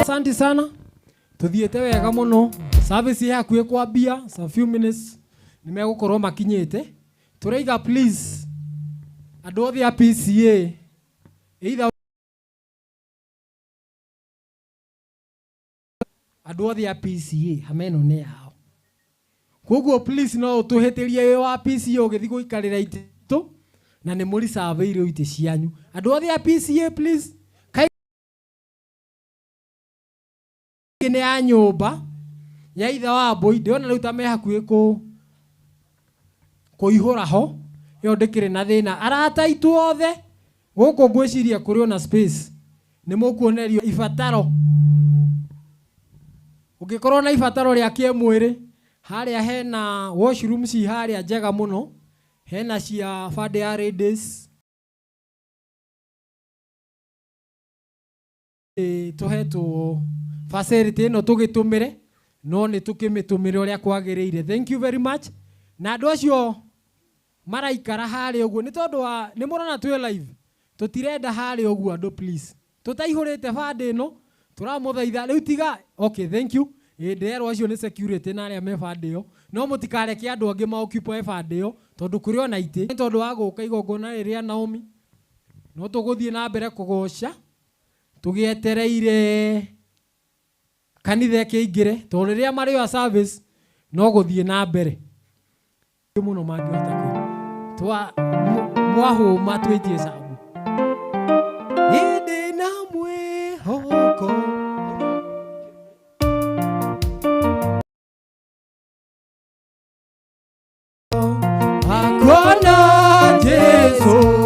Asante sana. Tuthiete wega muno. Service yakuye kwambia some few minutes. Nimegukorwo makinyete. Turaiga please. Andu othe a PCA. Either andu othe a PCA hameno ne yao. Koguo please no utuhetirie we wa PCA ugithi guikarira ititu na ni muri survey ite cianyu. Andu othe a PCA please. Kine ya nyumba ya itha wa boy ndiona riu ta me hakuye kuihura ho yo ndikire na thina arata itu othe guku ngwiciria kuri ona space ni mukuonerio ifataro ugikorwo na ifataro ria kiemwiri haria hena washroom ci haria njega muno hena cia fade ya ladies tuhetu facility no tugitumire no ni tukimitumire uria kwagiriire. Thank you very much. Na andu acio maraikara hari uguo ni tondu wa ni murona twi live tutirenda hari uguo andu please tutaihurite fade no turamuthaitha riu tiga. Okay, thank you. Nderwo acio ni security na aria me fade yo no mutikareke andu angi ma occupy fade yo tondu kuri ona ite tondu wa guka igongona riria Naomi no tuguthie na mbere kugoca tugietereire kanitha kiingire to riria mari wa service no guthie na mbere muno mangihota kwi twa mwahu matwitie sabu inde na mwe hoko akona Yesu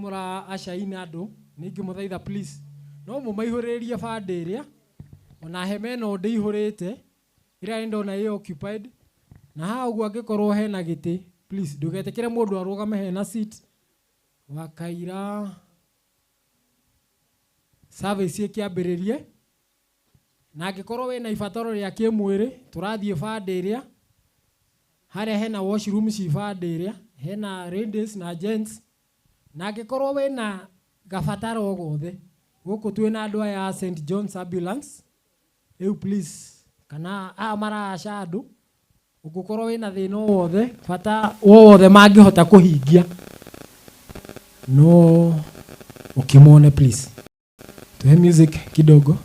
umura ashaina andu ningi muthaitha please no mumaihuririe fande iria ona heme no ndiihurite ira ndona ĩ occupied na ha ũguo angĩkorwo hena gĩtĩ please ndũgetekere mũndũ arũgame hena seat wakaira service ĩkĩambĩrĩrie na angĩkorwo wĩna ibataro rĩa kĩmwĩrĩ tũrathiĩ bande ĩrĩa harĩa hena washroom bande ĩrĩa hena ladies na gents na angĩkorwo wĩna gabataro gothe gũkũ twĩna andũ aya St John's Ambulance rĩu please kana maraca andũ ũngĩkorwo wĩna thĩna wothe bata wothe mangĩhota kũhingia no ukimwone please tuhe music kidogo.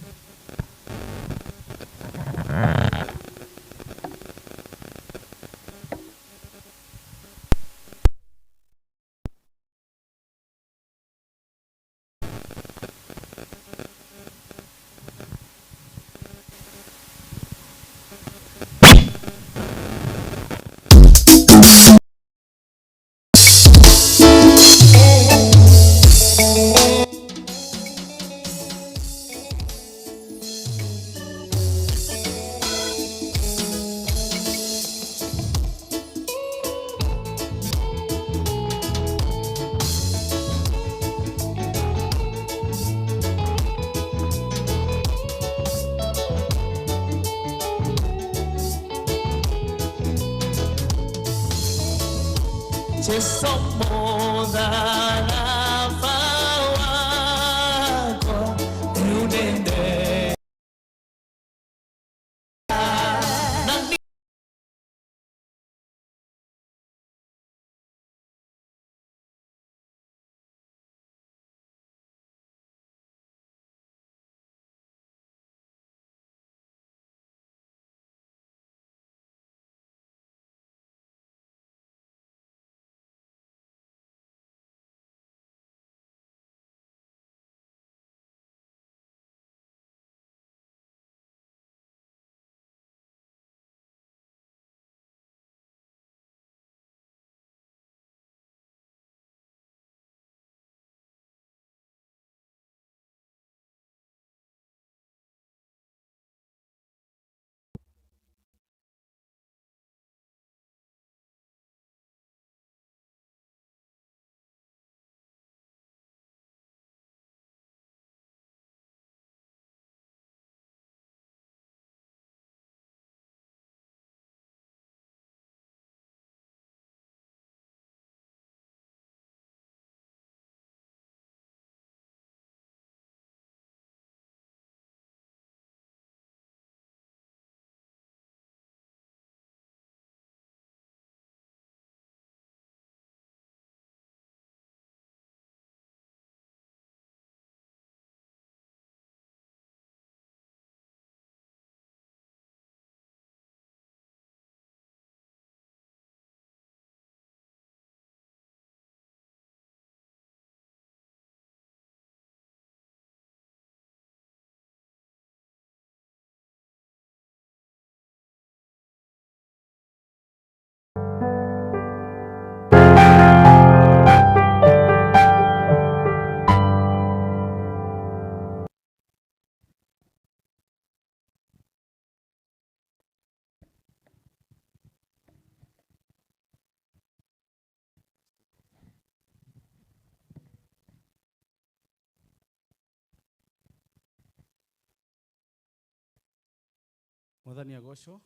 Mwadhani Agosho,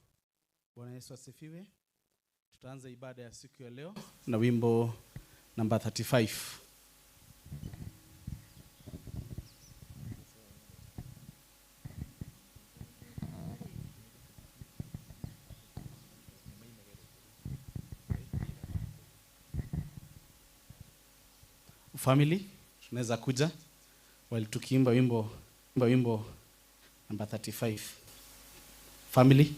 Bwana Yesu asifiwe. Tutaanza ibada ya siku ya leo na wimbo namba 35. Family, tunaweza kuja while tukiimba wimbo namba 35. Family.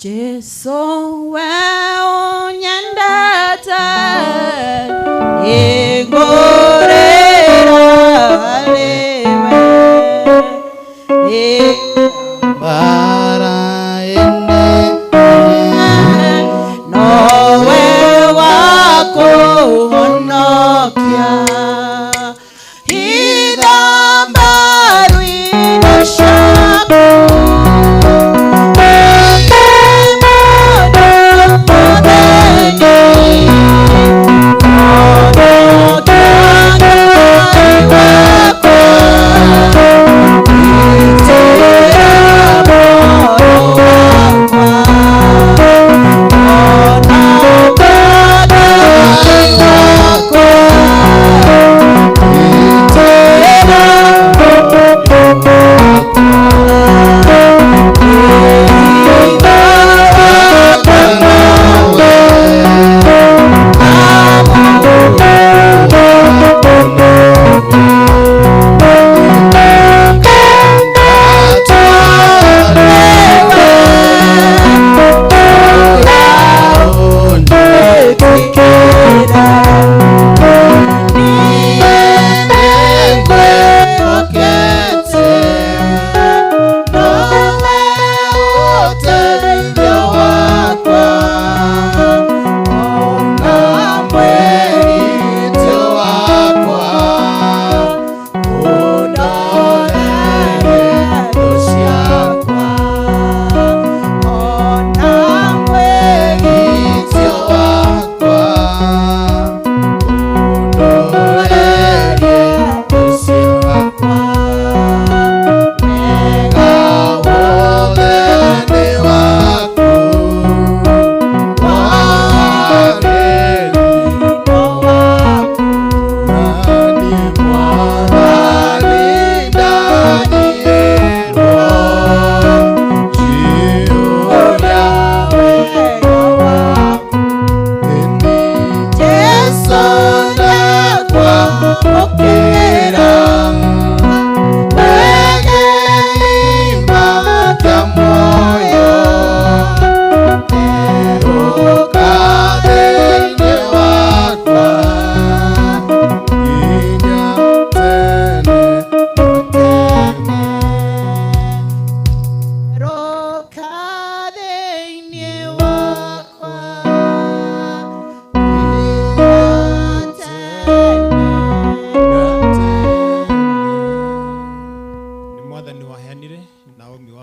Jesu wewe nyandata egorera lewe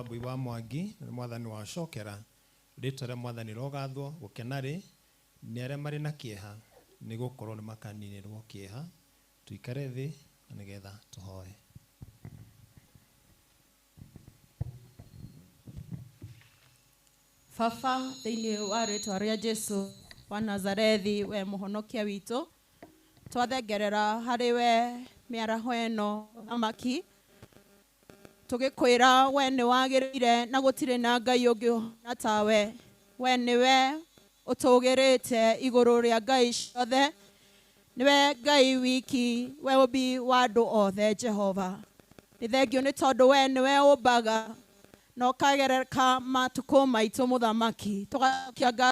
Wambui wa Mwangi na mwathani wa Cokera ritwa rĩa mwathani rogathwo gukenari ni aria mari na kieha ni gukorwo ni makaninirwo kieha. Tuikare thi na nigetha tuhoe. Baba, thĩinĩ wa rĩtwa rĩa Jesu wa Nazarethi, we mũhonokia witũ, twathengerera harĩ we mĩaraho ĩno thamaki, tũgĩkwĩra we nĩ wagĩrĩire na gũtirĩ na Ngai ũngĩ na tawe. We nĩwe ũtũgĩrĩte igũrũ rĩa ngai ciothe, nĩwe Ngai wiki, we ũmbi wa andũ othe. Jehova, nĩ thengio nĩ tondũ we nĩwe ũmbaga na ũkagereka matukũ maitũ mũthamaki. Tũgacokia ngatho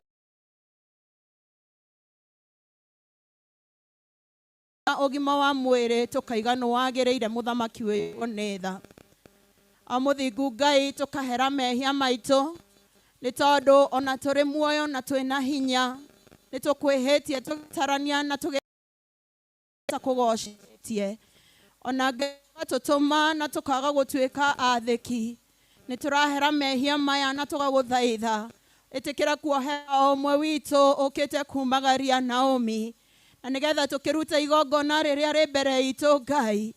ũgima wa mwĩrĩ, tũkaiga nĩ wagĩrĩire mũthamaki wĩ nĩ tha. Mũthingu Ngai, tũkahera mehia maitũ nĩ tondũ ona tũrĩ muoyo na twĩna hinya nĩ tũkwĩhĩtie tũgĩtarania na tũgĩkũgocetie. Ona Ngai tũtũma na tũkaga gũtuĩka athĩki, nĩ tũrahera mehia maya na tũgagũthaitha ĩtĩkĩra kuohera ũmwe witũ ũkĩte kumagaria Naomi, na nĩgetha tũkĩruta igongona rĩrĩa rĩ mbere itũ. Ngai,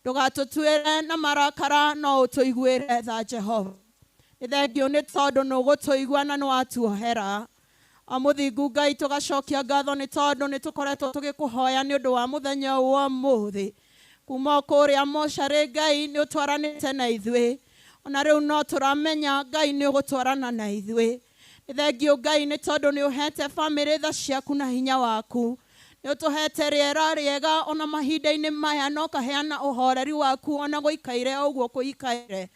ndũgatũtuĩre na marakara, no ũtũiguĩre tha. Jehova, nĩ thengio nĩ tondũ nĩ ũgũtũigua na nĩ watuohera. Mũthingu Ngai, tũgacokia ngatho nĩ tondũ nĩ tũkoretwo tũgĩkũhoya nĩ ũndũ wa mũthenya ũyũ wa ũmũthĩ. Kuma kũrĩa mocarĩ, Ngai nĩ ũtwaranĩte na ithuĩ, ona rĩu no tũramenya Ngai nĩ ũgũtwarana na ithuĩ. Nĩ thengio Ngai nĩ tondũ nĩ ũhete bamĩrĩ tha ciaku na hinya waku, nĩ ũtũhete rĩera rĩega ona mahinda-inĩ maya, no kaheana ũhoreri waku ona gũikaire ũguo kũikaire.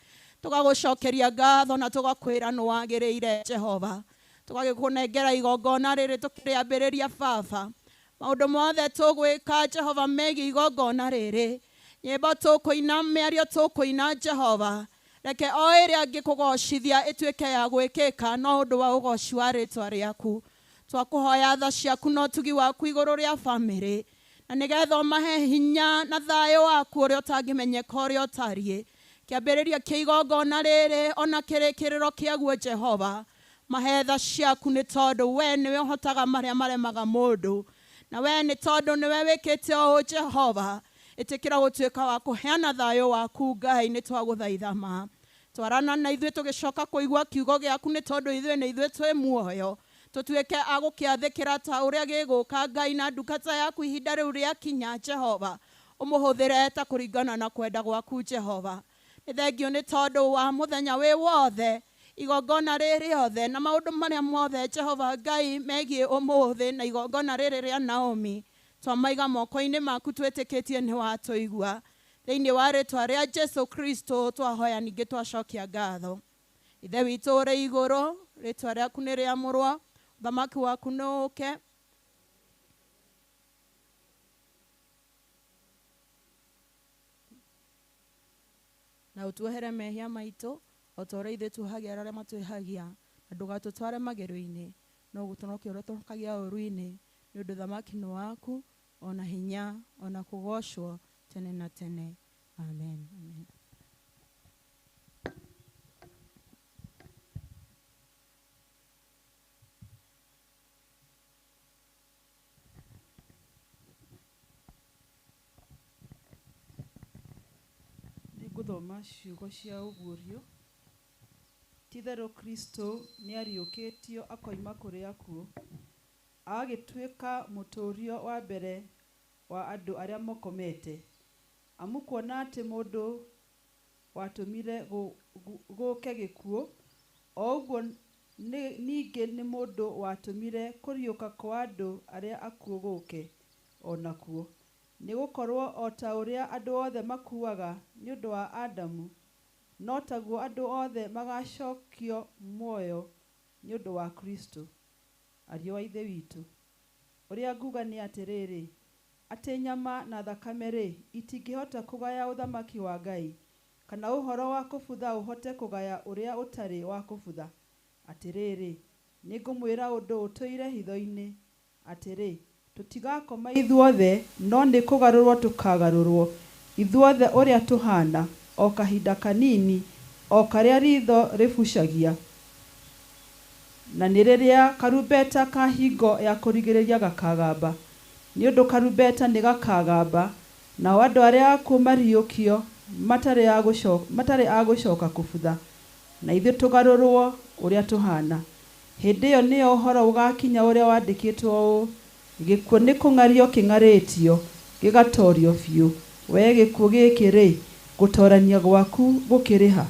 Tũgagũcokeria ngatho na tũgakwĩra nĩ wagĩrĩire. Jehova, tũgagĩkũnengera igongona rĩrĩ tũkĩrĩambĩrĩria Baba. Maũndũ mothe tũgwĩka Jehova megiĩ igongona rĩrĩ, nyĩmbo tũkũina, mĩario tũkũina Jehova, reke o ĩrĩa angĩkũgocithia ĩtuĩke ya gwĩkĩka no ũndũ wa ũgoci wa rĩtwa rĩaku. Twakũhoya tha ciaku na ũtugi waku igũrũ rĩa bamĩrĩ, na nĩgetha ũmahe hinya na thayũ waku ũrĩa ũtangĩmenyeka ũrĩa ũtariĩ. Kĩambĩrĩria kĩa igongona rĩrĩ ona kĩrĩkĩrĩro kĩaguo Jehova, mahe tha ciaku nĩ tondũ we nĩwe ũhotaga marĩa maremaga mũndũ, na we nĩ tondũ nĩwe wĩkĩte ũũ Jehova, ĩtĩkĩra gũtuĩka wa kũheana thayũ waku. Ngai, nĩ twagũthaitha ma twarana na ithuĩ tũgĩcoka kũigua kiugo gĩaku, nĩ tondũ ithuĩ nĩ ithuĩ twĩ muoyo, tũtuĩke agũkĩathĩkĩra ta ũrĩa gĩgũka. Ngai, na ndungata yaku ihinda rĩu rĩakinya Jehova, ũmũhũthĩre ta kũringana na kwenda gwaku. Jehova, nĩ thengio nĩ tondũ wa mũthenya wĩ wothe, igongona rĩrĩ othe na maũndũ marĩa mothe Jehova Ngai megiĩ ũmũthĩ na igongona rĩrĩ rĩa Naomi, twamaiga moko-inĩ maku twĩtĩkĩtie nĩ watũigua. Thĩinĩ wa rĩtwa rĩa Jesu Kristo twahoya ningĩ twacokia ngatho. Ithe witũ ũrĩ igũrũ, rĩtwa rĩaku nĩ rĩamũrwo, ũthamaki waku nĩ ũke. Na ũtuohere mehia maitũ o ta ũrĩa ithuĩ tuohagia arĩa matwĩhagia, na ndũgatũtware magerio-inĩ, no gũtũnokia ũrĩa tũnokagia ũũru-inĩ, nĩ ũndũ thamaki nĩ waku, ona hinya, ona kũgocwo tene na tene. Amen. Amen. Nĩngũthoma ciugo cia ũguũrio. Ti-itherũ Kristo nĩ ariũkĩtio akoima kũrĩ akuũ, agagĩtuĩka mũtũũrio wa mbere wa andũ arĩa mokomete. Amu kuona atĩ mũndũ watũmire gũke gĩkuũ, o ũguo ningĩ nĩ mũndũ watũmire kũriũka kwa andũ arĩa akuũ gũke o nakuo. Nĩ gũkorwo o ta ũrĩa andũ othe makuaga nĩ ũndũ wa Adamu, no taguo andũ othe magacokio muoyo nĩ ũndũ wa Kristo. Ariũ a Ithe witũ, ũrĩa nguga nĩ atĩrĩrĩ, atĩ nyama na thakame-rĩ itingĩhota kũgaya ũthamaki wa Ngai, kana ũhoro wa kũbutha ũhote kũgaya ũrĩa ũtarĩ wa kũbutha. Atĩrĩrĩ, nĩngũmwĩra ũndũ ũtũire hitho-inĩ, atĩrĩ, tũtigakoma ithuothe, no nĩ kũgarũrwo tũkagarũrwo ithuothe ũrĩa tũhana, o kahinda kanini, o karĩa ritho rĩbucagia, na nĩ rĩrĩa karumbeta ka hingo ya kũrigĩrĩria gakagamba. Nĩ ũndũ karumbeta nĩ gakagamba, nao andũ arĩa akuũ mariũkio matarĩ a gũcoka kũbutha, na ithuĩ tũgarũrwo ũrĩa tũhana. Hĩndĩ ĩyo nĩyo ũhoro ũgakinya ũrĩa wandĩkĩtwo ũũ: gĩkuũ nĩ kũng'ario kĩng'arĩtio, gĩgatorio biũ. Wee gĩkuũ gĩkĩ-rĩ, gũtoorania gwaku gũkĩrĩha?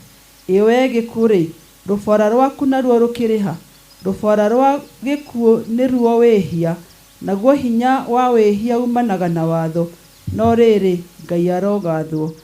Ĩ wee gĩkuũ-rĩ, rũbora rwaku naruo rũkĩrĩha? Rũbora rwa gĩkuũ nĩruo wĩhia, naguo hinya wa wĩhia umanaga na watho. No rĩrĩ, Ngai arogathwo,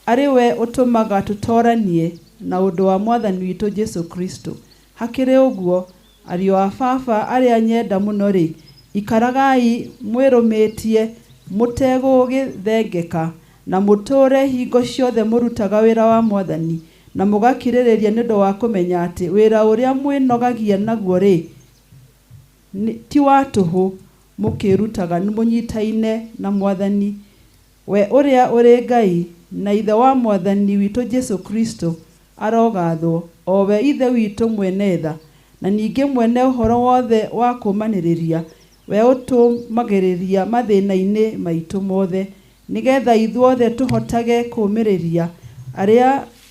arĩ we ũtũmaga tũtooranie na ũndũ wa Mwathani witũ Jesũ Kristo. Hakĩrĩ ũguo, ariũ a Baba arĩa nyenda mũno-rĩ, ikaragai mwĩrũmĩtie, mũtegũgĩthengeka, na mũtũũre hingo ciothe mũrutaga wĩra wa Mwathani, na mũgakirĩrĩria nĩ ũndũ wa kũmenya atĩ wĩra ũrĩa mwĩnogagia naguo-rĩ, ti wa tũhũ, mũkĩrutaga mũnyitaine na Mwathani. We ũrĩa ũrĩ Ngai na Ithe wa Mwathani witũ Jesũ Kristo arogathwo, o we Ithe witũ mwene tha, na ningĩ mwene ũhoro wothe wa kũũmanĩrĩria. We ũtũmagĩrĩria mathĩna-inĩ maitũ mothe, nĩgetha ithuothe tũhotage kũũmĩrĩria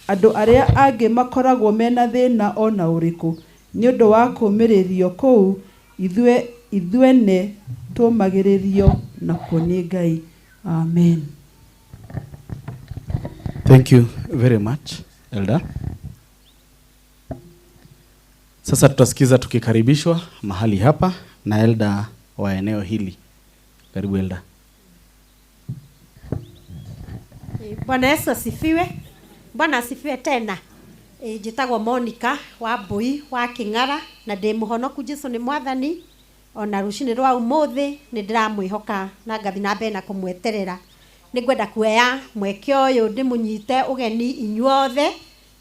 andũ arĩa angĩ makoragwo mena thĩna ona ũrĩkũ. Nĩ ũndũ wa kũũmĩrĩrio kũu, ithuene tũũmagĩrĩrio nakuo nĩ Ngai. Amen. Thank you very much, Elder. Sasa tutasikiza tukikaribishwa mahali hapa na Elder wa eneo hili. Karibu Elder. Bwana Yesu asifiwe. Bwana asifiwe tena. Njĩtagwo Monica wa Mbui wa Kĩng'ara, na ndĩ mũhonoku Jesũ nĩ Mwathani. Ona rũcinĩ rwa ũmũthĩ nĩ ndĩramwĩhoka na ngathi na mbere na kũmweterera. Nĩ ngwenda kuoya mweke ũyũ ndĩmũnyite ũgeni inyuothe.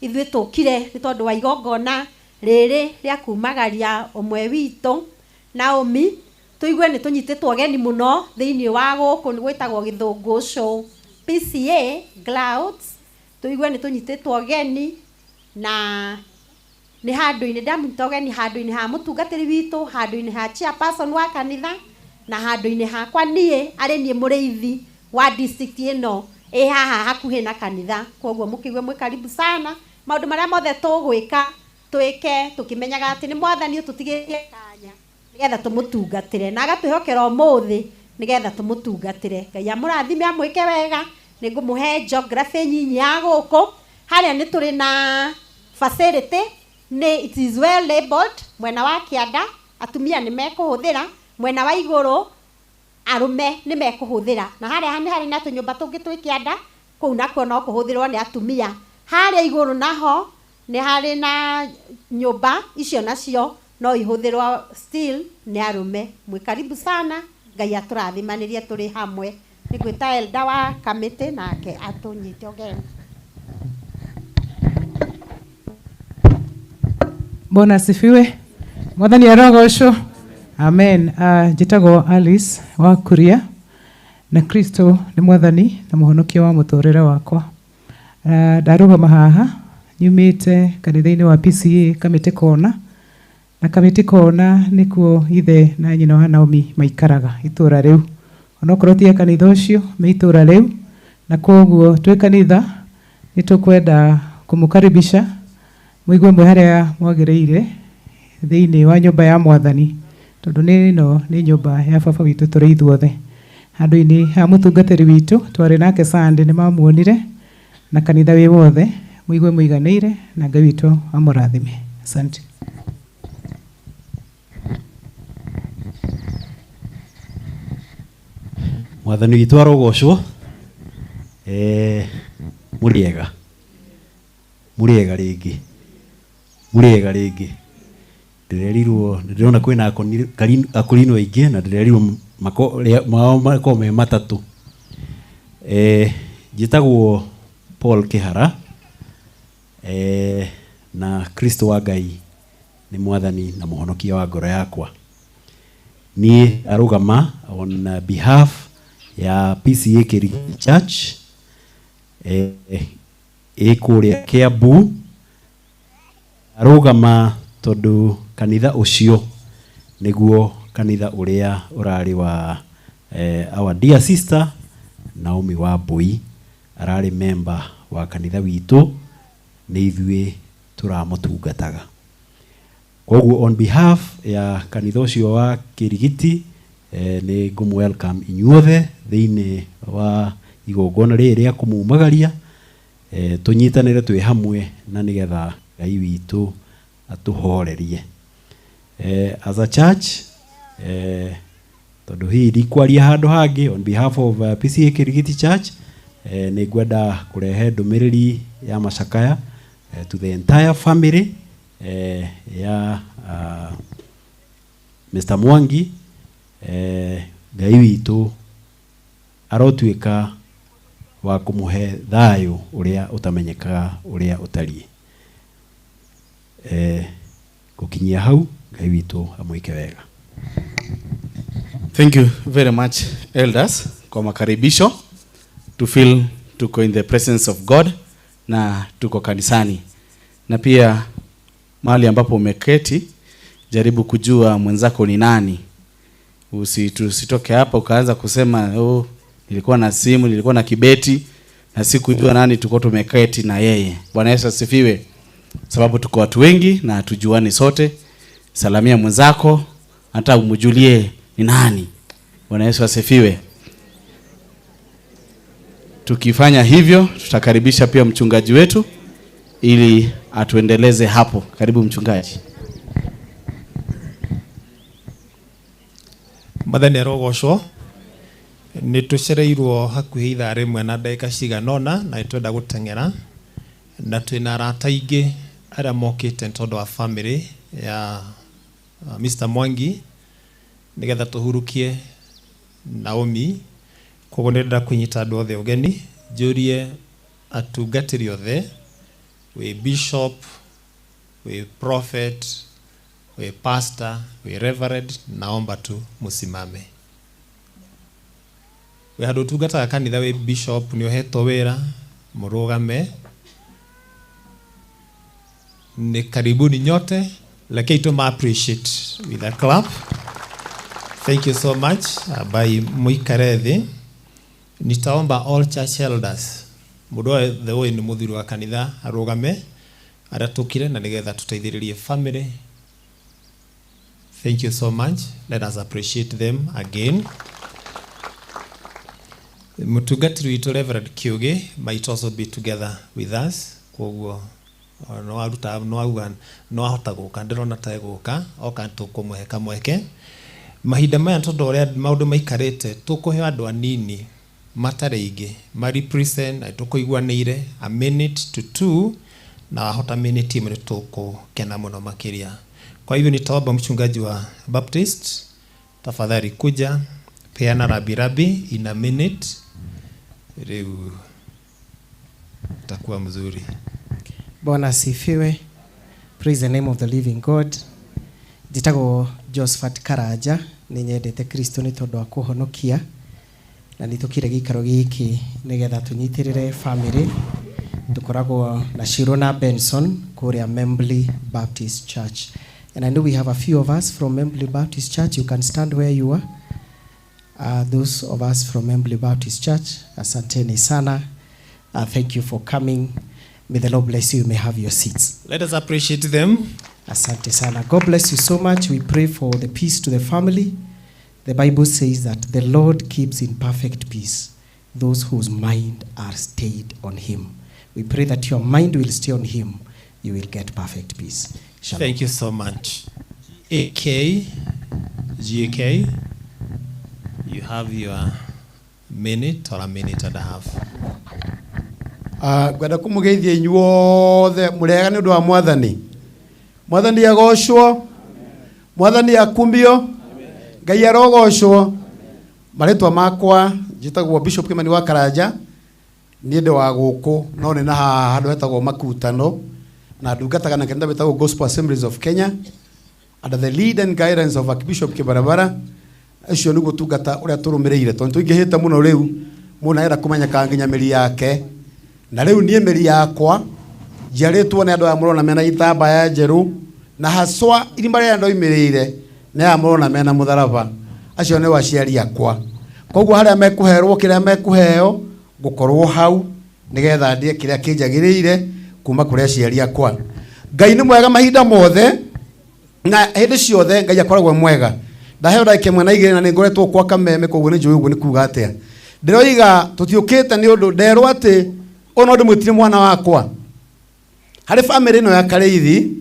Ithuĩ tũkire nĩ tondũ wa igongona rĩrĩ rĩa kumagaria ũmwe witũ Naomi. Tũigue nĩ tũnyitĩtwo ũgeni mũno thĩinĩ wa gũkũ nĩ gwĩtagwo Gĩthũngũ Show PCA Clouds. Tũigue nĩ tũnyitĩtwo ũgeni na nĩ handũ-inĩ ndamũnyita ũgeni handũ-inĩ ha mũtungatĩri witũ, handũ-inĩ ha chairperson wa kanitha, na handũ-inĩ hakwa niĩ arĩ niĩ mũrĩithi wa district ĩno ĩ haha hakuhĩ na kanitha. Koguo mũkĩigue mwĩ karibu sana. Maũndũ marĩa mothe tũgwĩka twĩke tũkĩmenyaga atĩ nĩ Mwathani ũtũtigĩtie kanya nĩgetha tũmũtungatĩre, na agatwĩhokera ũmũthĩ nĩgetha tũmũtungatĩre. Ngai amũrathime amwĩke wega. Nĩ ngũmũhe geography nyinyi ya gũkũ. Harĩa nĩ tũrĩ na facility, it is well labeled. Mwena wa kĩanda atumia nĩ mekũhũthĩra, mwena wa igũrũ arũme nĩ mekũhũthĩra, na harĩa nĩ harĩ na tũnyũmba tũngĩ twĩ kĩanda, kũu nakuo no kũhũthĩrwo nĩ atumia. Harĩa igũrũ naho nĩ harĩ na nyũmba icio nacio no ihũthĩrwo still nĩ arũme. Mwĩ karibu sana. Ngai atũrathimanĩrie tũrĩ hamwe. Nĩ ngwĩta Elder wa kamĩtĩ nake atũnyite ũgeni. Bwana asifiwe. Mwathani arogocwo. Amen. Njĩtagwo Alice wa Kuria, na Kristo nĩ Mwathani na mũhonokia wa mũtũrĩre wakwa. Ndarũgama haha nyumĩte kanitha-inĩ wa PCA Kamĩtĩ Kona, na Kamĩtĩ Kona nĩkuo ithe na nyina wa Naomi maikaraga itũra rĩu. Onokorwo ti kanitha ũcio me itũra rĩu, na koguo twĩ kanitha nĩ tũkwenda kũmũkaribisha mũigue mwe harĩa mwagĩrĩire thĩinĩ wa nyũmba ya Mwathani, tondũ ĩno nĩ nyũmba ya baba witũ tũrĩ ithuothe. Handũ-inĩ ha mũtungatĩri witũ twarĩ nake Sunday nĩ mamuonire, na kanitha wĩ wothe mũigue mũiganĩire, na Ngai witũ amũrathime. Asante. Mwathani witũ arogocwo. Mũrĩega rĩngĩ ndĩrerirwo, ndĩrona kwĩna akũrinwo aingĩ na ndĩrerirwo mao makorwo me matatũ. Njĩtagwo Paul Kĩhara, na Kristo wa Ngai nĩ Mwathani na mũhonokia wa ngoro yakwa. Niĩ arũgama on behalf ya PCA Kĩrigi Church kũrĩa Kiambu arugama tondu kanitha ucio niguo kanitha uria urari wa our dear sister Naomi Wambui arari member wa kanitha witu ni ithuĩ turamutungataga. Koguo on behalf ya kanitha ucio wa Kirigiti ni ngumu welcome inyuothe thiini wa igongona rĩrĩ rĩa kũmumagaria tunyitanĩre twĩ hamwe na nigetha Ngai witu atuhorerie as a church tondu hii ndikwaria handu hangi. On behalf of PCA Kirigiti Church ni ngwenda kurehe ndumiriri ya macakaya to the entire family ya Mr. Mwangi. Ngai witu arotuika wa kumuhe thayo uria utamenyekaga uria utari gukinyia hau. Ngai witu amwike wega. Thank you very much elders kwa makaribisho. To feel tuko in the presence of God na tuko kanisani. Na pia mahali ambapo umeketi jaribu kujua mwenzako ni nani. Usitoke hapa ukaanza kusema nilikuwa na simu, nilikuwa na kibeti na sikujua nani tuko tumeketi na yeye. Bwana Yesu asifiwe. Sababu tuko watu wengi na tujuane sote. Salamia mwenzako hata umjulie ni nani. Bwana Yesu asifiwe. Tukifanya hivyo tutakaribisha pia mchungaji wetu ili atuendeleze hapo. Karibu mchungaji. Mathani arogocwo ni tucereirwo hakuhi ithaa rimwe na ndagika ciganona na itwenda guteng'era na twina arata aingĩ arĩa mokĩte tondu wa family ya Mr. Mwangi nigetha tuhurukie Naomi. Koguo nĩndĩrenda kũnyita andũ othe ũgeni njũrie atungatĩri othe we bishop, we prophet, we pastor, we reverend, naomba tu musimame. We handũ tungataga kanitha we bishop nĩ ũhetwo wĩra mũrũgame. Ni karibuni nyote, lakini tuma appreciate with a clap. Thank you so much. By muikare thi. Nitaomba all church elders mudo the way ni muthiri wa kanitha arugame aratukire na nigetha tuteithiririe family. Thank you so much. Let us appreciate them again. Mutungatiri witu Reverend Kiugi might also be together with us. Koguo no aruta no auga no ahota guka ndirona ta guka oka tukumuhe kamweke mahinda maya tondu uria maundu maikarite tukuhe andu anini matare ingi ma represent tukuiguanire a minute to 2 na ahota minute imwe tukukena muno makiria. Kwa hivyo nitaomba mchungaji wa Baptist tafadhali kuja peana rabirabi in a minute. Riu takuwa mzuri. Bwana asifiwe. Praise the name of the living God. Jitago Josephat Karaja ni nyendete Kristo ni tondu wa kuhonokia na nitukire gikaro giki nigetha tunyitirire family tukoragwo na Shiro na Benson kuria Membly Baptist Church. And I know we have a few of us from Membly Baptist Church. You can stand where you are. Those of us from Membly Baptist Church, asanteni sana. Thank you for coming. May the Lord bless you. You may have your seats. Let us appreciate them. Asante sana. God bless you so much. We pray for the peace to the family. The Bible says that the Lord keeps in perfect peace those whose mind are stayed on him. We pray that your mind will stay on him. You will get perfect peace. Shalom. Thank you so much. GK, you have your minute or a minute and a half. Gwenda kumugeithia inyuothe murega ni undu wa mwathani. Mwathani agocwo. Mwathani akumbio. Ngai arogocwo. Maritwa makwa njitagwo Bishop Kimani wa Karaja. Ni ndi wa guku no ni na handu hetagwo Makutano na ndungataga na kanitha betagwo Gospel Assemblies of Kenya under the lead and guidance of Archbishop Kibarabara. Acio ni gutungata uria turumireire tondu tuingihite muno riu muna era kumenya kanginya meri yake na riu nie meri yakwa njiarĩtwo nĩ andũ aya mũrona mena itambaya njerũ, na haswa irimba rĩrĩa ndoimĩrĩire nĩ aya mũrona mena mũtharaba. Acio nĩ aciari akwa. Koguo harĩa mekũherwo kĩrĩa mekũheo ngũkorwo hau nĩgetha ndĩe kĩrĩa kĩnjagĩrĩire kuma kũrĩ aciari akwa. Ngai nĩ mwega mahinda mothe, na hĩndĩ ciothe Ngai akoragwo mwega. Ndaheo ndagĩka ĩmwe na igĩrĩ na nĩngoretwo kwa kameme, koguo nĩ njũĩ ũguo nĩ kuuga atĩa. Ndĩroiga tũtiũkĩte nĩ ũndũ nderwo atĩ ona ndĩmwĩtire mwana wakwa. Harĩ bamĩrĩ ĩno ya Kareithi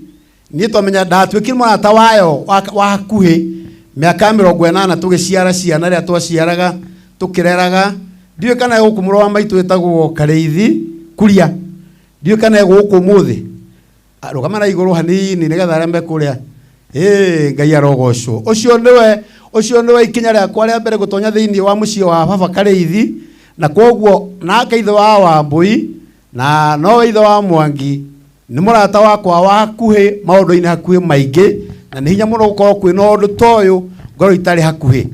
niĩ twamenya ndatuĩkire mũrata wayo wa hakuhĩ mĩaka 80 tũgĩciara ciana rĩrĩa twaciaraga tũkĩreraga. Ndiũĩ kana gũkũ mũrũ wa maitũ wĩtagwo Kareithi Kuria, ndiũĩ kana gũkũ mũthĩ rũgama na igũrũ hanini nĩgetha arĩa mekũrĩa. Ngai arogocwo. Ũcio nĩwe ikinya rĩakwa rĩa mbere gũtonya thĩinĩ wa mũciĩ wa baba Kareithi, na koguo nake ithe wa Wambui na no ithe wa Mwangi nĩ mũrata wakwa wa hakuhĩ maũndũ-inĩ hakuhĩ maingĩ, na nĩ hinya mũno gũkorwo kwĩna ũndũ ta ũyũ ngoro itarĩ hakuhĩ.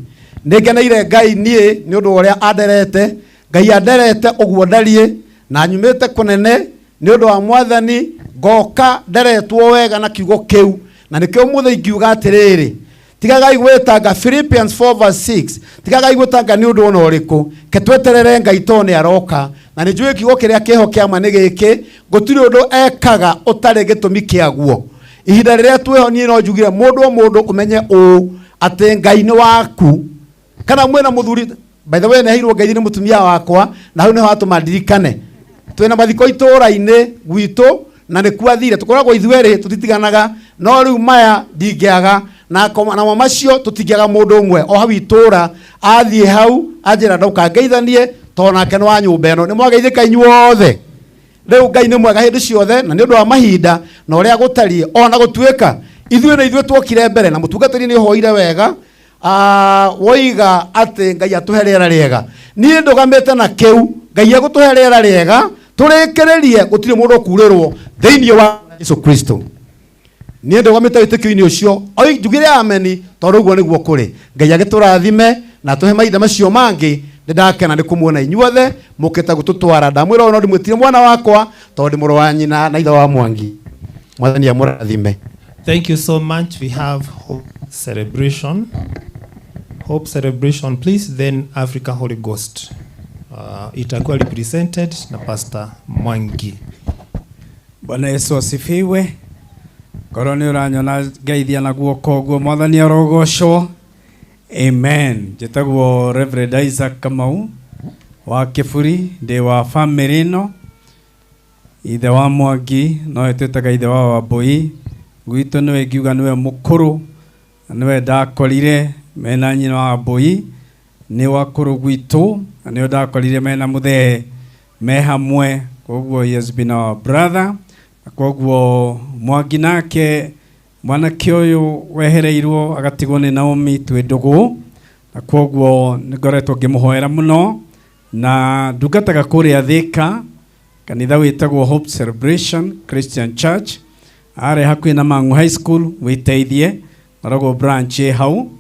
Nĩngeneire Ngai niĩ nĩ ũndũ ũrĩa anderete. Ngai anderete ũguo ndariĩ na nyumĩte kũnene nĩ ũndũ wa Mwathani, ngoka nderetwo wega na kiugo kĩu, na nĩkĩo mũthĩ ingiuga atĩrĩrĩ, tigagai gwĩtanga Philippians 4:6, tigagai gwĩtanga nĩ ũndũ ona ũrĩkũ, ke tweterere Ngai to nĩ aroka. Na nĩ njũĩ kiugo kĩrĩa kĩho kĩama nĩ gĩkĩ, gũtirĩ ũndũ ekaga ũtarĩ gĩtũmi kĩaguo. Ihinda rĩrĩa twĩhonie no njugire mũndũ o mũndũ ũmenye ũũ atĩ Ngai nĩ waku. Kana mwena mũthuri, by the way nĩ heirwo Ngai nĩ mũtumia wakwa, na hau nĩho atũmandirikane. Twĩna mathiko itũũra-inĩ gwitũ na nĩ kwathire, tũkoragwo ithuerĩ tũtitiganaga, no rĩu maya ndingĩaga na macio tũtingĩaga mũndũ ũmwe o hau itũũra athiĩ hau anjĩra ndoka ngeithanie to nake nĩ wa nyũmba ĩno. Nĩ mwageithĩka inyuothe. Rĩu Ngai nĩ mwega hĩndĩ ciothe, na nĩ ũndũ wa mahinda na ũrĩa gũtariĩ ona gũtuĩka ithuĩ twokire mbere na mũtungatĩri nĩ ũhoire wega woiga atĩ Ngai atũhe rĩera rĩega. Niĩ ndũgamĩte na kĩu, Ngai egũtũhe rĩera rĩega tũrĩkĩrĩrie gũtirĩ mũndũ kurĩrwo thĩinĩ wa Yesu Kristo. Niĩ ndũgamĩte wĩtĩkio-inĩ ũcio njugire ameni tondũ ũguo nĩguo kũrĩ. Ngai agĩtũrathime na tũhe mahinda macio mangĩ. Ndakena nĩ kũmuona inyuothe mũkĩte gũtũtwara. Ndamwĩra ona ndĩmwĩtire mwana wakwa tondũ mũrũ wa nyina na ithe wa Mwangi. Mwathani amũrathime. Thank you so much. We have hope celebration. Hope celebration, please. Then Africa Holy Ghost. Itakuwa represented na Pastor Mwangi. Bwana Yesu asifiwe. Korwo nĩ ũranyona ngeithia na guoko guo Mwathani arogocwo. Amen. Njĩtagwo Reverend Isaac Kamau wa Kĩburi, ndĩ wa family ĩno. Ithe wa Mwangi no twĩtaga ithe wa Wambui. Gwitũ nĩwe ngiuga nĩwe mũkũrũ, nĩwe ndakorire mena nyina wa Wambui, nĩ wakũrũ gwitũ, na nĩo ndakorire mena mũthee me hamwe. Koguo he has been our brother. Koguo Mwangi nake mwanake ũyũ wehereirwo agatigwo nĩ Naomi twĩ ndũgũ, na koguo nĩngoretwo ngĩmũhoera mũno na ndungataga kũrĩa Thĩka kanitha wĩtagwo Hope Celebration Christian Church arĩ hakuhĩ na Mang'u High School. Wĩteithie maragwo branch hau,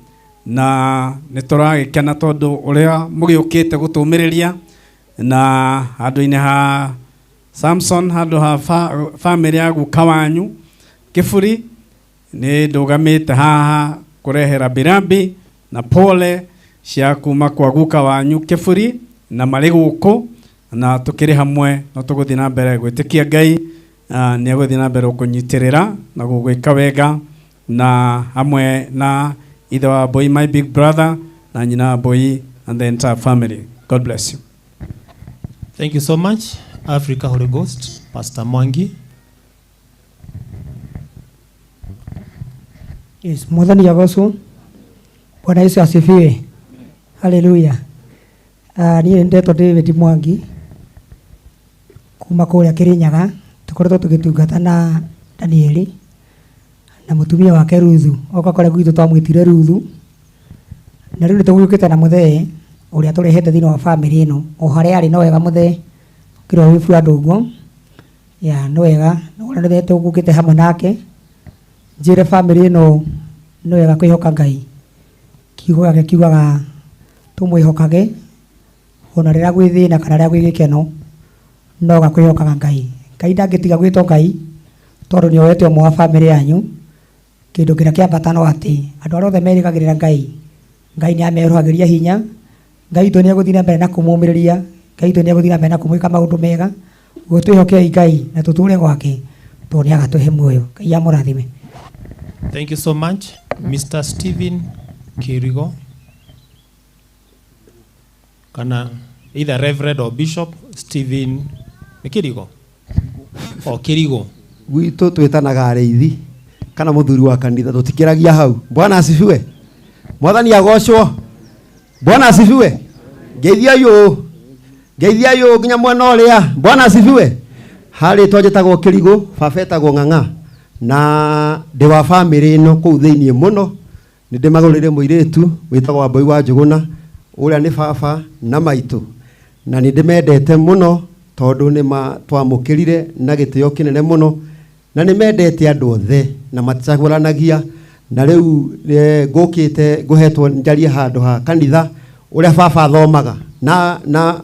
na nĩtũragĩkena tondũ ũrĩa mũgĩũkĩte gũtũmĩrĩria na handũ-inĩ ha Samson, handũ ha family ya guka wanyu Kĩburi. Nĩ ndũgamĩte haha kũrehera birambi na pole cia kuma kwa guka wanyu Kĩburi na marĩ gũkũ, na tũkĩrĩ hamwe no tũgũthiĩ na mbere gwĩtĩkia Ngai nĩ agũthiĩ na mbere kũnyitĩrĩra na gũgwĩka wega, na hamwe na ithe wa Wambui, my big brother, na nyina wa Wambui and the entire family. God bless you. Thank you so much. Africa Holy Ghost, Pastor Mwangi. Yes, Mwathani agocwo. Bwana Yesu asifiwe. Hallelujah. Niĩ ndetwo David Mwangi kuma kũrĩa Kĩrĩnyaga. Tũkoretwo tũgĩtungata na Danieli na mũtumia wake Ruthu. Oka kũrĩa gwitũ twamwĩtire Ruthu. Na rĩu nĩtũgũkĩte na mũthee ũrĩa tũrehete thĩinĩ wa family ĩno. O harĩa arĩ no wega mũthee kĩrĩa wĩbu andũ ũguo. Ya no wega ũrĩa nĩthete tũgũkĩte hamwe nake. Njĩre family ĩno no wega kwĩhoka Ngai. Kiugo gĩake kiugaga tũmwĩhokage ona rĩrĩa gwĩ thĩna kana rĩrĩa gwĩ gĩkeno no gakwĩhokaga Ngai. Ngai ndangĩtiga gwĩtwo Ngai tondũ nĩ oete ũmwe wa bamĩrĩ yanyu. Kĩndũ kĩrĩa kĩambata no atĩ andũ arĩa othe merĩgagĩrĩra Ngai, Ngai nĩ ameruhagĩria hinya. Ngai witũ nĩ egũthiĩ na mbere na kũmũmĩrĩria. Ngai witũ nĩ egũthiĩ na mbere na kũmwĩka maũndũ mega. Ũguo twĩhokei Ngai na tũtũũre gwake tondũ nĩ agatũhe muoyo. Ngai amũrathime. Thank you so much. Mr. Stephen Kirigo. Kana either Reverend or Bishop Stephen Kirigo. O Kirigo. Gwitũ twĩtanaga arĩithi kana mũthuri wa kanitha tũtikĩragia hau. Bwana asifiwe. Mwathani agocwo. Bwana asifiwe. Geithia yo nginya mwena ũrĩa. Bwana asifiwe. Harĩ twanjĩtagwo Kirigo, baba etagwo Ng'ang'a. Na ndĩ wa bamĩrĩ ĩno kũu thĩinĩ mũno. Nĩ ndĩmagũrĩre mũirĩtu wĩtagwo Wambui wa Njũgũna, ũrĩa nĩ baba na maitũ. Na nĩ ndĩmendete mũno tondũ nĩ twamũkĩrire na gĩtĩo kĩnene mũno. Na nĩ mendete andũ othe na maticagũranagia. Na rĩu ngũkĩte ngũhetwo njarie handũ ha kanitha ũrĩa baba athomaga. Na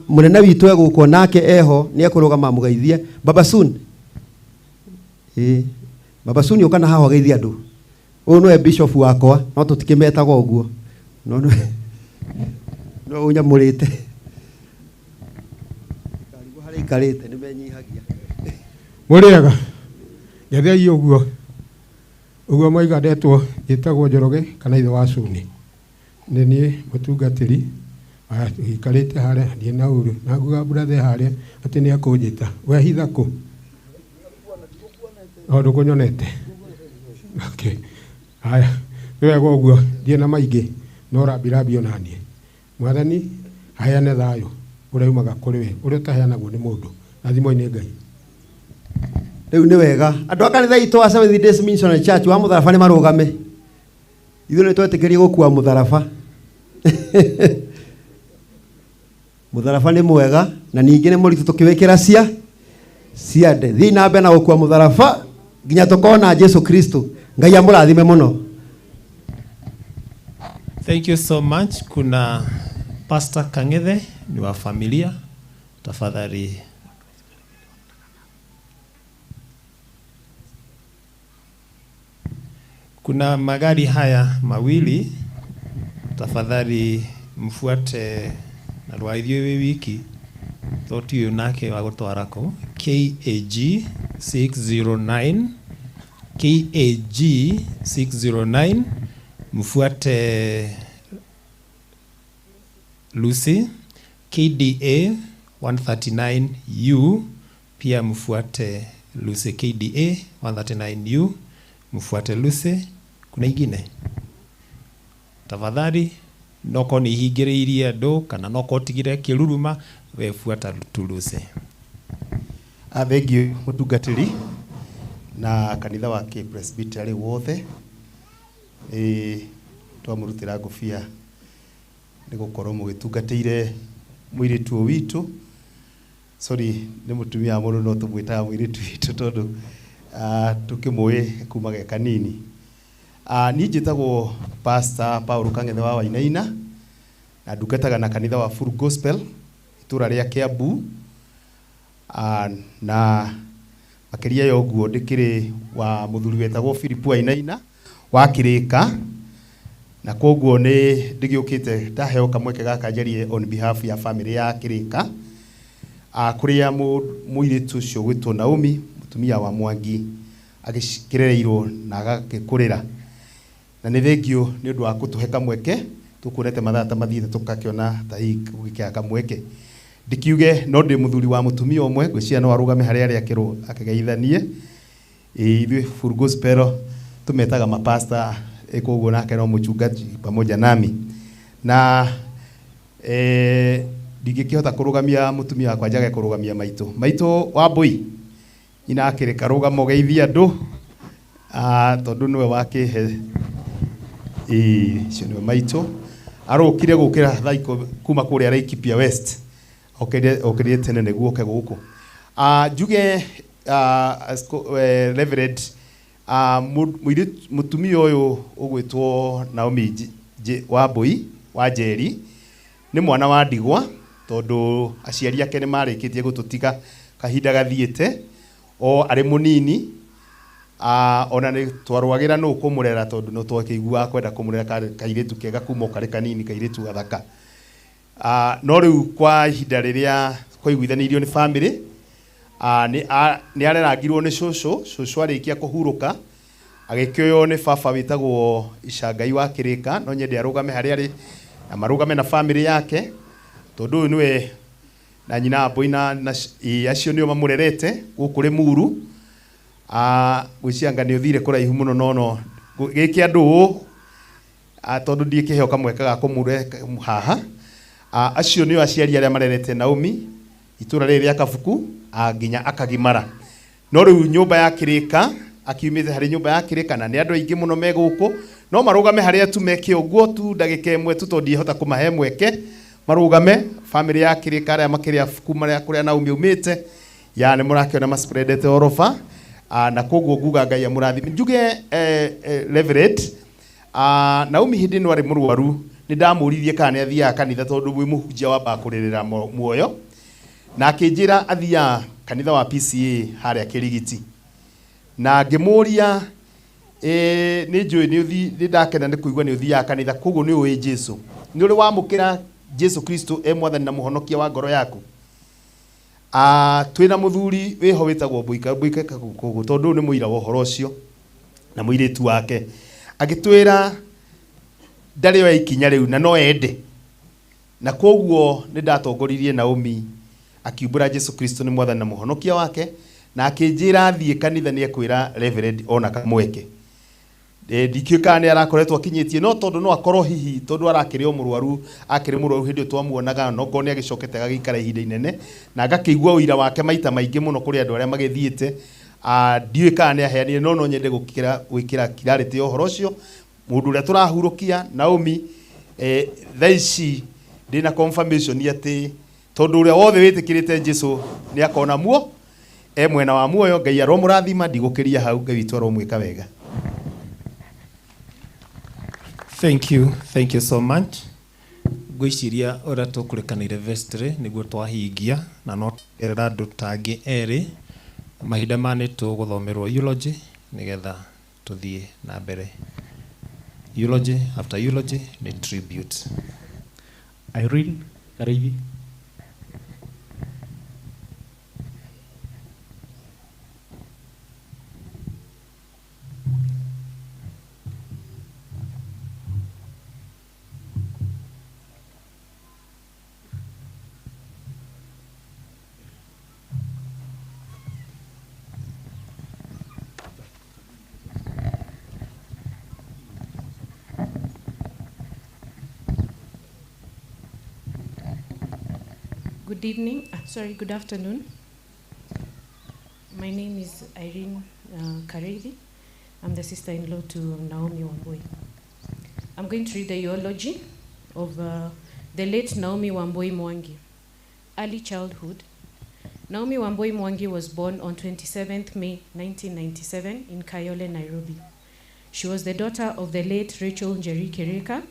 mũnene witũ egũkwo nake eho nĩ ekũrũgama mũgeithie. Baba Sun. Baba Sun ũka na haha geithia andũ. Ũyũ nĩwe bishop wakwa, no tũtikĩmetaga ũguo. No ũnyamũrĩte. Karibu harĩ ikarĩte nĩ menyihagia. Mũrĩega. Gethei ũguo moiga ndetwo gĩtagwo Njoroge kana ithe wa Suni. Nĩ niĩ mũtungatĩri ikarĩte harĩa ndiĩ na ũru na nguga brother harĩa atĩ nĩ akũnjĩta. We hitha kũ? Ndũkũnyonete. Okay. Haya. Nĩ wega ũguo ndiĩ na maingĩ no rambirambio na niĩ. Mwathani aheane thayũ ũrĩa umaga kũrĩ we. Ũrĩa ũtaheanagwo nĩ mũndũ. Rathimo-inĩ Ngai. Rĩu nĩ wega. Andũ a kanitha itũ wa Seventh Day Missionary Church wa mũtharaba nĩ marũgame. Ithuĩ nĩ twetĩkĩrie gũkua mũtharaba. Mũtharaba nĩ mwega na ningĩ nĩ mũritũ tũkĩwĩkĩra ciande. Thiĩ na mbere na gũkua mũtharaba nginya tũkona Jesu Kristo. Ngai amũrathime mũno. Thank you so much. Kuna Pastor Kang'ethe ni wa familia. Tafadhali. Kuna magari haya mawili. Tafadhali mfuate na rwaithio wiki. Thoti yunake wa gutwarako KAG 609 mfuate Lucy. KDA 139U pia mfuate Lucy. KDA 139U mfuate Lucy. Kuna ingine tafadhali noko ni hingĩrĩirie andũ kana noko tigire kĩruruma we fuata Lucy. Thengiũ mũtungatĩri na kanitha wa Presbytery wothe twamũrutĩra ngũbia nĩ gũkorwo mũgĩtungatĩire mũirĩtu witũ. Sorry nĩ mũtumia mũndũ no tũmwĩtaga mũirĩtu witũ tondũ tũkĩmũĩ kuma ge kanini. Niĩ njĩtagwo Pastor Paul Kang'ethe wa Wainaina na ndungataga na kanitha wa Full Gospel itũra rĩa Kiambu. Na makĩria ya ũguo ndĩkĩrĩ wa mũthuri wetagwo Philip Wainaina wa Kĩrĩka, na koguo nĩ ndĩgĩũkĩte ndaheo kamweke gaka njarie on behalf ya family ya Kĩrĩka. Kũrĩa mũirĩtu ũcio gwĩtwo Naomi mũtumia wa Mwangi agĩkĩrereirwo na agakũrĩra. Na nĩ thengio nĩ ũndũ wa gũtũhe kamweke tũkuonete mathata mathiĩte tũkakĩona ta gũgĩkĩa kamweke. Ndikiuge no ndĩ mũthuri wa mũtumia ũmwe gwĩciria no arũgame harĩa arĩa akĩgeithanie. Ithuĩ Full Gospel tumetaga mapasta koguo nake no mũchungaji pamoja nami. Na ndingĩkĩhota kũrũgamia mũtumia wakwa njage kũrũgamia maitũ Wambui ina Kĩrĩka rũgama ũgeithia andũ tondũ nĩwe wakĩhe cio nĩwe maitũ arũkire gũkĩra thaiko kuma kũrĩa Laikipia West okĩrĩte tene nĩguo oke gũkũ. Njuge Reverend mũtumia ũyũ ũgwĩtwo Naomi Wambui wa Njeri nĩ mwana wa ndigwa tondũ aciari ake nĩ marĩkĩtie gũtũtiga kahinda gathiĩte. o arĩ mũnini ona nĩ twarũagĩra nũ kũmũrera tondũ no twakĩiguaga kwenda kũmũrera kairĩtu kega kuma karĩ kanini kairĩtu gathaka. No rĩu kwa ihinda rĩrĩa kwaiguithanĩirio nĩ bamĩrĩ nĩ arerangirwo nĩ cũcũ arĩkia kũhurũka agĩkĩoywo nĩ baba wĩtagwo Icangai wa Kĩrĩka, no nyende arũgame harĩa arĩ na marũgame na bamĩrĩ yake tondũ ũyũ nĩwe na nyina Wambũi na acio nĩo mamũrerete gũkũ Limuru. Gwĩcianga nĩ ũthire kũraihu mũno no gĩkĩ andũ tondũ ndiĩ kĩheo kamwe ga kũmũre haha. Acio nĩo aciari arĩa marerete Naomi itũra rĩrĩ rĩa Kabuku nginya akagimara. No rĩu nyũmba ya Kĩrĩka akiumĩte harĩ nyũmba ya Kĩrĩka na nĩ andũ aingĩ mũno me gũkũ, no marũgame harĩa tu meke ũguo tu ndagĩka ĩmwe tu tondũ ndiĩhota kũmahe mweke. Marũgame bamĩrĩ ya Kĩrĩka arĩa makĩrĩ abuku marĩa kũrĩa Naomi umĩte nĩ mũrakĩona maspreadete oroba na koguo nguga Ngai amũrathime. Njuge Reverend Naomi hĩndĩ ĩno arĩ mũrwaru nĩ ndamũririe kana nĩ athiaga kanitha tondũ wĩ mũhunjia wambaga kũrĩrĩra muoyo, na akĩnjĩra athiaga kanitha wa PCA harĩa Kĩrigiti, na ngĩmũria nĩ njũĩ nĩ ndakena nĩ kũigua nĩ ũthiaga kanitha, koguo nĩ ũĩ Jesũ, nĩ ũrĩ wamũkĩra Jesũ Kristo mwathani na mũhonokia wa ngoro yaku. Twĩna mũthuri wĩho wĩtagwo Mbũika Kaguku tondũ nĩ mũira wa ũhoro ũcio na mũirĩtu wake agĩtwĩra ndarĩ wa ikinya rĩu na no ende, na koguo nĩ ndatongoririe Naomi akiumbũra Jesũ Kristo nĩ mwathani na mũhonokia wake, na akĩnjĩra thiĩ kanitha nĩ ekwĩra Reverend ona kamweke. Ndikiũĩ kana nĩ arakoretwo akinyĩtie, no tondũ no akorwo hihi tondũ arakĩrĩ o mũrwaru akĩrĩ mũrwaru hĩndĩ ĩyo twamuonaga no korwo nĩ agĩcokete agĩikara ihinda inene na ngakĩigua ũira wake maita maingĩ mũno kũrĩ andũ arĩa magĩthiĩte. Ndiũĩ kana nĩ aheanire, no nyende gwĩkĩra clarity ũhoro ũcio. Mũndũ ũrĩa tũrahurũkia Naomi thaa ici ndĩna confirmation atĩ tondũ ũrĩa wothe wĩtĩkĩrĩte Jesũ nĩ akona muo mwena wa muoyo. Ngai aromũrathima, ndigũkĩria hau, Ngai witũ aromwĩka wega. Thank you so much. Gwĩciria ũrĩa tũkũrĩkanĩire vestry nĩguo twahingia na no erera andũ tangĩ erĩ mahinda ma nĩ tũgũthomerwo eulogy nĩgetha tũthiĩ na mbere. Eulogy after eulogy ni tribute. Irene Kareithi. Good afternoon. My name is Irene Kareithi. I'm the sister-in-law to Naomi Wambui. I'm going to read the eulogy of the late Naomi Wambui Mwangi. Early childhood. Naomi Wambui Mwangi was born on 27th May 1997 in Kayole, Nairobi. She was the daughter of the late Rachel Njeri Kireka.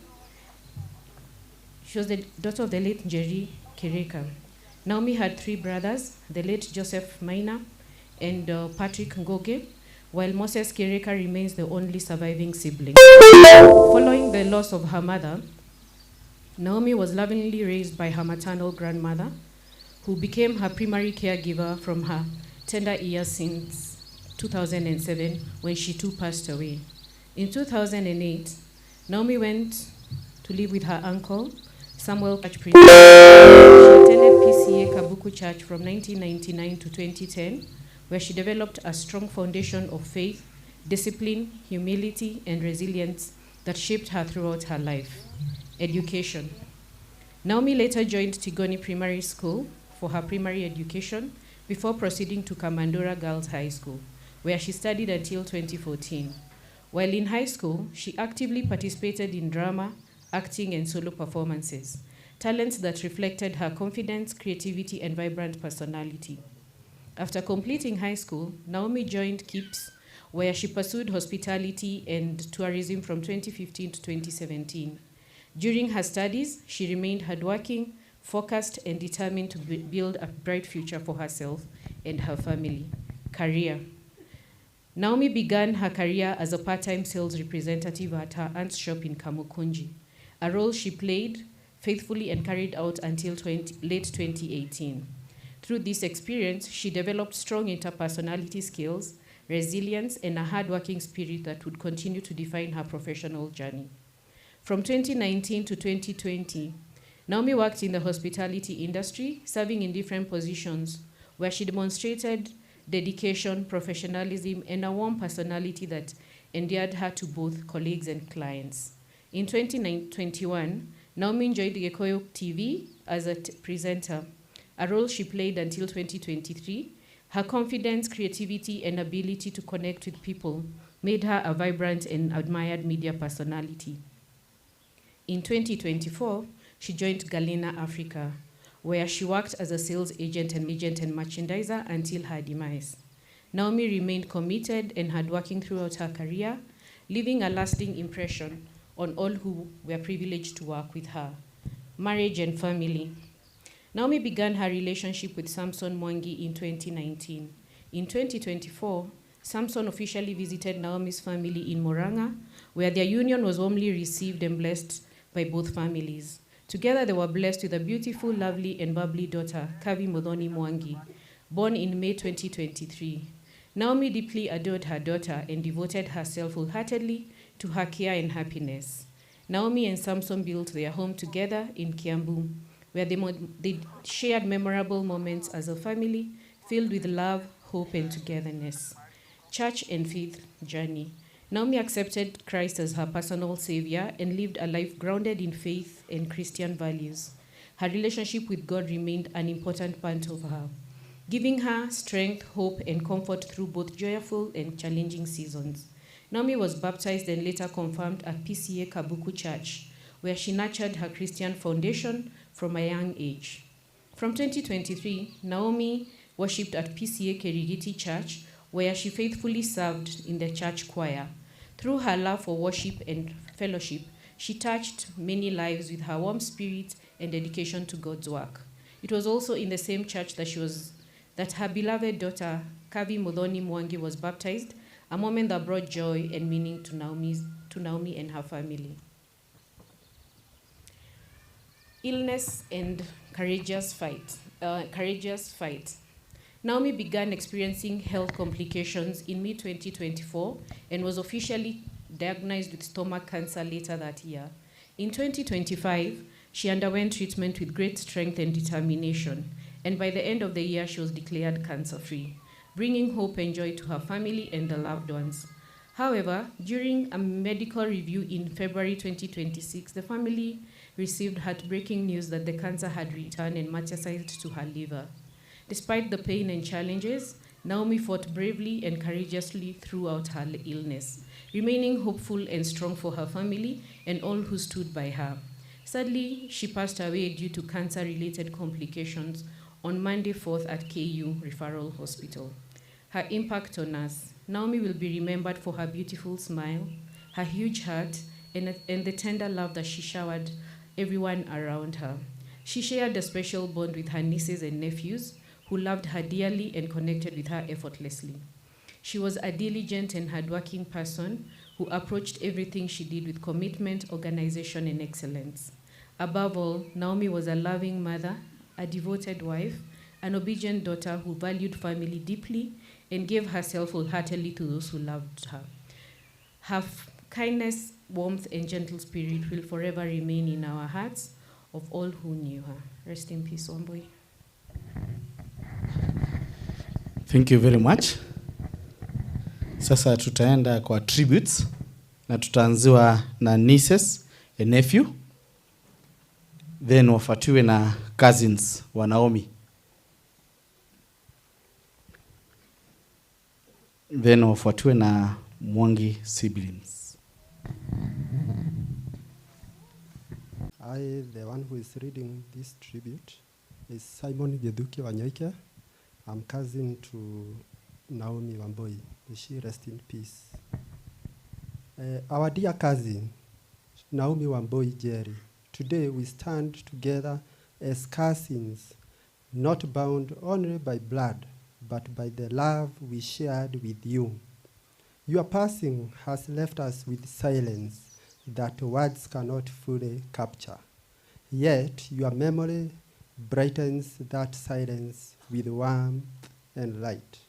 Naomi had three brothers, the late Joseph Maina and Patrick Ngoge, while Moses Kireka remains the only surviving sibling. Following the loss of her mother, Naomi was lovingly raised by her maternal grandmother, who became her primary caregiver from her tender years since 2007, when she too passed away. In 2008, Naomi went to live with her uncle, Samuel Church Prince. She attended PCA Kabuku Church from 1999 to 2010, where she developed a strong foundation of faith, discipline, humility, and resilience that shaped her throughout her life. Education. Naomi later joined Tigoni Primary School for her primary education before proceeding to Kamandura Girls High School, where she studied until 2014. While in high school, she actively participated in drama, acting, and solo performances, talents that reflected her confidence, creativity, and vibrant personality. After completing high school, Naomi joined KIPS, where she pursued hospitality and tourism from 2015 to 2017. During her studies, she remained hardworking, focused, and determined to build a bright future for herself and her family. Career. Naomi began her career as a part-time sales representative at her aunt's shop in Kamukunji, a role she played faithfully and carried out until late 2018. Through this experience, she developed strong interpersonality skills, resilience, and a hard-working spirit that would continue to define her professional journey. From 2019 to 2020, Naomi worked in the hospitality industry, serving in different positions, where she demonstrated dedication, professionalism, and a warm personality that endeared her to both colleagues and clients. In 2021, Naomi joined Gikuyu TV as a presenter, a role she played until 2023. Her confidence, creativity, and ability to connect with people made her a vibrant and admired media personality. In 2024, she joined Galena Africa, where she worked as a sales agent and merchandiser until her demise. Naomi remained committed and hardworking throughout her career, leaving a lasting impression on all who were privileged to work with her. Marriage and family. Naomi began her relationship with Samson Mwangi in 2019. In 2024, Samson officially visited Naomi's family in Murang'a, where their union was warmly received and blessed by both families. Together, they were blessed with a beautiful, lovely, and bubbly daughter, Kavi Muthoni Mwangi, born in May 2023. Naomi deeply adored her daughter and devoted herself wholeheartedly to her care and happiness. Naomi and Samson built their home together in Kiambu, where they shared memorable moments as a family filled with love, hope, and togetherness. Church and faith journey. Naomi accepted Christ as her personal savior and lived a life grounded in faith and Christian values. Her relationship with God remained an important part of her, giving her strength, hope, and comfort through both joyful and challenging seasons. Naomi was baptized and later confirmed at PCA Kabuku Church, where she nurtured her Christian foundation from a young age. From 2023, Naomi worshipped at PCA Kerigiti Church, where she faithfully served in the church choir. Through her love for worship and fellowship, she touched many lives with her warm spirit and dedication to God's work. It was also in the same church that her beloved daughter, Kavi Muthoni Mwangi, was baptized, a moment that brought joy and meaning to Naomi and her family. Illness and courageous fight. Naomi began experiencing health complications in mid-2024 and was officially diagnosed with stomach cancer later that year. In 2025, she underwent treatment with great strength and determination, and by the end of the year, she was declared cancer-free, bringing hope and joy to her family and the loved ones. However, during a medical review in February 2026, the family received heartbreaking news that the cancer had returned and metastasized to her liver. Despite the pain and challenges, Naomi fought bravely and courageously throughout her illness, remaining hopeful and strong for her family and all who stood by her. Sadly, she passed away due to cancer-related complications on Monday 4th at KU Referral Hospital. Her impact on us. Naomi will be remembered for her beautiful smile, her huge heart, and the tender love that she showered everyone around her. She shared a special bond with her nieces and nephews, who loved her dearly and connected with her effortlessly. She was a diligent and hardworking person who approached everything she did with commitment, organization, and excellence. Above all, Naomi was a loving mother, a devoted wife, an obedient daughter who valued family deeply and gave herself wholeheartedly to those who loved her. Her kindness, warmth, and gentle spirit will forever remain in our hearts of all who knew her. Rest in peace, Wambui. Thank you very much. Sasa tutaenda kwa tributes na tutaanziwa na nieces and nephew, then wafuatiwe na cousins wa Naomi, then wafuatiwe na Mwangi siblings. The one who is reading this tribute is Simon Githuki Wanyoike. I'm cousin to Naomi Wambui. May she rest in peace. Our dear cousin, Naomi Wambui Jerry, today we stand together as cousins, not bound only by blood, but by the love we shared with you. Your passing has left us with silence that words cannot fully capture. Yet your memory brightens that silence with warmth and light.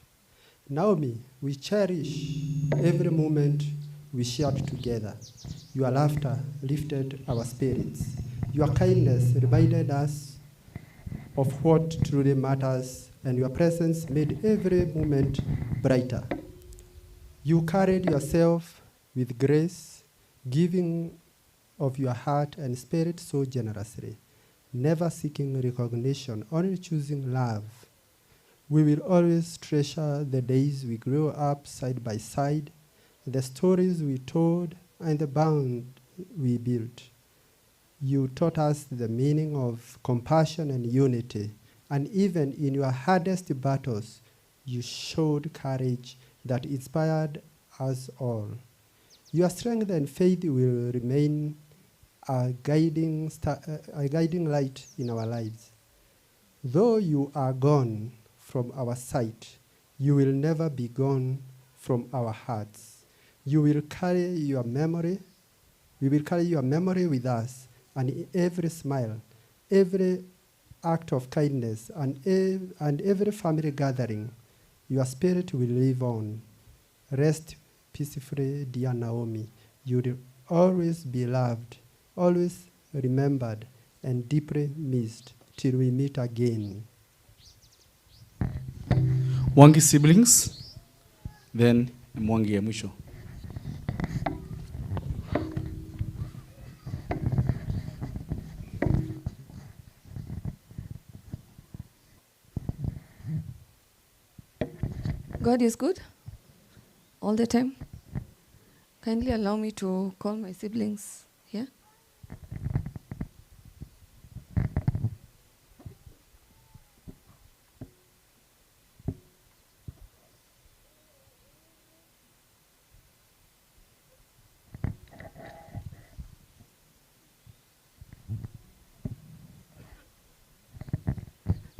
Naomi, we cherish every moment we shared together. Your laughter lifted our spirits. Your kindness reminded us of what truly matters, and your presence made every moment brighter. You carried yourself with grace, giving of your heart and spirit so generously, never seeking recognition, only choosing love. We will always treasure the days we grew up side by side, the stories we told, and the bond we built. You taught us the meaning of compassion and unity, and even in your hardest battles, you showed courage that inspired us all. Your strength and faith will remain a guiding light in our lives. Though you are gone from our sight, you will never be gone from our hearts. You will carry your memory. We will carry your memory with us, and in every smile, every act of kindness, and every family gathering, your spirit will live on. Rest peacefully, dear Naomi. You will always be loved, always remembered, and deeply missed till we meet again. Mwangi siblings, then Mwangi ya mwisho. God is good all the time. Kindly allow me to call my siblings here.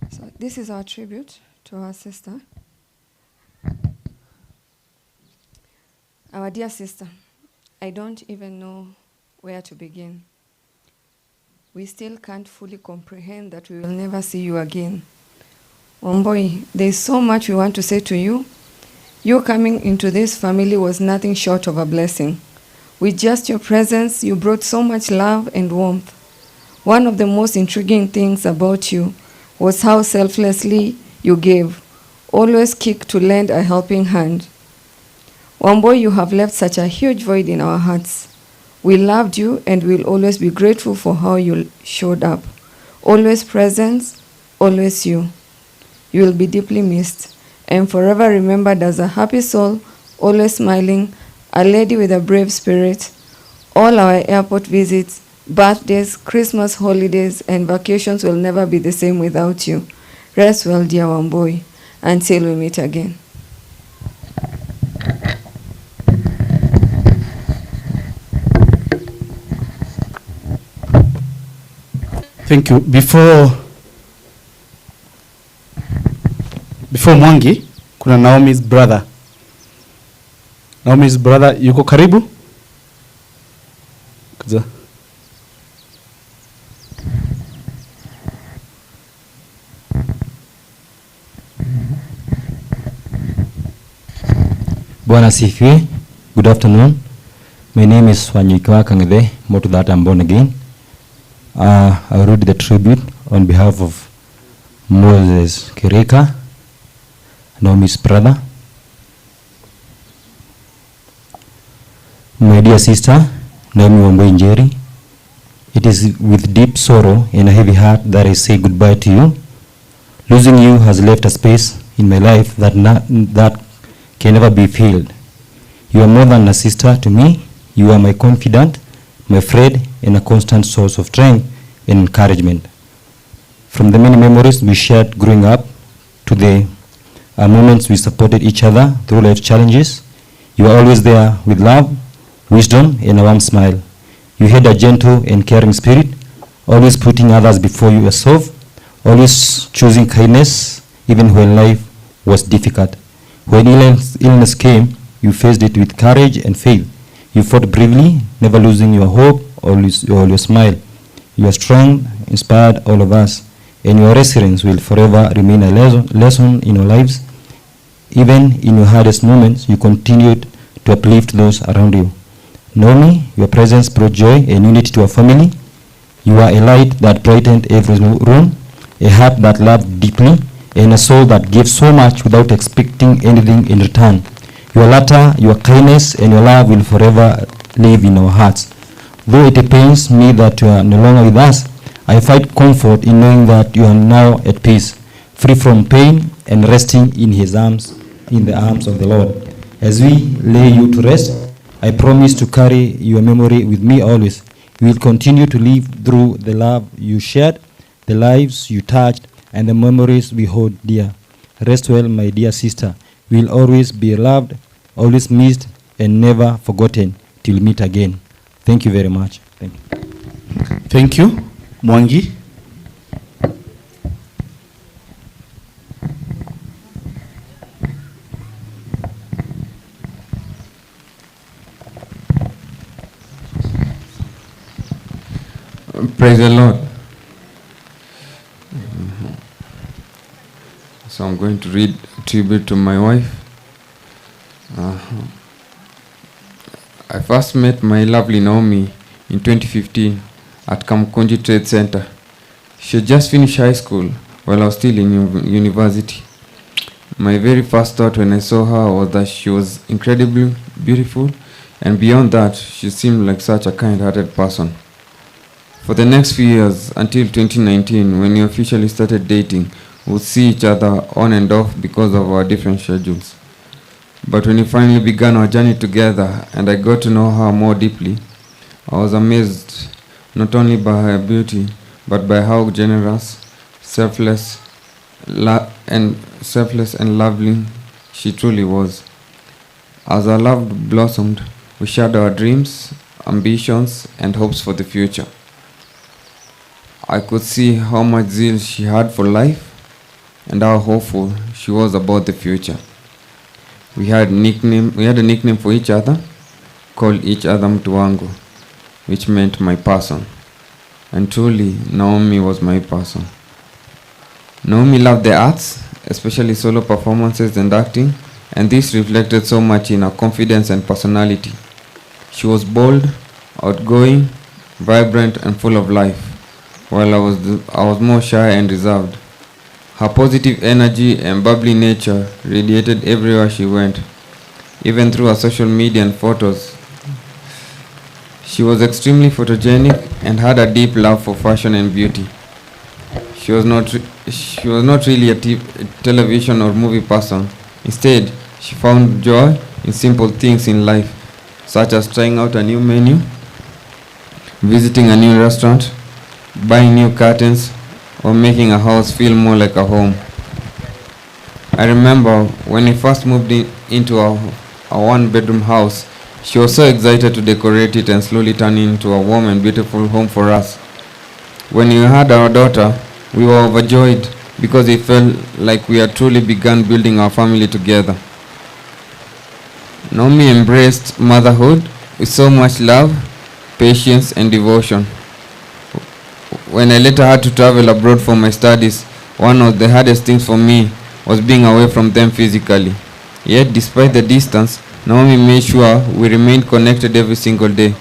So this is our tribute to our sister. Our dear sister, I don't even know where to begin. We still can't fully comprehend that we will never see you again. Wamboi, there is so much we want to say to you. You coming into this family was nothing short of a blessing. With just your presence, you brought so much love and warmth. One of the most intriguing things about you was how selflessly you gave, always quick to lend a helping hand. Wamboi, you have left such a huge void in our hearts. We loved you and will always be grateful for how you showed up. Always present, always you. You will be deeply missed and forever remembered as a happy soul, always smiling, a lady with a brave spirit. All our airport visits, birthdays, Christmas holidays, and vacations will never be the same without you. Rest well, dear Wamboi, until we meet again. Thank you. Before Mwangi, kuna Naomi's brother. Naomi's brother, yuko karibu? Kuja. Bwana sifiwe. Good afternoon. My name is Wanyika Kangede. More to that, I'm born again. I read the tribute on behalf of Moses Kireka, Naomi's brother. My dear sister, Naomi Wamboi Njeri, it is with deep sorrow and a heavy heart that I say goodbye to you. Losing you has left a space in my life that can never be filled. You are more than a sister to me. You are my confidant, my friend, and a constant source of strength and encouragement. From the many memories we shared growing up to the moments we supported each other through life challenges, you are always there with love, wisdom, and a warm smile. You had a gentle and caring spirit, always putting others before yourself, always choosing kindness even when life was difficult. When illness came, you faced it with courage and faith. You fought bravely, never losing your hope or your smile. You are strong, inspired all of us, and your resilience will forever remain a lesson in your lives. Even in your hardest moments, you continued to uplift those around you. Naomi, your presence brought joy and unity to our family. You are a light that brightened every room, a heart that loved deeply, and a soul that gave so much without expecting anything in return. Your laughter, your kindness, and your love will forever live in our hearts. Though it pains me that you are no longer with us, I find comfort in knowing that you are now at peace, free from pain and resting in His arms, in the arms of the Lord. As we lay you to rest, I promise to carry your memory with me always. We will continue to live through the love you shared, the lives you touched, and the memories we hold dear. Rest well, my dear sister. We will always be loved, always missed, and never forgotten till we meet again. Thank you very much. Thank you. Thank you. Mwangi. Praise the Lord. So I'm going to read a tribute to my wife. I first met my lovely Naomi in 2015 at Kamkunji Trade Center. She had just finished high school while I was still in university. My very first thought when I saw her was that she was incredibly beautiful, and beyond that, she seemed like such a kind-hearted person. For the next few years, until 2019, when we officially started dating, we would see each other on and off because of our different schedules. But when we finally began our journey together and I got to know her more deeply, I was amazed not only by her beauty, but by how generous, selfless, and lovely she truly was. As our love blossomed, we shared our dreams, ambitions, and hopes for the future. I could see how much zeal she had for life and how hopeful she was about the future. We had a nickname for each other, called each other Mtu wangu, which meant my person. And truly, Naomi was my person. Naomi loved the arts, especially solo performances and acting, and this reflected so much in her confidence and personality. She was bold, outgoing, vibrant, and full of life, while I was more shy and reserved. Her positive energy and bubbly nature radiated everywhere she went, even through her social media and photos. She was extremely photogenic and had a deep love for fashion and beauty. She was not really a television or movie person. Instead, she found joy in simple things in life, such as trying out a new menu, visiting a new restaurant, buying new curtains, or making a house feel more like a home. I remember when we first moved into our one-bedroom house, she was so excited to decorate it and slowly turn it into a warm and beautiful home for us. When we had our daughter, we were overjoyed because it felt like we had truly begun building our family together. Naomi embraced motherhood with so much love, patience, and devotion. When I later had to travel abroad for my studies, one of the hardest things for me was being away from them physically. Yet, despite the distance, Naomi made sure we remained connected every single day.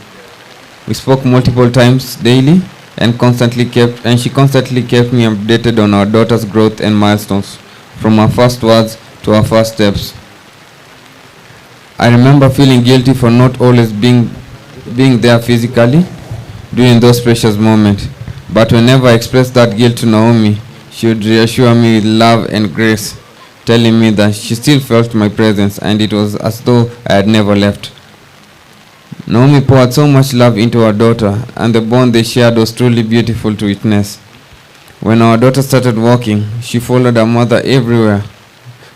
We spoke multiple times daily, and she constantly kept me updated on our daughter's growth and milestones, from our first words to our first steps. I remember feeling guilty for not always being there physically during those precious moments. But whenever I expressed that guilt to Naomi, she would reassure me with love and grace, telling me that she still felt my presence and it was as though I had never left. Naomi poured so much love into our daughter, and the bond they shared was truly beautiful to witness. When our daughter started walking, she followed her mother everywhere.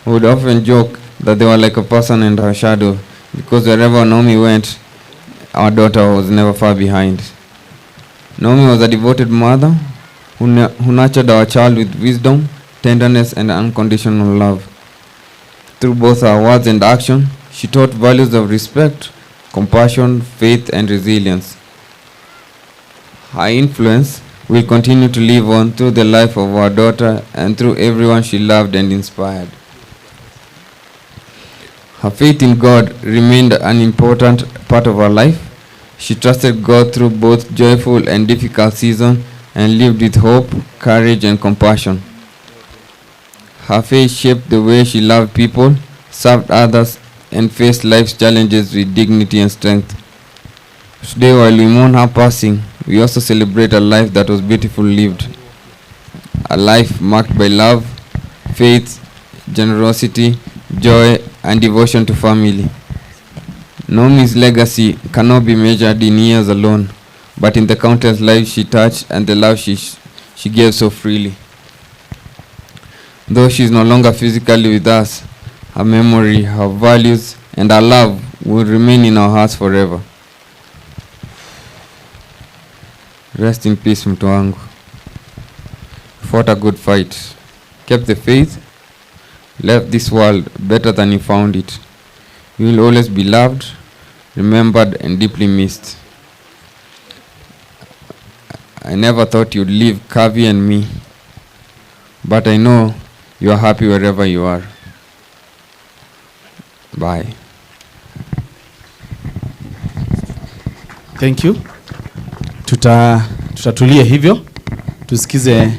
We would often joke that they were like a person and her shadow, because wherever Naomi went, our daughter was never far behind. Naomi was a devoted mother who nurtured our child with wisdom, tenderness, and unconditional love. Through both her words and action, she taught values of respect, compassion, faith, and resilience. Her influence will continue to live on through the life of our daughter and through everyone she loved and inspired. Her faith in God remained an important part of her life. She trusted God through both joyful and difficult seasons and lived with hope, courage, and compassion. Her faith shaped the way she loved people, served others, and faced life's challenges with dignity and strength. Today, while we mourn her passing, we also celebrate a life that was beautifully lived. A life marked by love, faith, generosity, joy, and devotion to family. Naomi's legacy cannot be measured in years alone, but in the countless lives she touched and the love she gave so freely. Though she is no longer physically with us, her memory, her values, and her love will remain in our hearts forever. Rest in peace, mtu wangu. Fought a good fight, kept the faith, left this world better than you found it. You will always be loved, remembered, and deeply missed. I never thought you'd leave Kavi and me, but I know you are happy wherever you are. Bye. Thank you. Tutatulia hivyo tusikize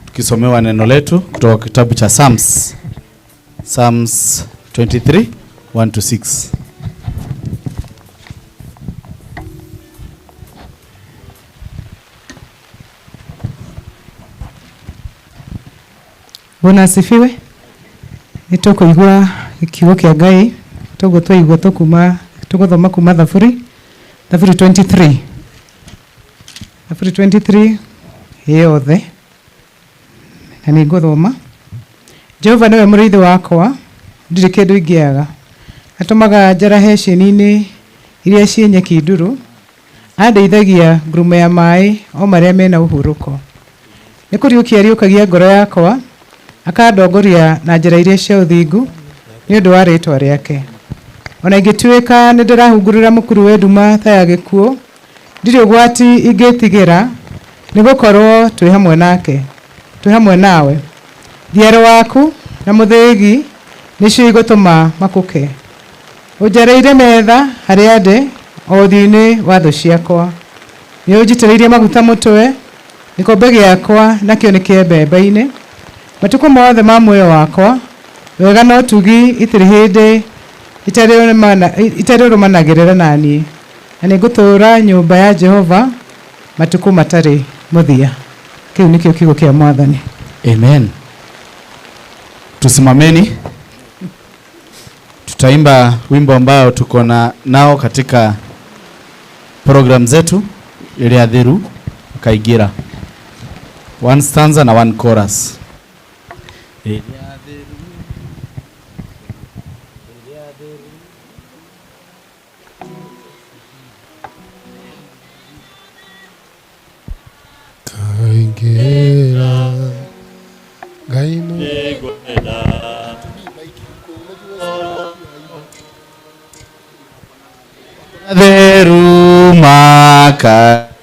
tukisomewa neno letu kutoka kitabu cha Psalms 23 1-6. Bwana asifiwe. Nitukuigua ikigo kia Ngai tugutwaigua tuguthoma kuma Thaburi 23 yothe na niguthoma. Jehova niwe mũrĩithi wakwa, ndirĩ kĩndũ ingĩaga. Atumaga njarahe cieni-inĩ iria ciĩ nyeki nduru, andeithagia ngurumo ya maĩ o marĩa mena ũhurũko. Nĩ kũriũkia ariũkagia ngoro yakwa, akandongoria na njĩra iria cia ũthingu nĩ ũndũ wa rĩĩtwa rĩake. Ona ingĩtuĩka nĩ ndĩrahungurĩra mũkuru wa nduma ta ya gĩkuũ, ndirĩ ũgwati ingĩtigĩra, nĩ gũkorwo twĩ hamwe nake, twĩ hamwe nawe. Thiero waku na mũthĩgi nĩcio igũtũma makũke. Ũnjareire metha harĩa ndĩ o ũthiũ-inĩ wa thũ ciakwa. Nĩ ũnjitĩrĩirie maguta mũtwe, gĩkombe gĩakwa nakĩo nĩ kĩa mbembe-inĩ. Matukũ mothe ma muoyo wakwa, wega na ũtugi itirĩ hĩndĩ itarĩ ũrũmanagĩrĩra naniĩ. Na nĩ ngũtũũra nyũmba ya Jehova matukũ matarĩ mũthia. Kĩu nĩkĩo kiugo kĩa Mwathani. Amen. Tusimameni. Tutaimba wimbo ambao tuko nao katika program zetu ile ya Thiru Kaigira. One stanza na one chorus. Kaigira gaino negwenda Thiru Makaigira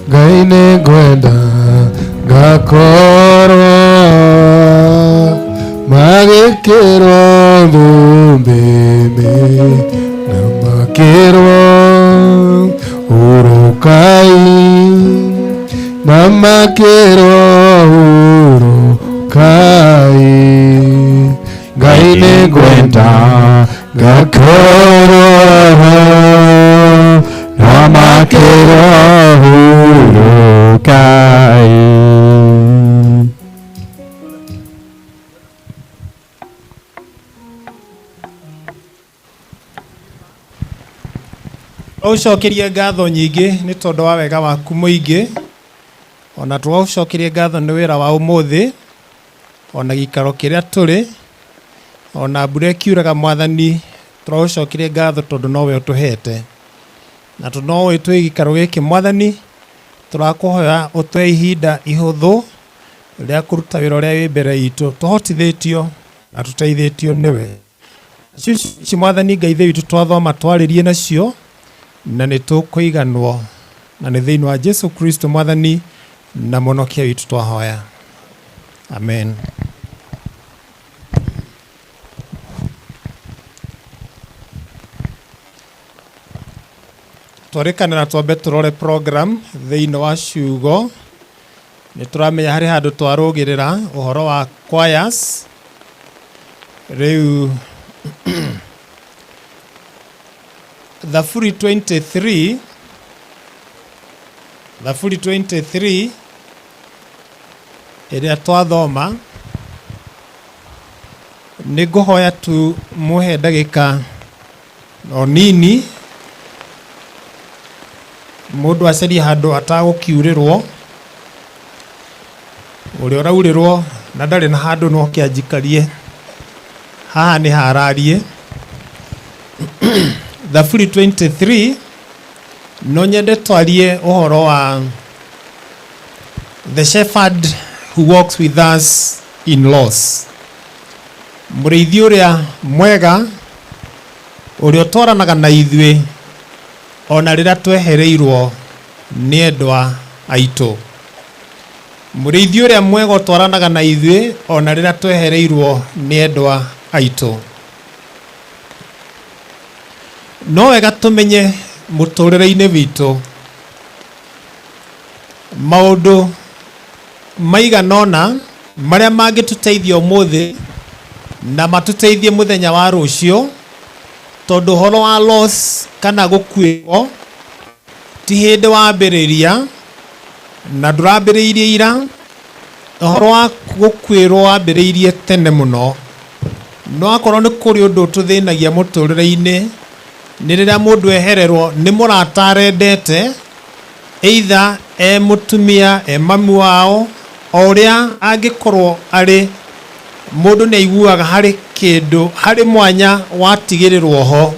Ngai negwenda gakorwo magĩkĩrwo thũmbĩ-inĩ na makĩrwo hurũkai na makĩrwo hurũkai. Ngai negwenda gakorwo na makĩrwo hurũkai. Ũcokerie ngatho nyingĩ nĩ tondũ wa wega waku mũingĩ, ona tũgũcokerie ngatho nĩ wĩra wa ũmũthĩ, ona gĩikaro kĩrĩa tũrĩ, ona mbura ĩkiuraga Mwathani tũragũcokeria ngatho tondũ nowe ũtũhete na tondũ nowe twĩ gĩikaro gĩkĩ Mwathani tũrakũhoya ũtũhe ihinda ihũthũ rĩa kũruta wĩra ũrĩa wĩ mbere itũ tũhotithĩtio na tũteithĩtio nĩwe ci Mwathani Ngai ithe witũ twathoma twarĩrie nacio na nĩ tũkũiganwo na nĩ thĩinĩ wa Jesu Kristo Mwathani na mũhonokia witũ twahoya amen. Twarekanĩra twambe tũrore program thĩinĩ wa ciugo nĩ tũramenya harĩ handũ twarũgĩrĩra ũhoro wa choirs rĩu Thaburi 23 ĩrĩa twathoma nĩ ngũhoya tu mũhe ndagĩka o nini mũndũ acarie handũ atagũkiurĩrwo ũrĩa ũraurĩrwo na ndarĩ na handũ no kĩanjikarie haha nĩ hararie Thaburi 23 no nyende twarie ũhoro wa the shepherd who walks with us in loss mũrĩithi ũrĩa mwega ũrĩa ũtwaranaga na ithuĩ ona rĩrĩa twehereirwo nĩ endwa aitũ mũrĩithi ũrĩa mwega ũtwaranaga na ithuĩ ona rĩrĩa twehereirwo nĩ endwa aitũ no wega tũmenye mũtũrĩre-inĩ witũ maũndũ maiganona marĩa mangĩtũteithia ũmũthĩ na matũteithie mũthenya wa rũciũ tondũ ũhoro wa loss kana gũkuĩrwo ti hĩndĩ wambĩrĩria na ndũrambĩrĩirie ira ũhoro wa gũkuĩrwo wambĩrĩirie tene mũno no akorwo nĩ kũrĩ ũndũ tũthĩnagia mũtũrĩre-inĩ nĩ rĩrĩa mũndũ ehererwo nĩ mũrata arendete either mũtumia mamu wao o ũrĩa angĩkorwo arĩ mũndũ nĩ aiguaga harĩ kĩndũ harĩ mwanya watigĩrĩrwo ho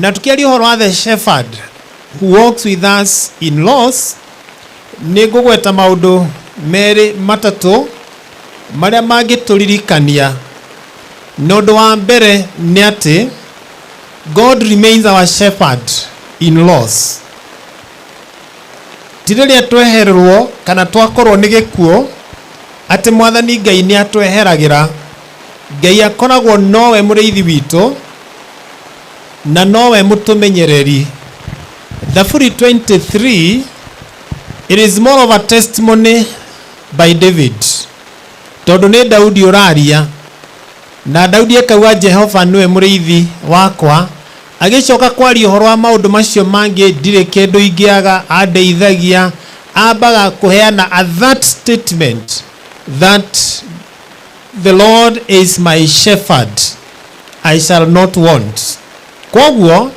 na tukĩaria ũhoro wa the shepherd who walks with us in loss nĩ ngũgweta maũndũ merĩ matatũ marĩa mangĩtũririkania na ũndũ wa mbere nĩ atĩ God remains our shepherd in loss ti rĩrĩa twehererwo kana twakorwo nĩ gĩkuũ atĩ Mwathani Ngai nĩ atweheragĩra Ngai akoragwo nowe mũrĩithi witũ na nowe mũtũmenyereri Thaburi 23 it is more of a testimony by David tondũ nĩ Daudi ũraria na Daudi akauga Jehova nĩwe mũrĩithi wakwa agĩcoka kwaria ũhoro wa maũndũ macio mangĩ ndirĩ kĩndũ ingĩaga andeithagia ambaga kũheana a that statement that the Lord is my shepherd I shall not want koguo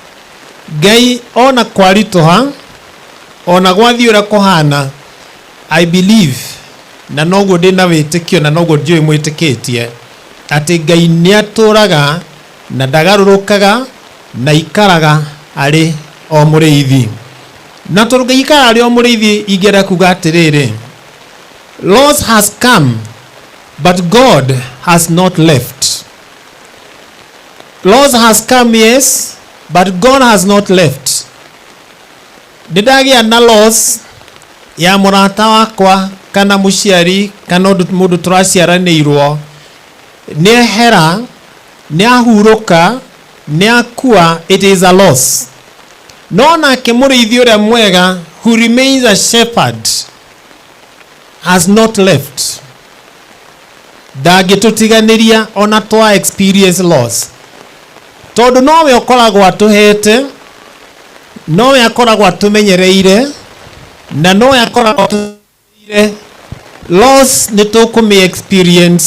Ngai ona kwaritũha ona gwathiĩ ũrĩa kũhana I believe na noguo ndĩna wĩtĩkio na noguo njũĩ mwĩtĩkĩtie atĩ Ngai nĩ atũraga na ndagarũrũkaga na ikaraga arĩ o mũrĩithi na tondũ Ngai ikaraga arĩ o mũrĩithi ingĩenda kuga atĩrĩrĩ loss has come but God has not left loss has come yes but God has not left ndĩndagĩa na loss ya mũrata wakwa kana mũciari kana mũndũ tũraciaranĩirwo nĩ ehera nĩ ahurũka nĩ akua it is a loss no nake mũrĩithi ũrĩa mwega who remains a shepherd has not left ndangĩtũtiganĩria ona twa experience loss tondũ nowe ũkoragwo atũhete nowe akoragwo atũmenyereire na nowe akoragwo atũmenyereire loss nĩ tũkũmĩ experience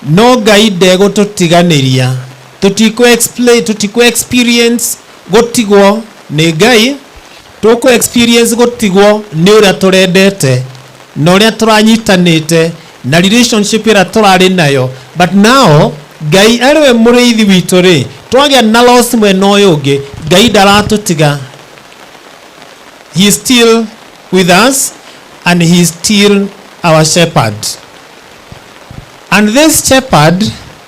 no Ngai ndegũtũtiganĩria tũtikũ experience gũtigwo nĩ Ngai tũkũ experience gũtigwo nĩ ũrĩa tũrendete na ũrĩa tũranyitanĩte na relationship ĩrĩa tũrarĩ nayo but now Ngai arĩwe mũrĩithi witũ rĩ twagĩa na loss mwena ũyũ ũngĩ Ngai ndaratũtiga. He is still with us and he is still our shepherd. And this shepherd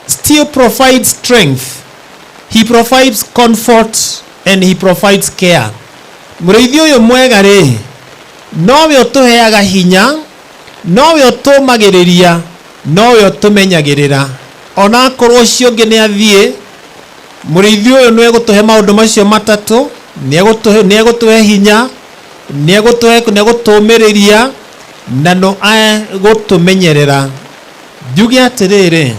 still provides strength. He provides comfort and he provides care. Mũrĩithi ũyũ mwega rĩ, nowe ũtũheaga hinya, nowe ũtũmagĩrĩria, nowe ũtũmenyagĩrĩra. Ona akorwo ũcio ũngĩ nĩ athiĩ, mũrĩithi ũyũ nĩ egũtũhe maũndũ macio matatũ, nĩ egũtũhe hinya, nĩ egũtũmĩrĩria, na no egũtũmenyerera. Njuge atĩrĩrĩ,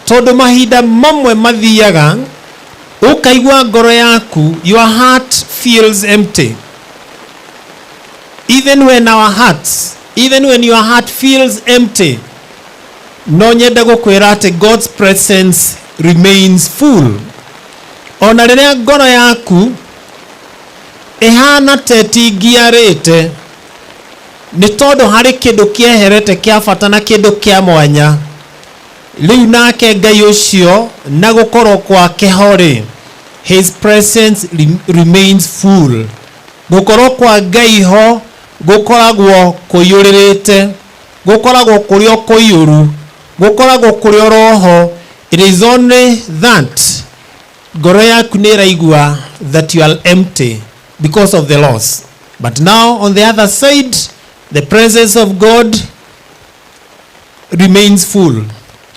tondũ mahinda mamwe mathiaga, ukaigua ngoro yaku, your heart feels empty. Even when your heart feels empty, no nyenda gũkwĩra atĩ God's presence remains full. Ona rĩrĩa ngoro yaku ĩhana ta ĩtingiarĩte, nĩ tondũ harĩ kĩndũ kĩeherete kĩa bata na kĩndũ kĩa mwanya, rĩu nake Ngai ũcio na gũkorwo kwake ho-rĩ, his presence remains full. Gũkorwo kwa Ngai ho gũkoragwo kũiyũrĩrĩte, gũkoragwo kũrĩ o kũiyũru, gũkoragwo kũrĩ o roho. It is only that ngoro yaku nĩ ĩraigua that you are empty because of the loss. But now on the other side, the presence of God remains full.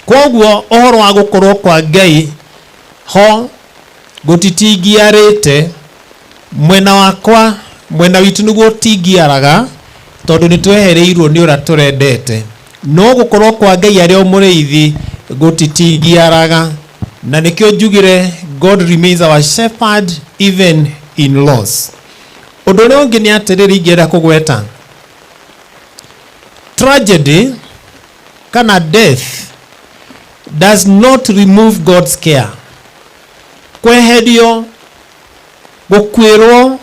Koguo ũhoro wa gũkorwo kwa Ngai ho gũtitingiarĩte, mwena wakwa, mwena witũ nĩguo ũtingiaraga, tondũ nĩ twehereirwo nĩ ũrĩa tũrendete. No gũkorwo kwa Ngai arĩ o mũrĩithi gũtitingiaraga, na nĩkĩo njugire God remains our shepherd even in loss. Ũndũ ũrĩa ũngĩ nĩ atĩrĩrĩ ingĩenda kũgweta, tragedy kana death does not remove God's care. Kweherio, gũkwĩrwo,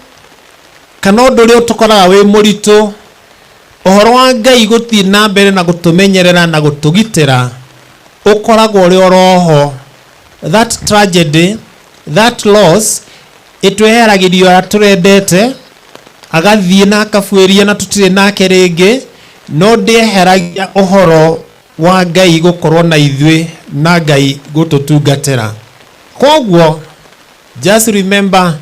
kana ũndũ ũrĩa ũtũkoraga wĩ mũritũ, ũhoro wa Ngai gũthiĩ na mbere na gũtũmenyerera na gũtũgitĩra ũkoragwo ũrĩ o roho. That tragedy, that loss, ĩtweheragĩrio ũrĩa tũrendete, agathiĩ na akabuĩria na tũtirĩ nake rĩngĩ, no ndĩeheragia ũhoro wa Ngai gũkorwo na ithuĩ na Ngai gũtũtungatĩra. Koguo, just remember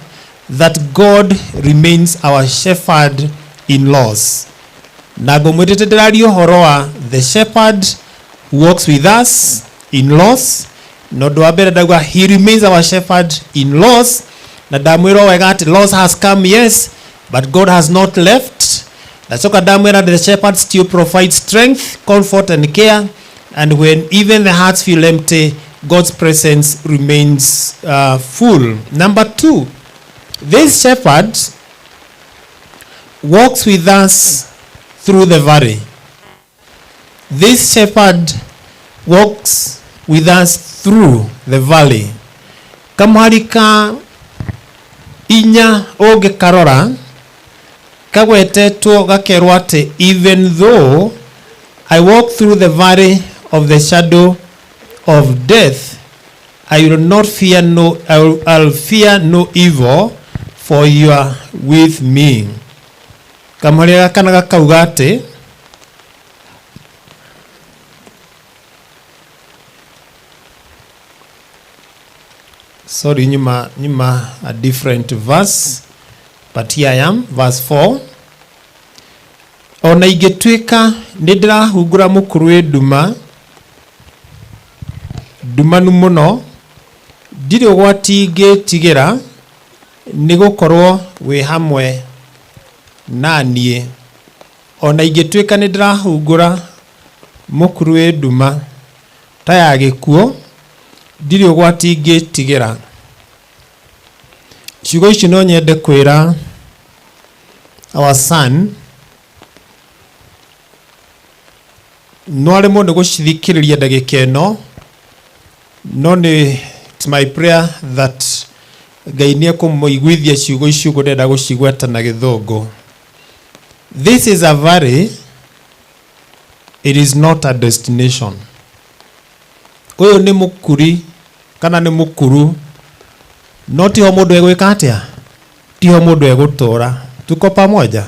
that God remains our shepherd in loss. Na ngũmwĩrĩte ndĩraria ũhoro wa the shepherd who walks with us in loss. No ndũ wa mbere ndauga he remains our shepherd in loss. Na ndamwĩra wega atĩ loss has come, yes, but God has not left. Ndacoka ndamwĩra the shepherd still provides strength, comfort and care. And when even the hearts feel empty, God's presence remains full. Number 2, this shepherd walks with us through the valley. This shepherd walks with us through the valley. Kamharika inya oge karora kagwetetwo gakerwo ati, even though I walk through the valley of the shadow of death, I will not fear I'll fear no evil, for you are with me. Kamharika kana gakauga ati, sorry, nyuma a different verse, but here I am, verse 4. Ona ingĩtuĩka nĩndĩrahungũra mũkũrũ nduma ndumanu mũno, ndirĩ ũgwati ingĩtigĩra, nĩgũkorwo wĩ hamwe naniĩ. Ona ingĩtuĩka nĩndĩrahungũra mũkũrũ nduma ta ya gĩkuũ, ndirĩ ũgwati ingĩtigĩra. Ciugo ici no nyende kwĩra our son, no arĩmwo nĩ gũcithikĩrĩria ndagĩka ĩno, no nĩ it's my prayer that Ngai nĩekũmũiguithia ciugo ici ũguo ndĩrenda gũcigweta na gĩthũngũ. This is a valley, it is not a destination. Ũyũ nĩ mũkuri kana nĩ mũkuru no tiho mundu egwika atia, tiho mundu egutura. Tuko pamoja?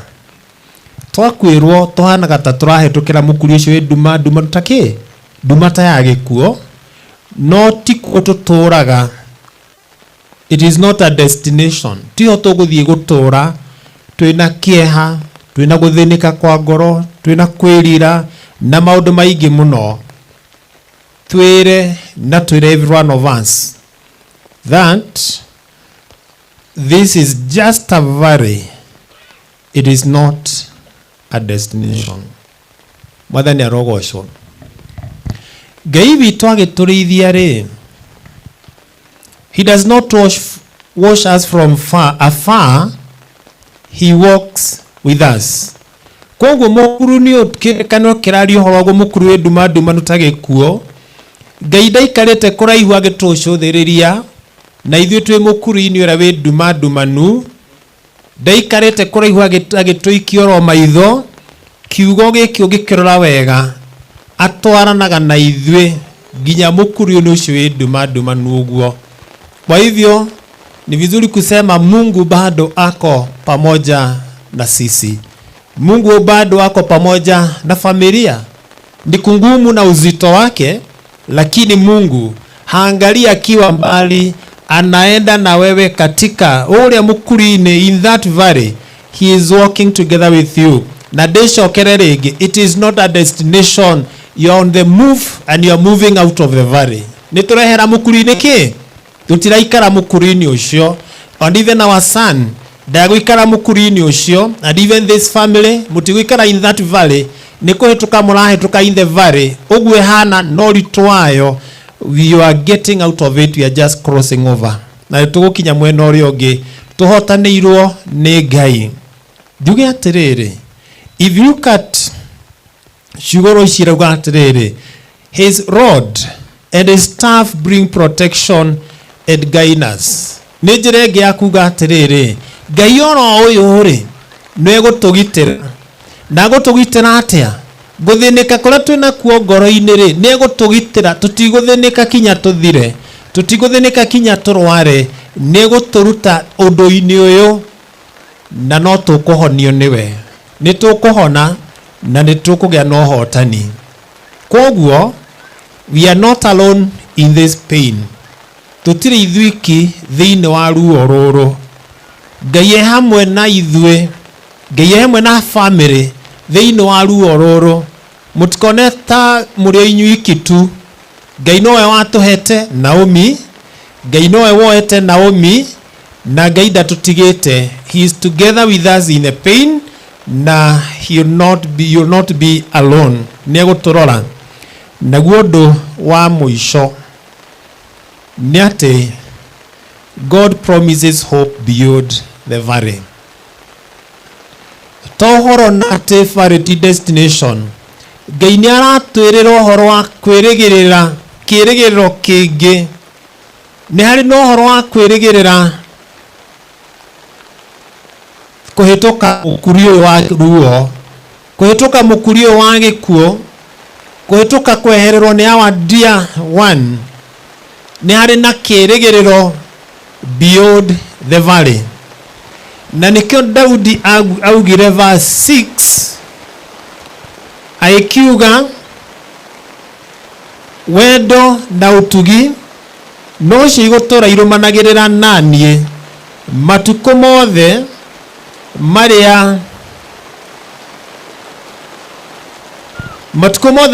Twakwirwo tuhanaga ta turahetukira mukuri ucio wi nduma nduma tutaki nduma ta ya gikuo, no tikuo tuturaga. It is not a destination. Tiho tuguthie gutura twina kieha, twina guthinika kwa ngoro, twina kwirira na maundu maingi muno. Twire na twire every one of us that this is just a valley. It is not a destination. Mwathani arogocwo. Ngai witũ agĩtũrĩithia rĩ, he does not wash us from afar. He walks with us. Koguo mũkuru nĩ ũkĩrĩkanĩro kĩraria ũhoro wa mũkuru wĩ nduma nduma nũtagĩkuo. Ngai ndaikarĩte kũraihu agĩtũcũthĩrĩria, na ithuĩ twĩ mũkuru-inĩ ũrĩa wĩ nduma ndumanu. Ndaikarĩte kũraihu agĩtũikia oro maitho, kiugo gĩkĩ ũngĩkĩrora wega atwaranaga na ithuĩ nginya mũkuru-inĩ ũcio wĩ nduma ndumanu ũguo. Kwa hivyo ni vizuri kusema Mungu bado ako pamoja na sisi. Mungu bado ako pamoja na familia. Ni kungumu na uzito wake, lakini Mungu haangalia akiwa mbali, anaenda na wewe katika ule mukuri-inĩ, in that valley. He is walking together with you. Na ndĩcokere rĩngĩ, it is not a destination. You are on the move and you are moving out of the valley. Nĩtũrehera mukuri-inĩ kĩ? Tutiraikara mukuri-inĩ ũcio. And even our son ndagũikara mukuri-inĩ ũcio, and even this family mutigũikara in that valley. Nĩkũhĩtũka mũrahĩtũka in the valley. Ũguo hana no ritwayo. You are getting out of it, we are just crossing over. Na tũgũkinya mwena ũrĩa ũngĩ tũhotanĩirwo nĩ Ngai. Njuge atĩrĩrĩ, if you look at ciugũ ici rauga atĩrĩrĩ, his rod and his staff bring protection and guidance. Nĩ njĩra ĩngĩ ya kuga atĩrĩrĩ, Ngai oro ũyũ rĩ nĩ egũtũgitĩra. Na gũtũgitĩra atĩa? Gũthĩnĩka kũrĩa twĩna kuo ngoro-inĩ rĩ, nĩ egũtũgitĩra. Tũtigũthĩnĩka kinya tũthire, tũtigũthĩnĩka kinya tũrware. Nĩ egũtũruta ũndũ-inĩ ũyũ na no tũkũhonio nĩwe. Nĩ tũkũhona na nĩ tũkũgĩa na ũhotani. Koguo we are not alone in this pain. Tũtirĩ ithuiki thĩinĩ wa ruo rũrũ. Ngai e hamwe na ithuĩ, Ngai e hamwe na family thĩinĩ wa ruo rũrũ. Mũtikone ta mũrĩ inyuiki tu. Ngai nowe watũhete Naomi, Ngai nowe woete Naomi, na Ngai ndatũtigĩte. He is together with us in the pain, na he will not be alone. Nĩ egũtũrora. Naguo ũndũ wa mũico nĩ atĩ God promises hope beyond the valley. Tohoro na atĩ valley ti destination. Ngai nĩ aratwĩrĩra ũhoro wa kwĩrĩgĩrĩra kĩrĩgĩrĩro kĩngĩ. Nĩ harĩ na ũhoro wa kwĩrĩgĩrĩra kũhĩtũka mũkuri ũyũ wa ruo, kũhĩtũka mũkuri ũyũ wa gĩkuũ, kũhĩtũka kwehererwo nĩ our dear one. Nĩ harĩ na kĩrĩgĩrĩro beyond the valley. Na nĩkĩo Daudi augire verse 6 aikiuga wendo na utugi no cigũtũra irũmanagĩrĩra naniĩ matukũ mothe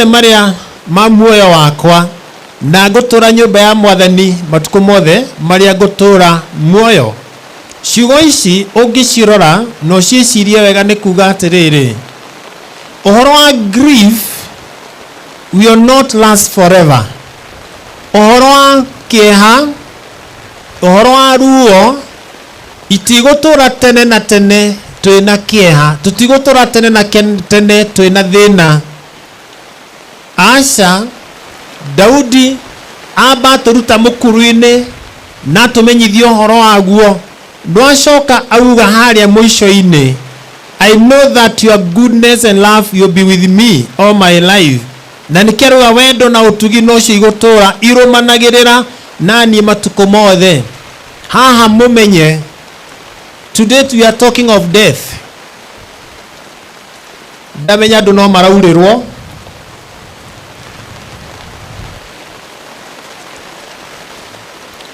marĩa ma muoyo wakwa, na ngũtũra nyũmba ya Mwathani matukũ mothe marĩa ngũtũra muoyo. Ciugo ici ũngĩcirora no ciĩcirie wega nĩ kuga atĩrĩrĩ, ũhoro wa grief will not last forever. Ũhoro wa kĩeha, ũhoro wa ruo itigũtũra tene na tene twĩna kĩeha, tũtigũtũra tene na tene twĩna thĩna. Aca, Daudi amba tũruta mũkuru-inĩ na tũmenyithio ũhoro waguo. Ndwacoka auga harĩa mũico-inĩ, I know that your goodness and love will be with me all my life. Na nĩkĩruga wendo na ũtugi no cigũtũra irũmanagĩrĩra naniĩ matukũ mothe. haha mumenye, today we are talking of death. Ndamenya andu no maraurirwo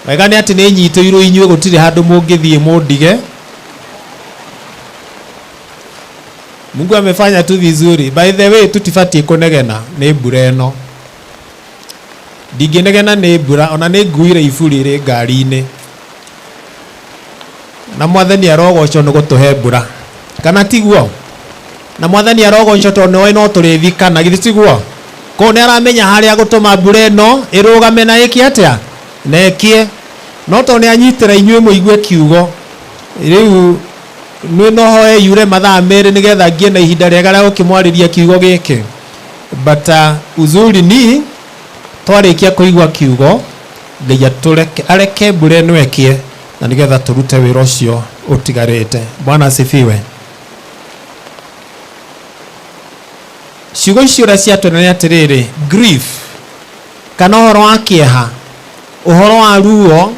wega ni ati ni nyitirwo inyue gutire handu mungithie mundige. Mungu amefanya tu vizuri. By the way, tutifatie kunegena ni mbura eno. Ndinginegena ni mbura, ona ni nguire iburi ri ngari-ini. Na mwathani arogocwo ni gutuhe mbura. Kana tiguo? Na mwathani arogocwo to no ino turithikana githi tiguo? Ko ni aramenya haria gutuma mbura eno irugame na iki atia? Nekie. No to ni anyitira inyue muigue kiugo. Riu nwe no hoe yure mathaa mere nigetha ngie na ihinda riega ria gukimwariria kiugo giki. But uzuri ni twarikia kuigwa kiugo Ngai atureke areke mbura eno ekie na nigetha turute wira ucio utigarite. Bwana asifiwe. Ciugo icio ria ciatwena atiriri, grief kana uhoro wa kieha, uhoro wa ruo,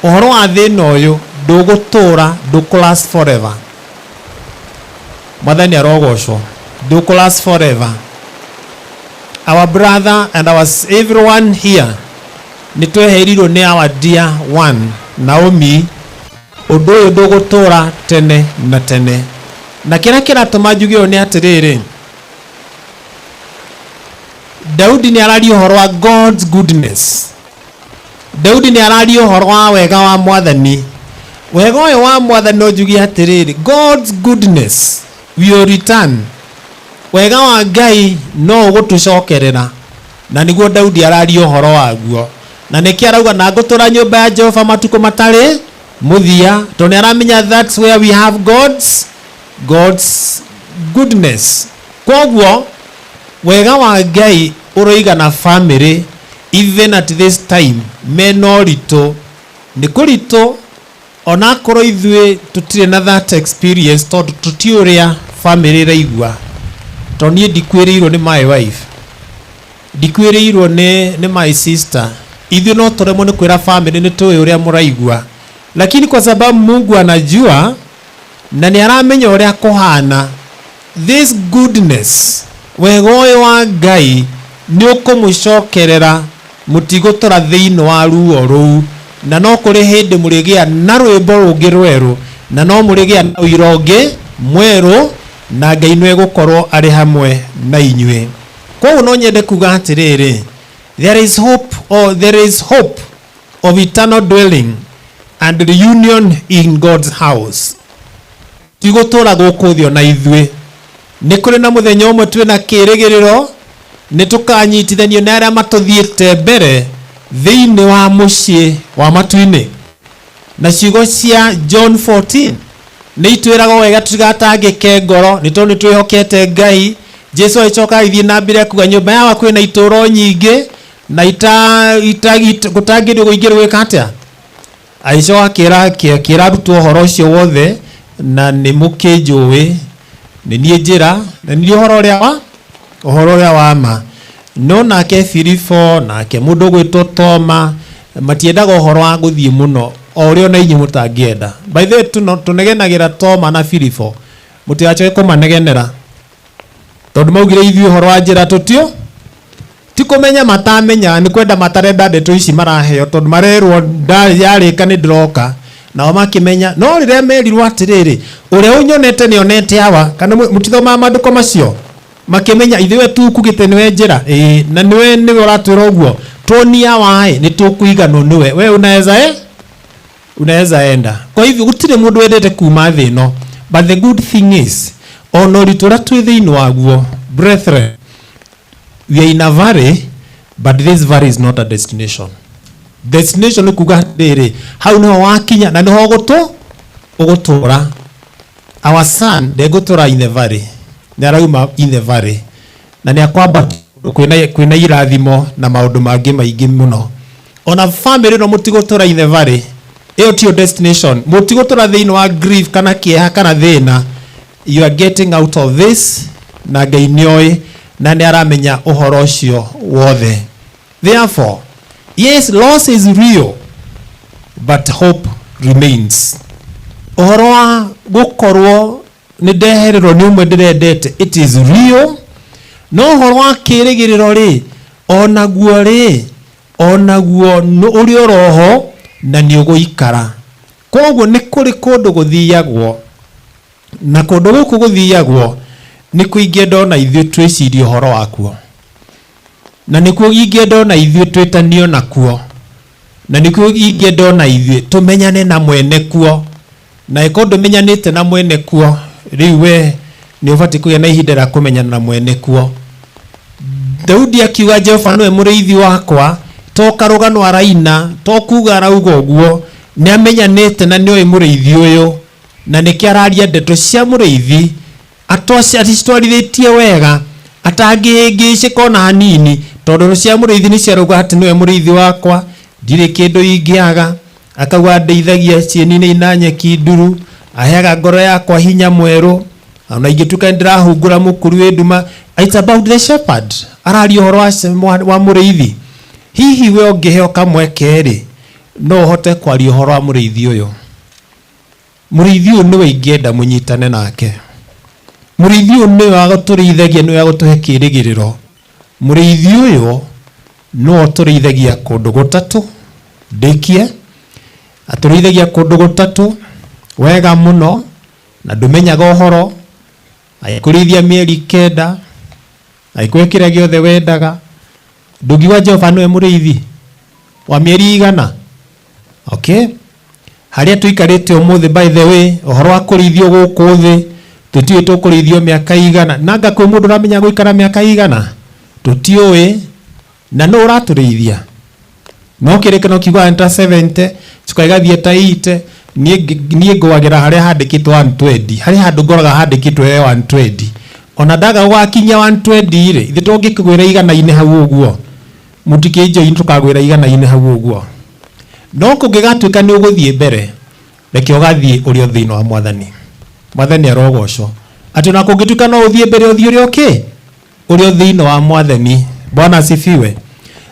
uhoro wa thina uyu ndugutura, ndukulast forever. Mwathani arogocwo, ndukulast forever. Our brother and everyone here nitweherirwo ni our dear one Naomi, undu uyu ndugutura tene na tene. Na kira kiratuma njugio ni atiriri, Daudi ni araria uhoro wa God's goodness. Daudi ni araria uhoro wa wega wa Mwathani. Wega uyu wa Mwathani no njugi atiriri, God's goodness will return. Wega wa Ngai no ugutucokerera. Na niguo Daudi araria uhoro waguo. Na niki arauga na ngutura nyumba ya Jehova matuko matari muthia, to ni aramenya that's where we have God's goodness. Koguo wega wa Ngai uroiga na family even at this time meno rito ni kurito ona korwo ithue tutire na that experience to tutiuria family raigua. To nie ndikwirirwo ni my wife, ndikwirirwo ni my sister, ithu no turemo ni kwira family ni tuwe uria muraigua. Lakini kwa sababu Mungu anajua na ni aramenya uria kuhana, this goodness wega uyu wa Ngai ni ukumucokerera mutigotora thiini wa ruo ruu. Na no kuri hindi murigia na rwimbo rungi rweru, na no murigia na uira ungi mweru, na Ngai nwe gukorwo ari hamwe na inyue. Kwa no nyende kuga atiriri, there is hope of eternal dwelling and reunion in God's house. Tigotora guku thio na ithue ni kuri na muthenya umwe twina kirigiriro ni tukanyitithanio na aria matuthiite mbere thiini wa mucii wa matuini. Na ciugo cia John 14 ni itwiraga wega tugatangike ngoro ni to ni twihokete Ngai. Jesu aicoka ithie na mbere kuga nyumba yawa kwina ituro nyingi na gutagirio guingirwo wikatia. Aicoka kira rutwo horo ucio wothe na ni mukinjui ni nie njira na ni uhoro uria wa ma. No nake Filipo nake mundu gwitwo Toma matiendaga uhoro wa guthie muno o uria na inyi mutangienda. By the way tunegenagira Toma na Filipo mutiachoe kumanegenera tondu maugire ithio uhoro wa njira tutio tikumenya matamenya ni kwenda matarenda ndeto ici maraheo tondu marerwo yarika ni ndiroka nao makimenya no rire merirwo atiriri uria unyonete ni onete awa kana mutithoma maandiko macio makimenya ithiwe tu kugite niwe njira na niwe uratwira uguo tonia wae ni tukuigano niwe we unaweza enda. Kwa hivyo gutire mundu wendete kuma thino, but the good thing is ono ritura twi thiini waguo brethren, we are in a valley, but this valley is not a destination. Destination ni kuga ndiri hau no wakinya na niho ugutura. Our son they gutura in the valley, ni arauma in the valley na ni akwamba kwina irathimo na maundu mangi maingi muno. Ona family no mutigutura in the valley, iyo tio destination. Mutigutura thiini wa grief kana kieha kana thina, you are getting out of this na Ngai nioi na ni aramenya uhoro ucio wothe. Therefore, yes, loss is real, but hope remains. Ohoro wa gukorwo ni ndehererwo ni umwe ndirendete, it is real. No ohoro wa kirigiriro ri onaguo uri oroho na ni uguikara. Koguo ni kuri kundu guthiagwo, na kundu guku guthiagwo ni kuingia ndona ithuĩ twĩcirie ũhoro wakuo, na nĩkuo ingia ndona ithuĩ twĩtanio nakuo, na nĩkuo ingia ndona ithuĩ tũmenyane na mwene kuo. Na ĩkorwo ndũmenyanĩte na mwene kuo, rĩu we nĩ ũbatiĩ kũgĩa na ihinda rĩa kũmenyana na mwene kuo. Daudi akiuga Jehova nĩwe mũrĩithi wakwa, to karũgano araina, to kuga arauga ũguo, nĩ amenyanĩte na nĩoĩ mũrĩithi ũyũ, na nĩkĩ araria ndeto cia mũrĩithi acitwarithĩtie wega atangĩhĩngĩcĩka ona hanini, tondũ cia mũrĩithi nĩ ciarauga atĩ nĩwe mũrĩithi wakwa, ndirĩ kĩndũ ingĩaga, akauga ndeithagia cieni-inĩ ina nyeki nduru, aheaga ngoro yakwa hinya mwerũ, ona ingĩtuĩka ndĩrahungũra mũkuru wĩ nduma. It's about the shepherd, araria ũhoro wa mũrĩithi. Hihi we ũngĩheo kamweke rĩ, no ũhote kwaria ũhoro wa mũrĩithi ũyũ. Mũrĩithi ũyũ nĩwe ingĩenda mũnyitane nake. Mũrĩithi ũyũ nĩwe agũtũrĩithagia, nĩwe agũtũhe kĩĩrĩgĩrĩro. Mũrĩithi ũyũ no atũrĩithagia kũndũ gũtatũ, ndĩkie atũrĩithagia kũndũ gũtatũ wega mũno, na ndũmenyaga ũhoro, agĩkũrĩithia mĩeri 9, agĩkũhe kĩrĩa gĩothe wendaga. Ndũngiuga Jehova nĩwe mũrĩithi wa mĩeri 100? Okay, harĩa tũikarĩte ũmũthĩ, by the way, ũhoro wa kũrĩithio gũkũ thĩ tũtiũĩ tũkũrĩithio mĩaka igana, na anga kwĩ mũndũ ũramenya gũikara mĩaka igana? Tũtiũĩ. Na no ũratũrĩithia? No kĩrĩkanĩro kiugaga nĩ ta 70, cikaigathiĩ ta 80, niĩ ngũagĩra harĩa handĩkĩtwo 120, harĩa handũ ngoraga handĩkĩtwo 120. Ona ndaga gũgakinya 120 rĩ, ithuĩ tũngĩkĩgwĩra igana-inĩ hau ũguo, mũtikĩnjoini tũkagwĩra igana-inĩ hau ũguo. No kũngĩgatuĩka nĩ ũgũthiĩ mbere, reke ũgathiĩ ũrĩ o thĩinĩ wa Mwathani. Mwathani arogocwo. Atĩ ona kũngĩtuĩka no ũthiĩ mbere ũthiĩ ũrĩ okay, ũrĩ o thĩinĩ wa Mwathani. Bwana asifiwe.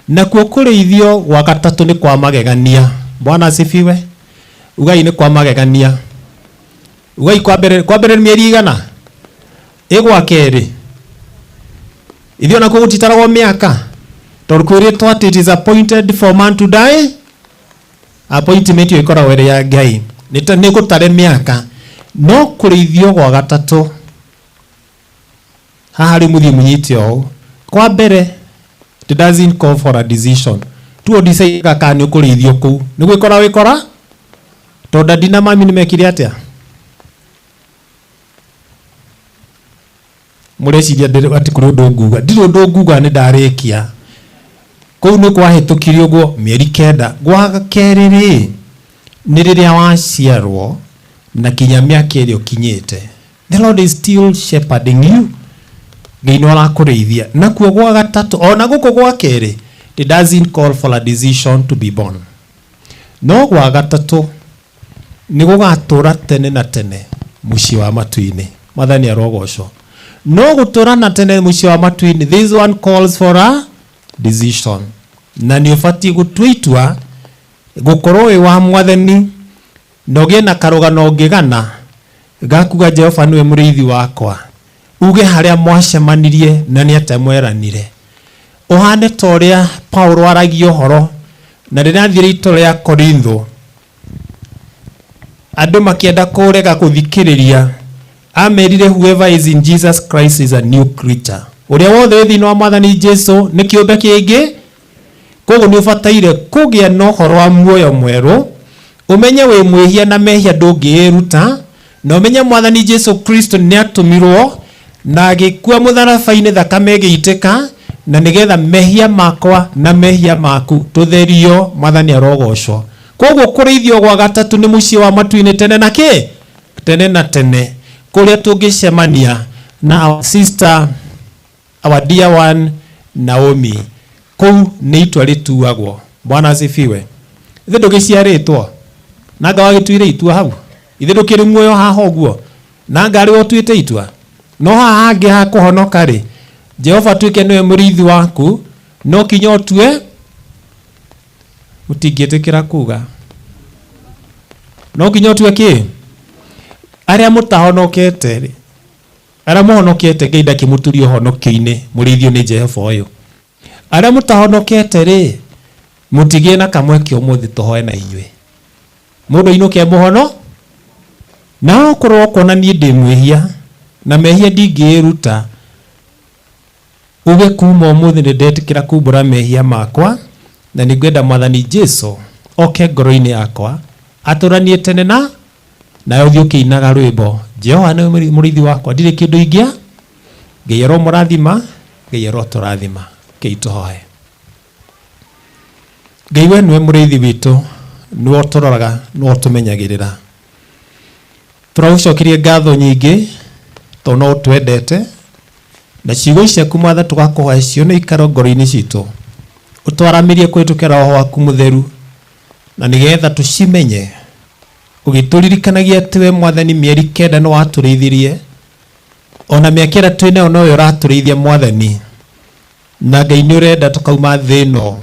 Nakuo kũrĩithio gwa gatatũ nĩ kwa magegania. Bwana asifiwe. Ugai nĩ kwa magegania. Ugai kwa mbere nĩ mĩeri 100, ĩgwa kerĩ. Ithuĩ ona gũtitaragwo mĩaka, tondũ kwĩrĩtwo atĩ it is appointed for man to die. Appointment ĩyo ĩkoragwo ĩrĩ ya Ngai, nĩ gũtare mĩaka. No kũrĩithio gwa gatatũ, haha rĩ mũthiĩ mũnyite ũũ. Kwa mbere, it doesn't call for a decision. Tu decide kana nĩ ũkũrĩithio kũu. Nĩ gwĩkora wĩkora? Tondũ dadi na mami nĩ mekire atĩa? Mũreciria atĩ kũrĩ ũndũ nguga. Ndirĩ ũndũ nguga, nĩ ndarĩkia. Kũu nĩ kwahĩtũkire ũguo mĩeri 9. Gwa kerĩ rĩ, nĩ rĩrĩa waciarwo na kinya mĩaka ĩrĩa ũkinyĩte. The Lord is still shepherding you. Ngai nĩ arakũrĩithia. Nakuo gwa gatatũ, ona gũkũ gwa kerĩ, it doesn't call for a decision to be born. No gwa gatatũ nĩ gũgatũra tene na tene mũciĩ wa matu-inĩ. Mwathani arogocwo. No gũtũra na tene mũciĩ wa matu-inĩ, this one calls for a decision. Na nĩ ũbatiĩ gũtua itua gũkorwo wĩ wa Mwathani, na ũgĩe na karũgano ũngĩgana gakuga Jehova nĩwe mũrĩithi wakwa. Uge harĩa mwacemanirie na nĩ atĩa mweranire. Ũhane ta ũrĩa Paulo aragia ũhoro, na rĩrĩa athire itũũra rĩa Korintho, andũ makĩenda kũrega gũthikĩrĩria, amerire whoever is in Jesus Christ is a new creature. Ũrĩa wothe thĩinĩ wa Mwathani Jesũ nĩ kĩũmbe kĩngĩ. Koguo nĩ ũbataire kũgĩa na ũhoro wa muoyo mwerũ, ũmenye wĩ mwĩhia na mehia ndũngĩĩruta, na ũmenye Mwathani Jesũ Kristo nĩ atũmirwo na agĩkua mũtharaba-inĩ, thakame ĩgĩitĩka, na nĩgetha mehia makwa na mehia maku tũtherio. Mwathani arogocwo. Koguo kũrĩithio gwa gatatũ nĩ mũciĩ wa matu-inĩ tene na kĩ? Tene na tene. Kũrĩa tũngĩcemania na our sister, our dear one Naomi. Kũu nĩ itua rĩtuagwo. Bwana asifiwe. Ithe ndũgĩciarĩtwo na Ngai agĩtuire itua hau. Ithe ndũkĩrĩ muoyo haha ũguo na Ngai ũtuĩte itua. No haha hangĩ ha kũhonoka rĩ, Jehova tuĩke nĩwe mũrĩithi waku, no kinya ũtue, ũtingĩtĩkĩra kuga. no nginya ũtue kĩ arĩa mũtahonokete rĩ arĩa mũhonokete Ngai ndakĩmũturia ũhonokio-inĩ mũrĩithio nĩ Jehova ũyũ arĩa mũtahonokete rĩ mũtigie na kamweke ũmũthĩ tũhoe na inyuĩ mũndũ ainũke mũhono na okorwo kuona niĩ ndĩ mwĩhia na mehia ndingĩĩruta uge kuma ũmũthĩ nĩ ndetĩkĩra kumbũra mehia makwa na nĩ ngwenda Mwathani Jesũ oke ngoro-inĩ yakwa atũranie tene na nayo ũthiĩ ũkĩinaga rwĩmbo Jehova nĩ mũrĩithi wakwa ndirĩ kĩndũ ingĩa Ngai aromũrathima Ngai arotũrathima kĩi tũhoe Ngai we nĩwe mũrĩithi witũ nĩwe ũtũroraga nĩwe ũtũmenyagĩrĩra tũragũcokeria ngatho nyingĩ tondũ no ũtwendete na ciugo ciaku Mwathani tũgakũhoya cio nĩ ikaro ngoro-inĩ citũ ũtwaramĩrie kũhĩtũkĩra Roho waku mũtheru na nĩgetha tũcimenye ũgĩtũririkanagia atĩ we Mwathani mĩeri 9 nĩ watũrĩithirie ona mĩaka ĩrĩa twĩ nayo noyo ũratũrĩithia Mwathani na Ngai nĩ ũrenda tũkauma thĩ ĩno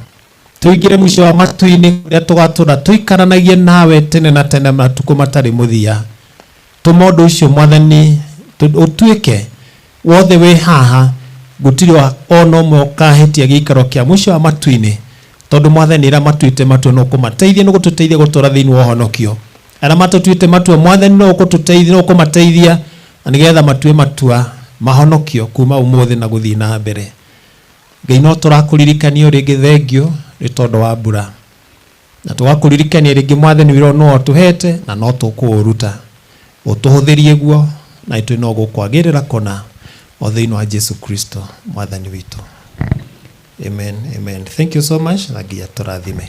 tũingĩre mũico wa matu-inĩ ũrĩa tũgatũra tũikaranagie nawe tene na tene matukũ matarĩ mũthia tũma ũndũ ũcio Mwathani ũtuĩke wothe wĩ haha gũtirĩ ona ũmwe ũkahĩtia gĩikaro kĩa mũico wa matu-inĩ tondũ Mwathani ĩrĩa matuĩte matua no kũmateithia no gũtũteithia gũtũra thĩinĩ wa ũhonokio arĩa matũtuĩte matua Mwathani no gũtũteithia no kũmateithia na nĩgetha matue matua mahonokio kuma ũmũthĩ na gũthiĩ na mbere Ngai no tũrakũririkania rĩngĩ thengio nĩ tondũ wa mbura na tũgakũririkania rĩngĩ Mwathani wĩra no tũhete na no tũkũũruta ũtũhũthĩrie guo na ithuĩ no gũkwagĩrĩra kona o thĩinĩ wa Jesu Kristo Mwathani witũ amen amen thank you so much na Ngai atũrathime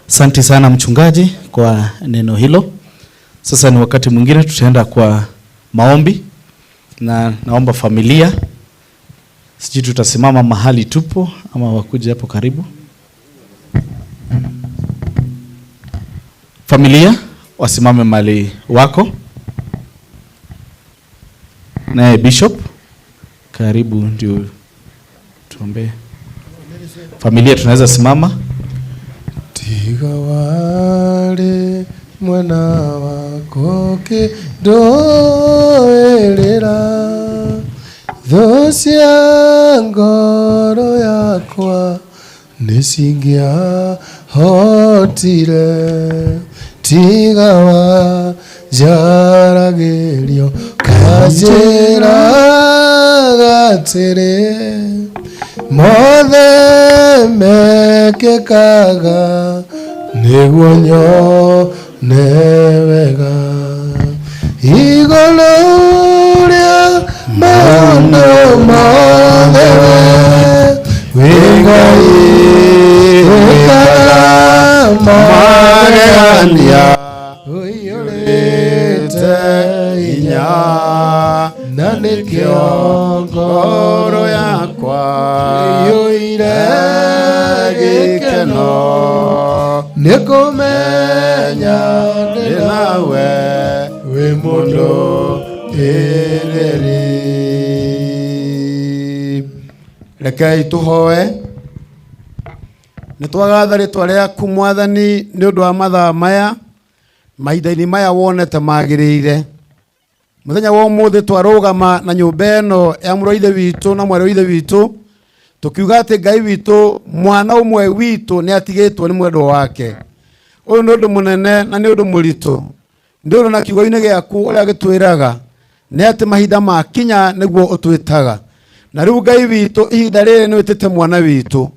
Asante sana mchungaji kwa neno hilo. Sasa ni wakati mwingine tutaenda kwa maombi na naomba familia sijui tutasimama mahali tupo ama wakuja hapo karibu. Familia wasimame mahali wako. Naye Bishop karibu ndio tuombe. Familia tunaweza simama. Tiga wale mwana wako kidoerera thocia ngoro yakwa nisingia hotire tiga wa jaragerio kajera gatere mothe mekekaga nĩguo nyone wega igũrũ rĩa maũndũ mothe wĩ Ngai wĩkaga magegania ũiyũrĩte hinya na nĩkĩo ngoro yakwa ĩiyũire gĩkeno nĩkũmenya ndĩ nawe wĩ mũndũ ĩrĩrĩ. Rekei tũhoe. Nĩtwagatha rĩtwa rĩaku Mwathani nĩ ũndũ wa mathaa maya mahinda-inĩ maya wonete magĩrĩire. Mũthenya wa ũmũthĩ twarũgama na nyũmba ĩno ya mũrũ wa ithe witũ na mwarĩ wa ithe witũ tukiuga atĩ Ngai witũ mwana ũmwe witũ nĩ atigĩtwo nĩ mwendwa wake. Ũyũ nĩ ũndũ mũnene na nĩ ũndũ mũritũ. Ndĩrona na kiugo-inĩ gĩaku ũrĩa gĩtwĩraga nĩ atĩ mahinda makinya nĩguo ũtwĩtaga. Na rĩu Ngai witũ ihinda rĩrĩ nĩ wĩtĩte mwana witũ.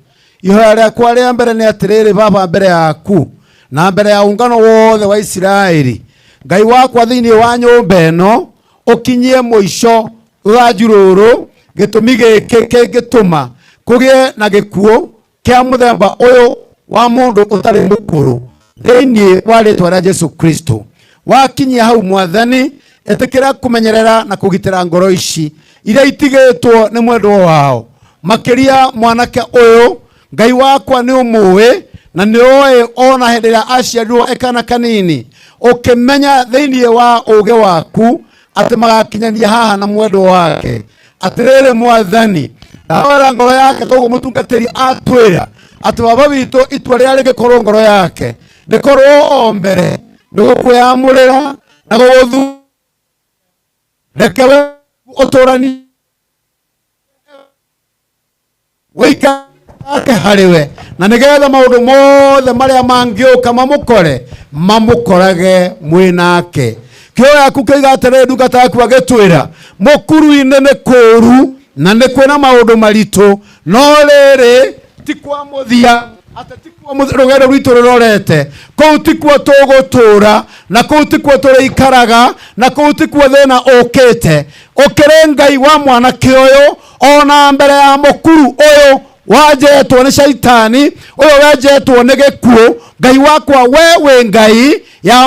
Ihoya rĩakwa rĩa mbere nĩ atĩrĩrĩ Baba mbere yaku na mbere ya ungano wothe wa Isiraeli. Ngai wakwa thĩinĩ wa nyũmba ĩno ũkinyie mũico rũthanju rũrũ gĩtũmi gĩkĩ kĩngĩtũma kũgĩe na gĩkuũ kĩa mũthemba ũyũ wa mũndũ ũtarĩ mũkũrũ thĩinĩ wa rĩtwa rĩa Jesu Kristo. Wakinyia hau Mwathani etekera kumenyerera na kugitira ngoro ici iria itigitwo ni mwendwo wao makiria mwanake uyu Ngai wakwa ni umuwe na ni oe ona hendera aciarirwo ekana kanini ukimenya thiini wa uge waku ati magakinyania haha na mwendwo wake atirere Mwathani awara ngoro yake togo mutungatiri atwira ati baba witu itwa ria rigikorwo ngoro yake ndikorwo o mbere ndigukwamurira na guthu rekewe uturani wika ake hariwe na nigetha maundu mothe maria mangiuka mamukorage mwinake kio yaku kigatere ndungata yaku agitwira mukuru-ine ni kuru na ni kwina maundu maritu no riri ti kwa muthia rugendo rwitu rurorete kou tikuo tugutura na kou tikuo turikaraga na kou tikuo thina ukite ukire Ngai wa mwanake uyu ona mbere ya mukuru uyu wajetwo ni shaitani uyu wajetwo ni gikuo Ngai wakwa we Ngai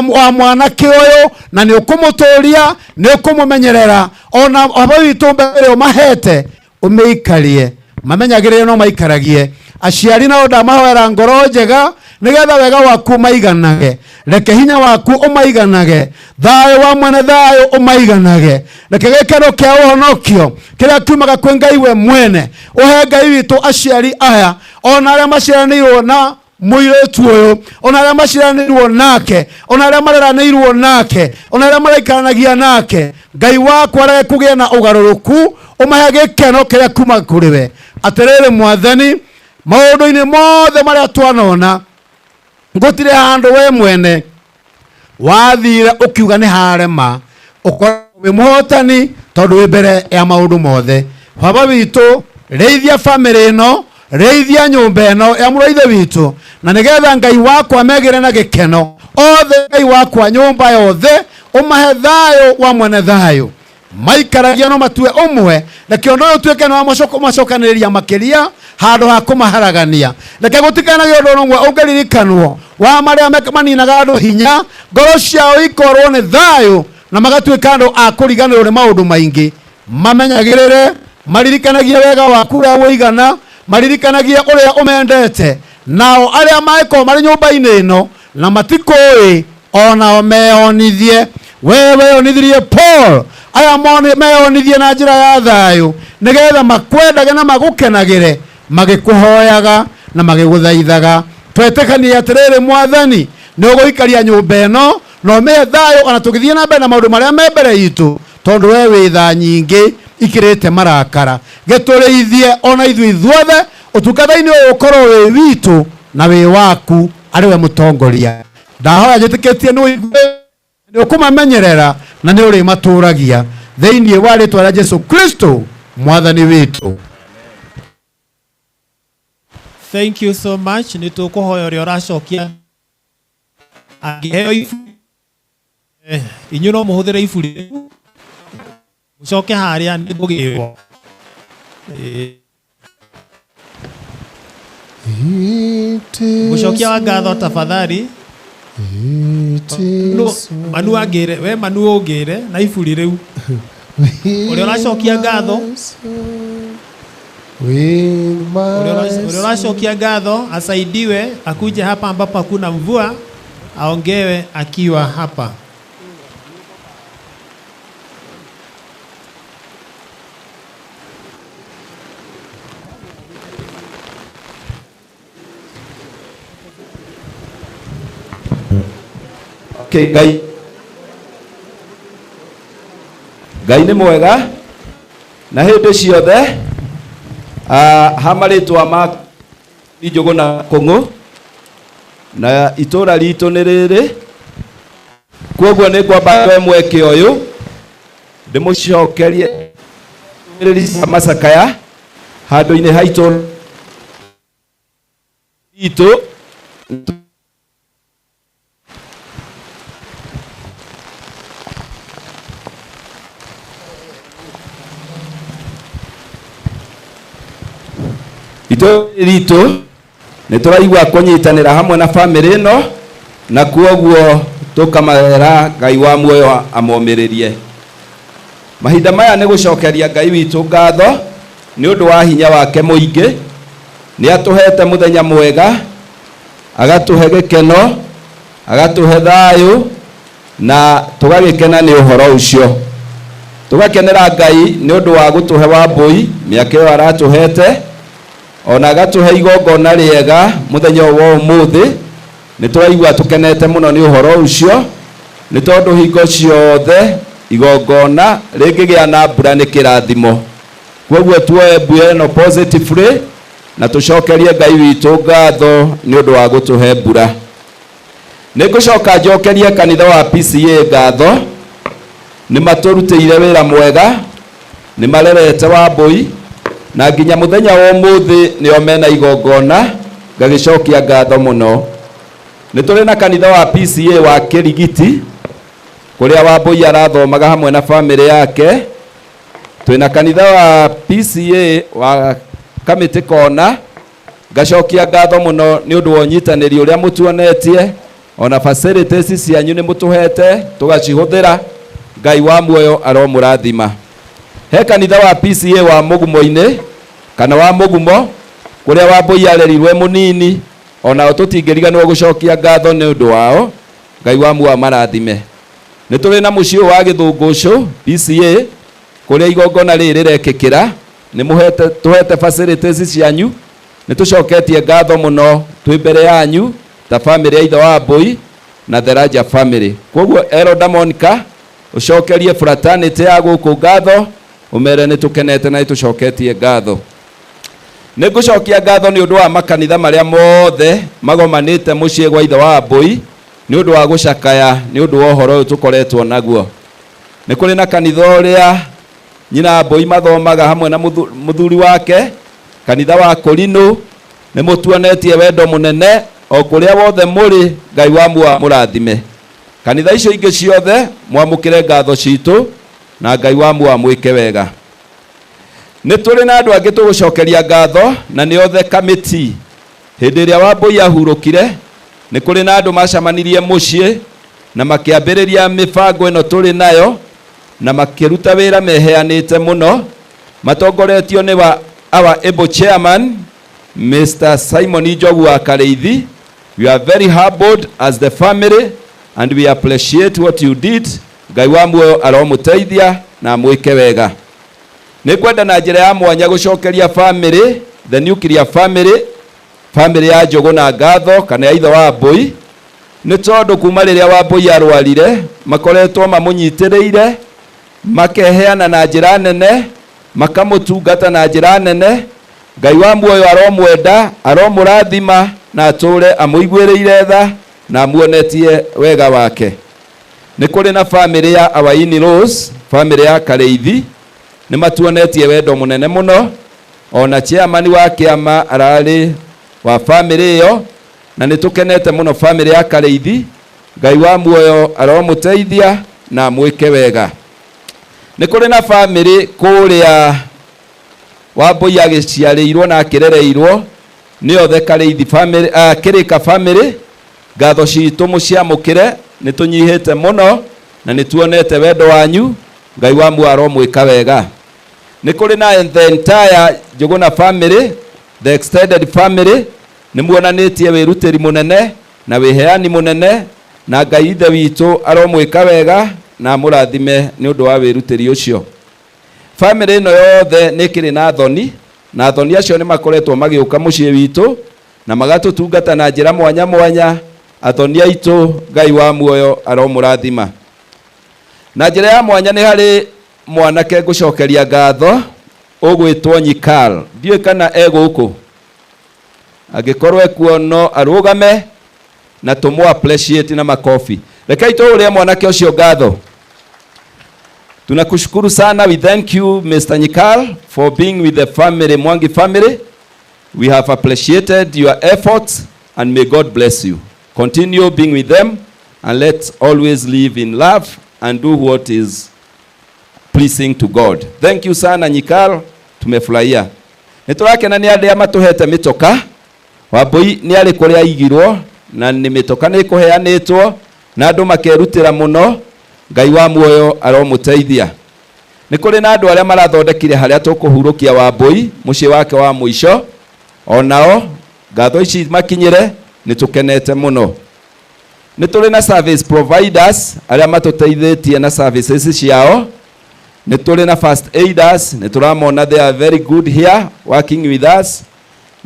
wa mwanake uyu na ni ukumuturia ni ukumumenyerera ona abo witu mbere umahete umeikarie mamenyagirire no maikaragie aciari na ndamahoera ngoro njega nigetha wega waku maiganage reke hinya waku umaiganage thayo wa mwene thayo umaiganage reke gikero kia uhonokio kiria kiumaga kwi Ngai we mwene uhe Ngai witu aciari aya ona aria maciaranirwo na muiretu uyu ona aria maciaranirwo nake ona aria mareranirwo nake ona aria maraikaranagia nake Ngai wakwa reke kugie na ugaruruku umahe gikeno kiria kiumaga kuri we atiriri Mwathani maundu-ini mothe maria twanona ngutire handu we mwene wathire ukiuga ni harema ukorwo wi muhotani tondu wi mbere ya maundu mothe baba witu reithia family ino reithia nyumba ino ya muraithe witu na nigetha Ngai wakwa megire na gikeno othe Ngai wakwa nyumba yothe umahe thayo wa mwene thayo maikaragia no matue umwe reke undu uyu tuike no macokaniriria makiria handu ha kumaharagania reke gutikanagia undu umwe ungeririkanwo wa maria maninaga andu hinya ngoro ciao ikorwo ni thayo na magatuika andu a kuriganirwo ni maundu maingi mamenyagirire maririkanagia wega waku uria woigana maririkanagia uria umendete nao aria maiko mari nyumba-ini ino na matikoi ona meonithie wewe onithirie Paul aya meonithie na njira ya thayo nigetha makwendage na magukenagire magikuhoyaga na magiguthaithaga twetekanie atiriri Mwathani ni uguikaria nyumba ino no me thayo ona tugithie na mbere na maundu maria me mbere itu tondu we wi tha nyingi ikirite marakara getureithie ona ithui thuothe utukatha-ini uyu ukorwo wi witu na wi waku ari we mutongoria ndahoya njitikitie ni ukumamenyerera na ni uri maturagia thiini wa ritwa ria Jesu Kristo Mwathani witu. Thank you so much. Nitukuhoya uria uracokia angiheo inyu no muhuthire iburi mucoke haria ni ngugirwo mucokia wa ngatho tafadhali manu agire we manu ungire na iburi riu uria uracokia ngatho uria uracokia ngatho asaidiwe akuje hapa ambapo hakuna mvua aongewe akiwa hapa. Okay, Ngai ni mwega na hindi ciothe hamaritwa ma Njuguna Kung'u na itura ritu ni riri kwoguo ni ngwamba we mweke uyu ndimucokerie ririsa macakaya handu-ini ha itura ritu ritu ni turaigua kunyitanira hamwe na family ino na kwoguo tukamera Ngai wa muoyo amomiririe. mahinda maya nĩ gũcokeria Ngai witũ ngatho nĩ ũndũ wa hinya wake mũingĩ. Nĩ atũhete mũthenya mwega, agatũhe gĩkeno, agatũhe thayũ, na tũgagĩkena nĩ ũhoro ũcio. Tũgakenera Ngai nĩ ũndũ wa gũtũhe Wambũi mĩaka ĩyo aratũhete, ona agatũhe igongona rĩega mũthenya wa ũmũthĩ. Nĩ tũraigua tũkenete mũno nĩ ũhoro ũcio, nĩ tondũ hingo ciothe igongona rĩngĩgĩa na mbura nĩ kĩrathimo. Kwoguo tuoe mbura ĩno positively na tũcokerie Ngai witũ ngatho nĩ ũndũ wa gũtũhe mbura. Nĩ ngũcoka njokerie kanitha wa PCA ngatho, nĩ matũrutĩire wĩra mwega, nĩ marerete Wambũi, na nginya mũthenya wa ũmũthĩ nĩo mena igongona, ngagĩcokia ngatho mũno. Nĩ tũrĩ na kanitha wa PCA wa Kĩrigiti kũrĩa Wambũi arathomaga hamwe na family yake. Twĩna kanitha wa PCA wa Kamĩtĩ Kona, ngacokia ngatho mũno nĩ ũndũ wa ũnyitanĩri ũrĩa mũtuonetie, ona facilities cianyu nĩ mũtũhete tũgacihũthĩra. Ngai wa muoyo aromũrathima. He kanitha wa PCA wa Mũgumo-inĩ kana wa Mũgumo kũrĩa Wambũi arerirwe mũnini, ona tũtingĩriganĩrwo gũcokia ngatho nĩ ũndũ wao. Ngai wa muoyo amarathime. Nĩ tũrĩ na mũciĩ wa Gĩthũngũcũ PCA kũrĩa igongona rĩrĩ rĩrekĩkĩra, nĩ mũhete tũhete facilities cianyu, nĩ tũcoketie ngatho mũno twĩ mbere yanyu ta family ya ithe wa Wambũi na the Raja family. Kwoguo Elder Monica ucokerie fraternity ya gũkũ ngatho, umere nĩ tũkenete na tũcoketie ngatho. Nĩ ngũcokia ngatho nĩ ũndũ wa makanitha marĩa mothe magomanĩte mũciĩ gwa ithe wa Wambũi nĩ ũndũ wa gũcakaya nĩ ũndũ wa ũhoro ũyũ tũkoretwo naguo. Nĩ kũrĩ na kanitha ũrĩa nyina Wambũi mathomaga hamwe na mũthuri wake, kanitha wa Kũrinũ, nĩ mũtuonetie wendo mũnene o kũrĩa wothe mũrĩ. Ngai wa muoyo mũrathime. Kanitha icio ingĩ ciothe mwamũkĩre ngatho citũ na Ngai wa muoyo amwĩke wega. Nĩ tũrĩ na andũ angĩ tũgũcokeria ngatho, na nĩ othe kamĩtĩ. Hĩndĩ ĩrĩa Wambũi ahurũkire, nĩ kũrĩ na andũ macamanirie mũciĩ na makĩambĩrĩria mĩbango ĩno tũrĩ nayo, na makĩruta wĩra meheanĩte mũno, matongoretio nĩ our able chairman Mr. Simon Njogu wa Kareithi. We are very humbled as the family and we appreciate what you did. Ngai wa muoyo aromũteithia na amwĩke wega. Nĩ kwenda na njĩra ya mwanya gũcokeria family, the nuclear family ya Njogu na ngatho kana ya ithe wa Wambũi, nĩ tondũ kuma rĩrĩa Wambũi arwarire makoretwo mamũnyitĩrĩire, makeheana na njĩra nene, makamũtungata na njĩra nene. Ngai wa muoyo aromwenda, aromũrathima na atũre amũiguĩrĩire tha na amuonetie wega wake. Nĩ kũrĩ na family ya our in-laws, family ya Kareithi, nĩ matuonetie wendo mũnene mũno, ona chairman wa kĩama ararĩ wa family ĩyo, na nĩ tũkenete mũno family ya Kareithi. Ngai wa muoyo aromũteithia na amwĩke wega. Nĩ kũrĩ na family kũrĩa Wambũi agĩciarĩirwo na akĩrereirwo, nĩ othe Kareithi family, Kĩrĩka family. Ngatho citũ mũciamũkĩre, nĩ tũnyihĩte mũno na nĩ tuonete wendo wanyu. Ngai wa muoyo aromwĩka wega. Nĩ kũrĩ na the entire Njũgũna family, the extended family, nĩ muonanĩtie wĩrutĩri mũnene na wĩheani mũnene, na Ngai ithe witũ aromwĩka wega na mũrathime nĩ ũndũ wa wĩrutĩri ũcio. Family ĩno yothe nĩ kĩrĩ na thoni, na thoni acio nĩ makoretwo magĩũka mũciĩ witũ na magatũtungata na njĩra mwanya mwanya. Athoni aitũ Ngai wa muoyo aromũrathima. Na njĩra ya mwanya nĩ harĩ mwanake ngũcokeria ngatho ũgwĩtwo Nyikal. Ndiũĩ kana gũkũ, angĩkorwo ekuo no arũgame na tũmũ appreciate na makofi. Rekei tũhũrĩre mwanake ũcio ngatho. Tunakushukuru sana. We thank you Mr. Nyikal for being with the family, Mwangi family. We have appreciated your efforts and may God bless you. Continue being with them and let's always live in love and do what is pleasing to God. Thank you sana Nyikal, tumefurahia. Nĩtũrakena nĩ andũ matũhete mĩtoka. Wambũi nĩ arĩ kũrĩa aigirwo na nĩ mĩtoka nĩ kũheanĩtwo na andũ makerutĩra mũno. Ngai wa muoyo aromũteithia. nĩ kũrĩ na andũ arĩa marathondekire harĩa tũkũhurũkia Wambui mũciĩ wake wa mũico, onao ngatho ici makinyĩre nĩ tũkenete mũno. Nĩ tũrĩ na service providers arĩa matũteithĩtie na services ciao. Nĩ tũrĩ na first aiders, nĩ tũramona they are very good here working with us.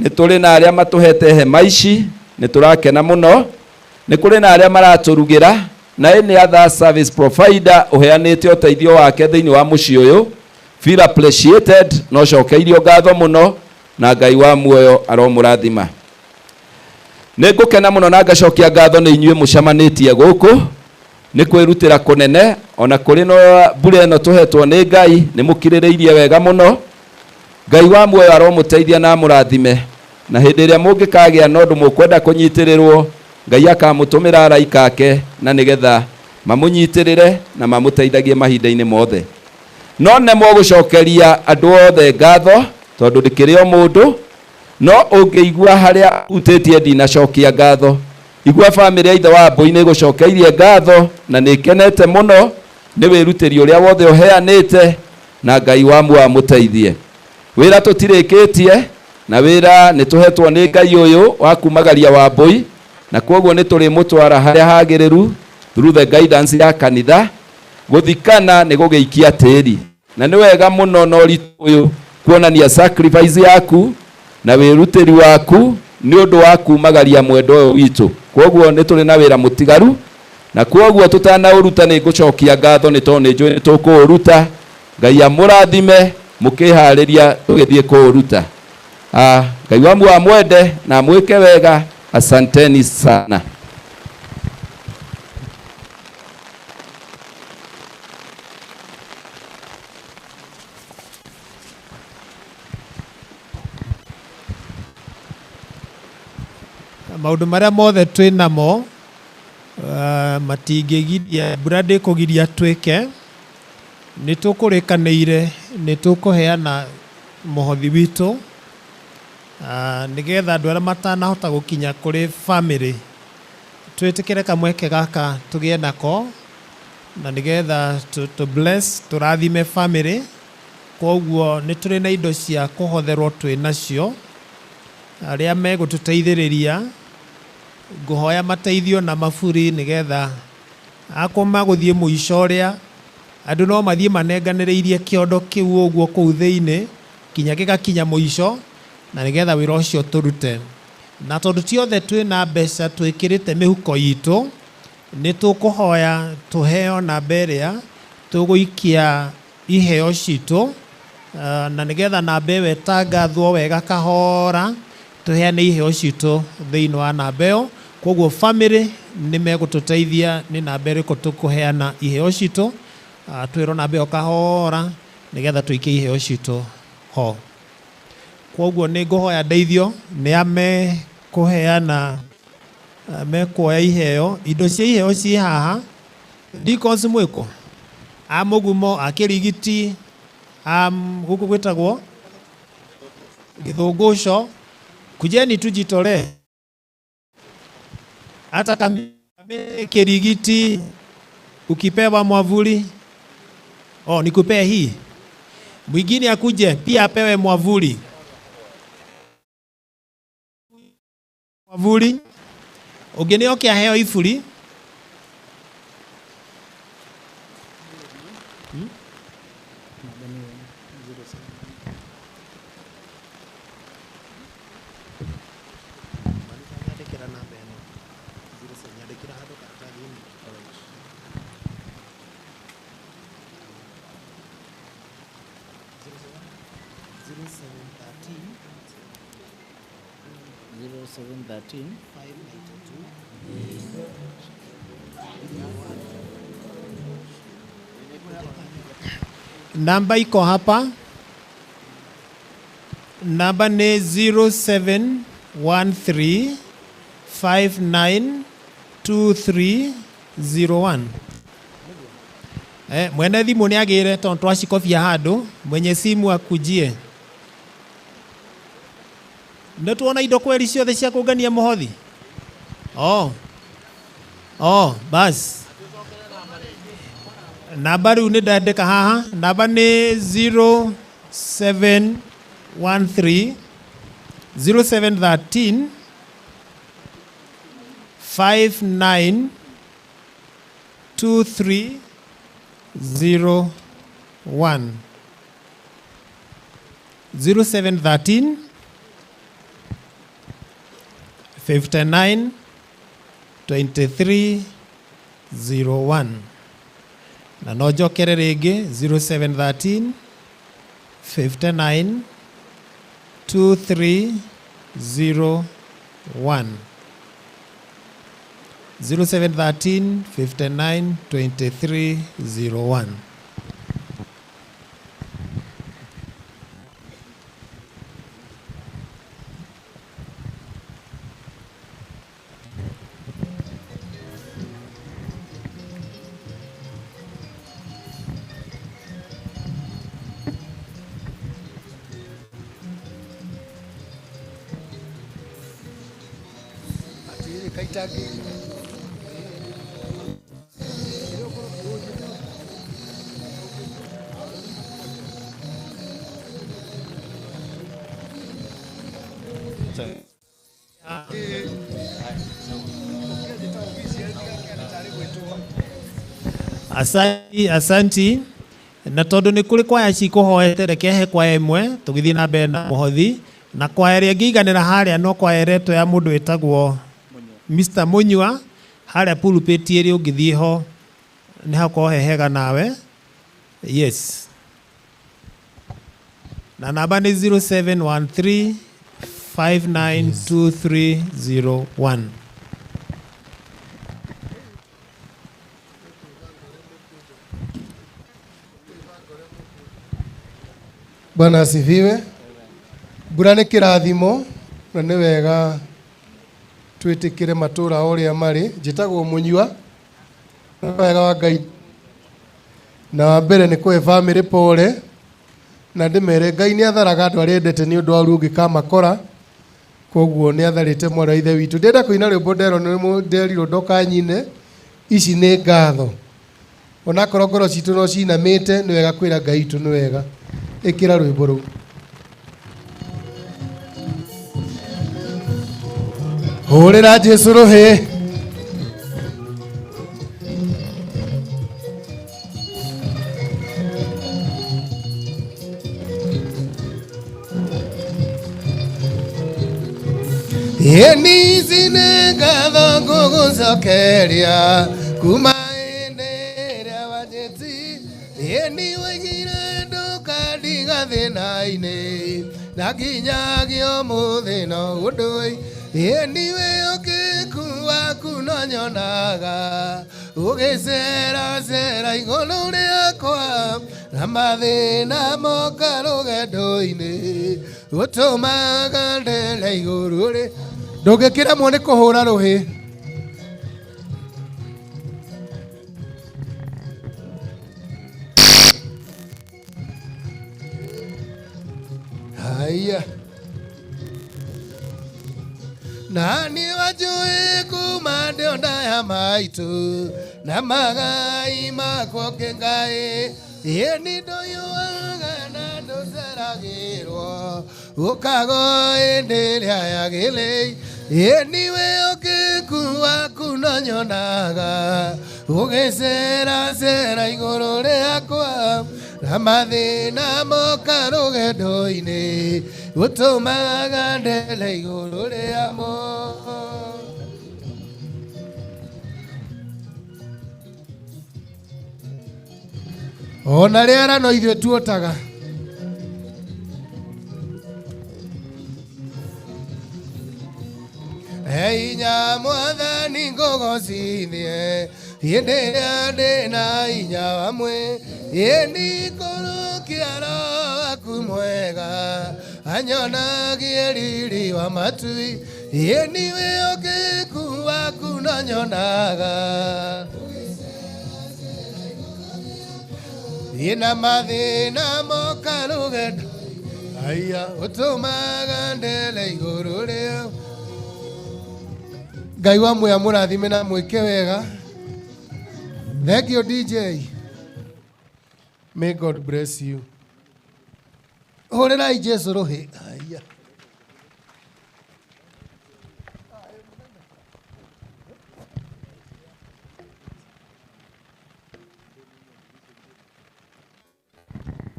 Nĩ tũrĩ na arĩa matũhete hema ici, nĩ tũrakena mũno. Nĩ kũrĩ na arĩa maratũrugĩra, na any other service provider uheanĩte ũteithio wake thĩinĩ wa mũciĩ ũyũ. Feel appreciated, no cokeirio ngatho mũno, na Ngai wa muoyo aromũrathima. Nĩ ngũkena mũno na ngacokia ngatho nĩ inyuĩ mũcemanĩtie gũkũ, nĩ kwĩrutĩra kũnene, ona kũrĩ no mbura ĩno tũhetwo nĩ Ngai, nĩ mũkirĩrĩirie wega mũno. Ngai wa muoyo aromũteithia na mũrathime, na hĩndĩ ĩrĩa mũngĩkagĩa na ũndũ mũkwenda kũnyitĩrĩrwo, Ngai akamũtũmĩra araika ake na nĩgetha mamũnyitĩrĩre na mamũteithagie mahinda-inĩ mothe. No nemo gũcokeria andũ othe ngatho tondũ ndikĩrĩ o mũndũ, no ũngĩigua harĩa utĩtie ndinacokia ngatho, igua family ya ithe wa Wambui nĩ gũcokeirie ngatho na nĩ kenete mũno nĩ wĩrutĩri ũrĩa wothe ũheanĩte, na Ngai wa muoyo amũteithie. Wĩra tũtirĩkĩtie, na wĩra nĩ tũhetwo nĩ Ngai ũyũ wa kumagaria Wambui, na kwoguo nĩ tũrĩ mũtwara harĩa hagĩrĩru through the guidance ya kanitha. Gũthikana nĩ gũgĩikia tĩri, na nĩ wega mũno na ũritũ ũyũ kuonania sacrifice yaku na wĩrutĩri waku nĩ ũndũ wa kumagaria mwendo ũyũ witũ. Kwoguo nĩ tũrĩ na wĩra mũtigaru, na kwoguo tũtanaũruta nĩ ngũcokia ngatho nĩ tondũ nĩ njũĩ nĩ tũkũũruta. Ngai amũrathime mũkĩharĩria tũgĩthiĩ kũũruta. Ngai wa muoyo amwende na mwĩke wega. Asanteni sana. Maũndũ marĩa mothe twĩ namo matingĩgiria mbura ndĩkũgiria twĩke. Nĩ tũkũrĩkanĩire nĩ tũkũheana mũhothi witũ, nĩgetha andũ arĩa matanahota gũkinya kũrĩ family twĩtĩkĩre kamweke gaka tũgĩe nako, na nĩgetha to bless tũrathime family. Kwoguo nĩ tũrĩ na indo cia kũhotherwo twĩ nacio, arĩa megũtũteithĩrĩria ngũhoya mateithio na maburi, nĩgetha akoma gũthiĩ mũico ũrĩa andũ no mathiĩ manenganĩrĩirie kĩondo kĩu ũguo kũu thĩinĩ kinya gĩgakinya mũico, na nĩgetha wĩra ũcio tũrute. Na tondũ tiothe twĩ na mbeca twĩkĩrĩte mĩhuko itũ, nĩ tũkũhoya tũheo namba ĩrĩa tũgũikia iheo citũ, na nĩgetha namba ĩyo ĩtangathwo wega kahora, tũheane iheo citũ thĩinĩ wa namba ĩyo. Kwoguo family nĩ megũtũteithia nĩ namba ĩrĩkũ tũkũheana iheo citũ, twĩrwo namba ĩyo kahora nĩgetha tũikie iheo citũ ho. Kwoguo nĩ ngũhoya ndeithio nĩ amekũheana mekuoya iheo. Indo cia iheo ciĩ haha. Deacons mwĩkũ? Mũgumo, akĩrigiti, gũkũ gwĩtagwo Gĩthũngũco. Kujeni tujitolee. Hata kama kirigiti ukipewa mwavuli, nikupee hii. Mwingine akuje pia apewe mwavuli. Mwavuli. Ũngĩnĩoke aheo iburi. Namba iko hapa. Namba ni 0713592301. Mwene thimũ nĩ agĩre tondũ twacikobia handũ, mwenye simu akujie. Nĩ tuona indo kweli ciothe cia kũngania mũhothi? Bas. namba riu ni ndandika haha namba ni 0713 0713 59 2301 0713 59 2301 na no njokere ringi 0713 59 2301 0713 59 2301. Asanti na tondu ni kuri kwaya cikuhoete reke he kwaya imwe tugithii na mbere na muhothi na kwaya ria ngiganira haria no kwaya reto ya mundu witagwo Mr Munyua haria pulpit iri ungithii ho ni hako hehega nawe. Yes, na namba ni 0713 592301. Bwana asifiwe. Mbura nĩ kĩrathimo na nĩ wega twĩtĩkĩre matũra ũrĩa marĩ. Njĩtagwo Munyua, nĩ wega wa Ngai. Na wa mbere nĩ kũhe family pole na ndĩmere Ngai nĩ atharaga andũ arĩa endete nĩ ũndũ wa ũru ũngĩkamakora, koguo nĩ atharĩte mwarĩ wa ithe witũ. Ndĩrenda kũina rwĩmbo nderirwo ndokanyine, ici nĩ ngatho. Onakorwo ngoro citũ no cinamĩte, nĩ wega kwĩra Ngai witũ nĩ wega. Ĩkĩra rwĩmbo rũu. Hũrĩra Jesũ rũhĩ. Ĩni ici nĩ ngatho ngũgũcokeria kuma hĩndĩ ĩrĩa wanjĩti. Ĩni woigire ndũkandiga thĩna-inĩ na nginyagio ũmũthĩ no ũndũ. Ĩni wĩhokeku waku no nyonaga ũgĩceracera igũrũ rĩakwa na mathĩna moka rũgendo-inĩ ũtũmaga ndere igũrũ rĩ. Ndũngĩkĩremwo nĩ kũhũra rũhĩ. Haya. Nani wajue kuma ndio ndaya maitu na magai makoke ngai. Ĩni ndũyũaga na ndũceragĩrwo ũkago hĩndĩ ĩrĩa yagĩrĩire. Ĩni wĩhokeku waku no nyonaga ũgĩceracera igũrũ rĩakwa na mathĩna moka rũgendo-inĩ ũtũmaga ndere igũrũ rĩamo. Ona rĩera no ithuĩ tuotaga. Hinya Mwathani ngũgocithie hĩndĩ ĩrĩa ndĩ na hinya wamwe. Ĩni kũrũkia Roho waku mwega anyonagie riri wa matui. Ĩni wĩhokeku waku no nyonaga ina mathĩna moka rũgendo. Aya ũtũmaga ndere igũrũ rĩao. Ngai wa muya mũrathime na mwĩke wega. Thank you DJ. May God bless you. Horerai Jesu rohi. Aya.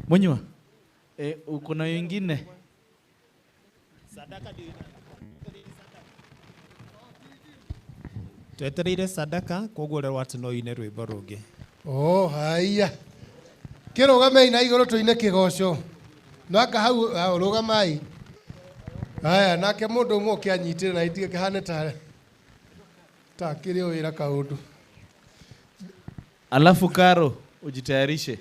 Munywa. Uko na wengine? Sadaka ndio twetereire sadaka koguo rero ati no ine rwimbo rungi. Oh, haya. Kirugame ina iguru tuine kigoco. Naka hau rugamai. Haya, nake mundu umwe kianyitire na itige kihane ta kiri wira kaundu. Alafu Karo, ujitayarishe.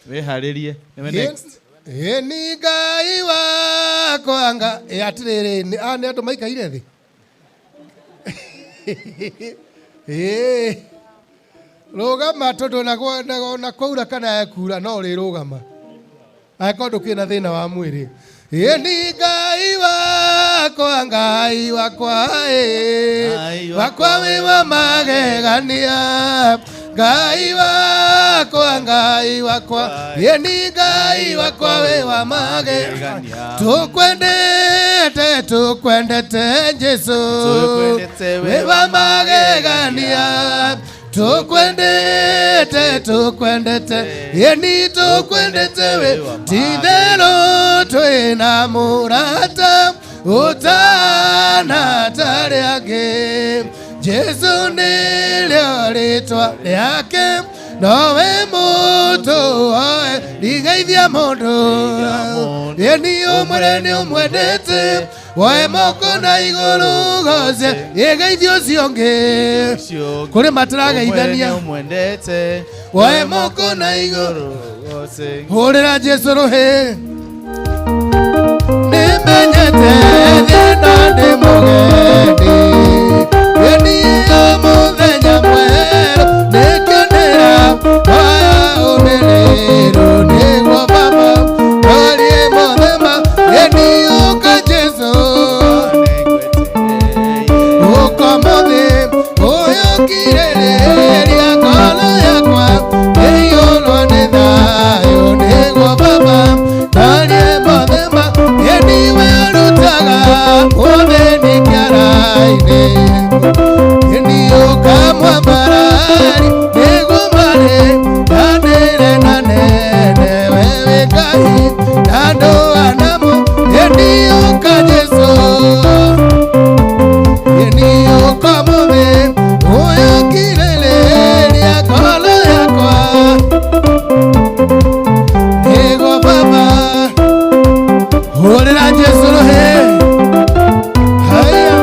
We haririe. Next. Ni Ngai wako anga atiriri ni andu maikaire thi. Rugama tondu na kwaura kana ekura no ri rugama. Akondu kina thina wa mwiri. Ni Ngai wakwa Ngai wakwa wakwa we wa magegania. Ngai wakwa Ngai wakwa ni Ngai wakwa we wa magegania. Tukwendete Jesu we wa magegania. Tukwendete yeni tukwendete we tidelo twina murata utana tariage. Jesu nilio ritwa riake nowe mutu oe ligeithia mundu yeni umure ni umwendete woe moko na iguru goce igeithio ciongi kuri matarageithania woe moko na iguru hurira Jesu ruhi nimenyete thina ndi mugeni yeni muthenya mweru nikenera waya umiriru niguo baba orie muthema yeni uka Jesu uka muthi uyu kirereria ngoro yakwa iyulwo ni thayu niguo baba orie muthema yeni we urutaga uthini kiara-ini yeni ukamwa marari nigumare ndanire na nene wewe Ngai nando anamu yeni uka Jesu yeni uka muthi uyu kirereria ngoro yakwa niguo baba hurira Jesu ruhi. Haya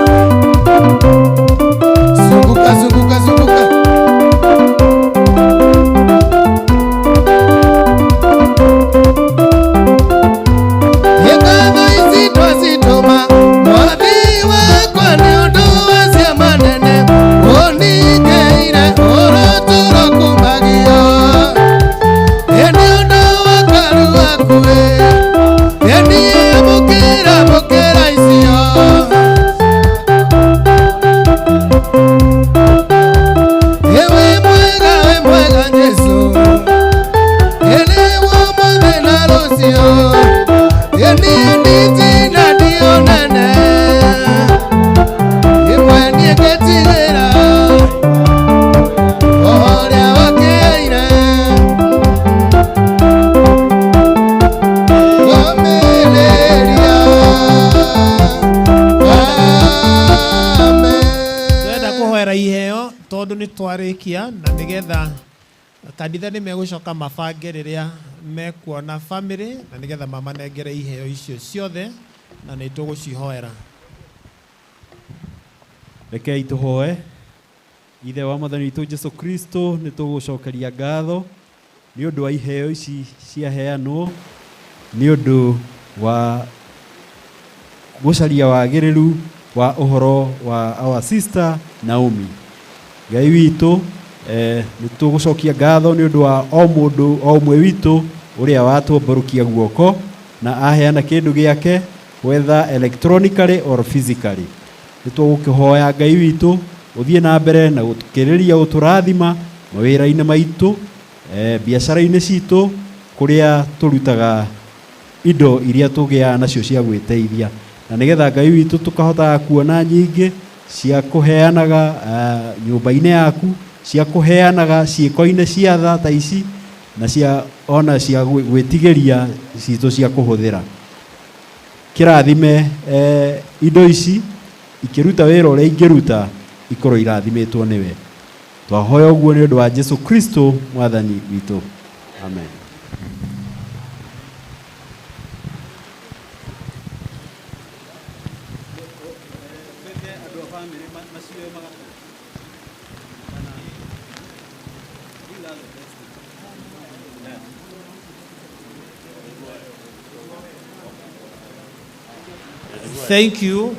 zunguka zunguka zunguka yekatho ici twacitũma mwathi wakwa nĩ ũndũ wa cia manene ũningĩire ũrotũro kumagio nĩ ũndũ wa karu waku yeni mukira icio ewe mwega Jesu yeni womuthi na rucio yeni nditina ndionene imwe niĩ ngĩtigĩra ũrĩa wakĩire wamĩrĩria. Twenda kuhoera iheo tondu ni twarikia na nigetha kanitha ni megucoka mabange riria mekuona family na nigetha mamanengere iheo icio ciothe na ni tugucihoera. Rekei tuhoe. Ithe wa Mwathani witũ Jesu Kristo nĩ tũgũcokeria ngatho nĩ ũndũ wa iheo ici ciaheanwo nĩ ũndũ wa gũcaria wagĩrĩru wa ũhoro wa our sister Naomi. Ngai witũ nĩ tũgũcokia ngatho nĩ ũndũ wa o mũndũ o ũmwe witũ ũrĩa watũmbũrũkia guoko na aheana kĩndũ gĩake whether electronically or physically. Nĩ tũgũkĩhoya Ngai witũ ũthiĩ na mbere na gũtukĩrĩria ũtũrathima mawĩra-inĩ maitũ biacara-inĩ citũ kuria turutaga indo iria tugia nacio cia gwiteithia na nigetha Ngai witu tukahota kuona nyingi cia kuheanaga nyumba-ini yaku, cia kuheanaga ciiko-ini cia tha ta ici na cia ona cia gwitigeria citu cia kuhuthira. Kirathime indo ici ikiruta wira uria ingiruta ikorwo irathimitwo niwe. Twahoya uguo ni undu wa Jesu Kristo mwathani witu. Amen. Thank you.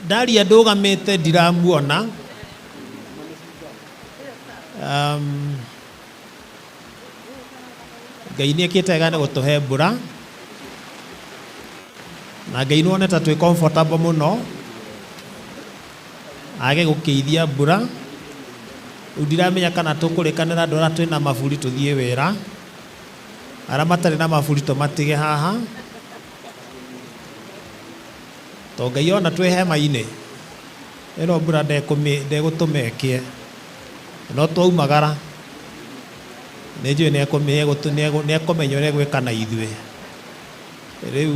Daria ndugamite ndiramuona. Ngai nĩ ekĩte wega nĩ gũtũhe mbura na Ngai nĩ wonete twĩ comfortable mũno age gũkĩithia mbura. Rĩu ndiramenya kana tũkũrĩkanĩra andũ arĩa twĩna maburi tũthiĩ wĩra, arĩa matarĩ na maburi tũmatige haha, to Ngai ona twĩ hema-inĩ ĩno mbura ndegũtũmekie no twaumagara nĩ njũĩ nĩ ekũmenya ũrĩa gwĩka na ithuĩ. Rĩu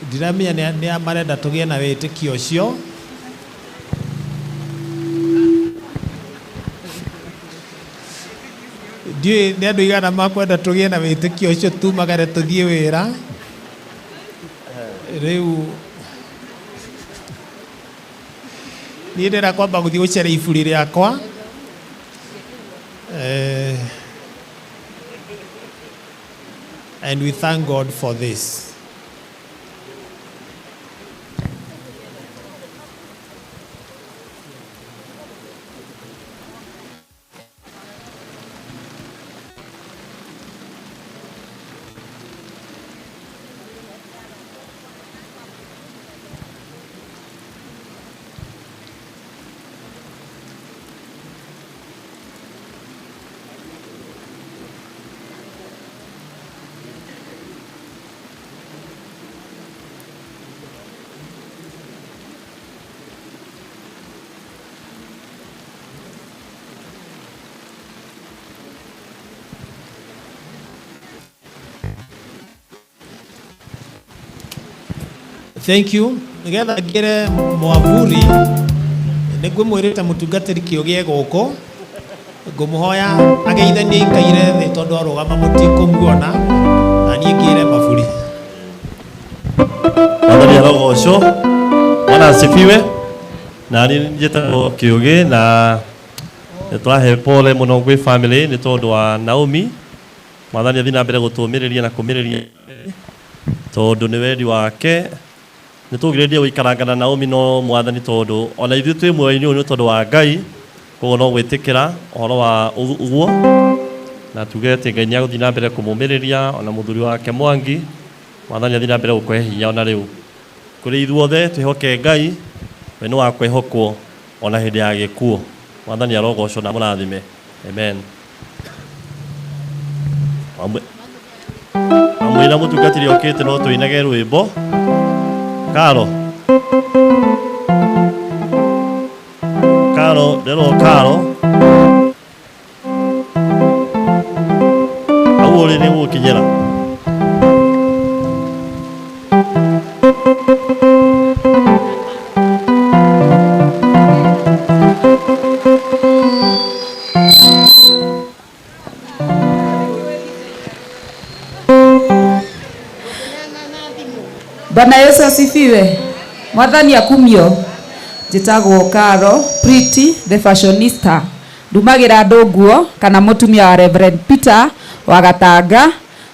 ndiramenya nĩ marenda tũgĩe na wĩtĩkio ũcio. Ndiũĩ nĩ andũ igana makwenda tũgĩe na wĩtĩkio ũcio tumagare tũthiĩ wĩra. Rĩu niĩ ndĩra kwamba gũthiĩ gũcera iburi rĩakwa. And we thank God for this. Thank you. Nigetha ngire mwavuri nĩngwĩmwĩrĩte mũtungatĩri kĩo gĩa gũkũ, ngũmũhoya ageithanie ikaire thĩ tondũ arũgama mũtikũmuona na niĩ ngĩre maburi. Mwathani arogocwo. Bwana asifiwe. Na niĩ njĩtagwo Kĩũgĩ na nĩtũrahe pole mũno gwĩ family nĩ tondũ wa Naomi. Mwathani athiĩ na mbere gũtũmĩrĩria na kũmĩrĩria tondũ nĩ wendi wake. Nĩtũgirĩrĩrie gũikaranga na Naomi no Mwathani tondũ ona ithuĩ twĩ muoyo-inĩ ũyũ nĩ tondũ wa Ngai, koguo no gwĩtĩkĩra ũhoro wa ũguo na tuge atĩ Ngai nĩagũthiĩ na mbere kũmũmĩrĩria ona mũthuri wake Mwangi. Mwathani athiĩ na mbere gũkũhe hinya ona rĩu. Kũrĩ ithuothe twĩhoke Ngai, we nĩ wa kwĩhokwo ona hĩndĩ ya gĩkuũ. Mwathani arogocwo na mũrathime. Amen. Amwĩra mũtungatĩri okĩte no tũinage rwĩmbo. Caro, little Caro. Au uri ni gukinyira. Bwana Yesu asifiwe. Mwathani akumio. Njĩtagwo Caro Pretty the fashionista. Ndumagira andũ nguo kana mũtumia wa Reverend Peter wa Gatanga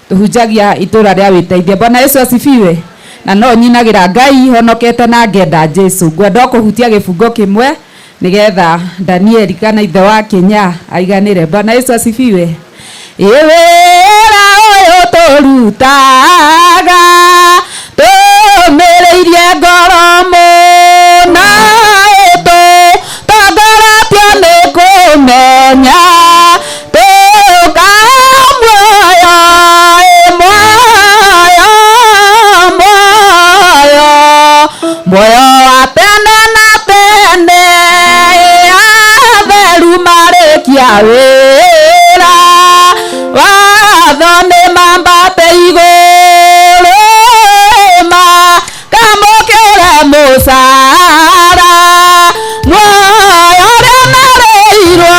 tuhunjagia itũra rĩa wĩteithia. Bwana Yesu asifiwe. Na no nyinagira Ngai honokete na ngenda Jesu. Ngwenda kũhutia gĩbungo kĩmwe nigetha Daniel kana ithe wa Kenya aiganĩre. Bwana Yesu asifiwe. Wĩra ũyũ tũrutaga tũmĩrĩirie ngoro mũna ũtũtongoretio nĩ kũmenya tũka musara moyo remereirwo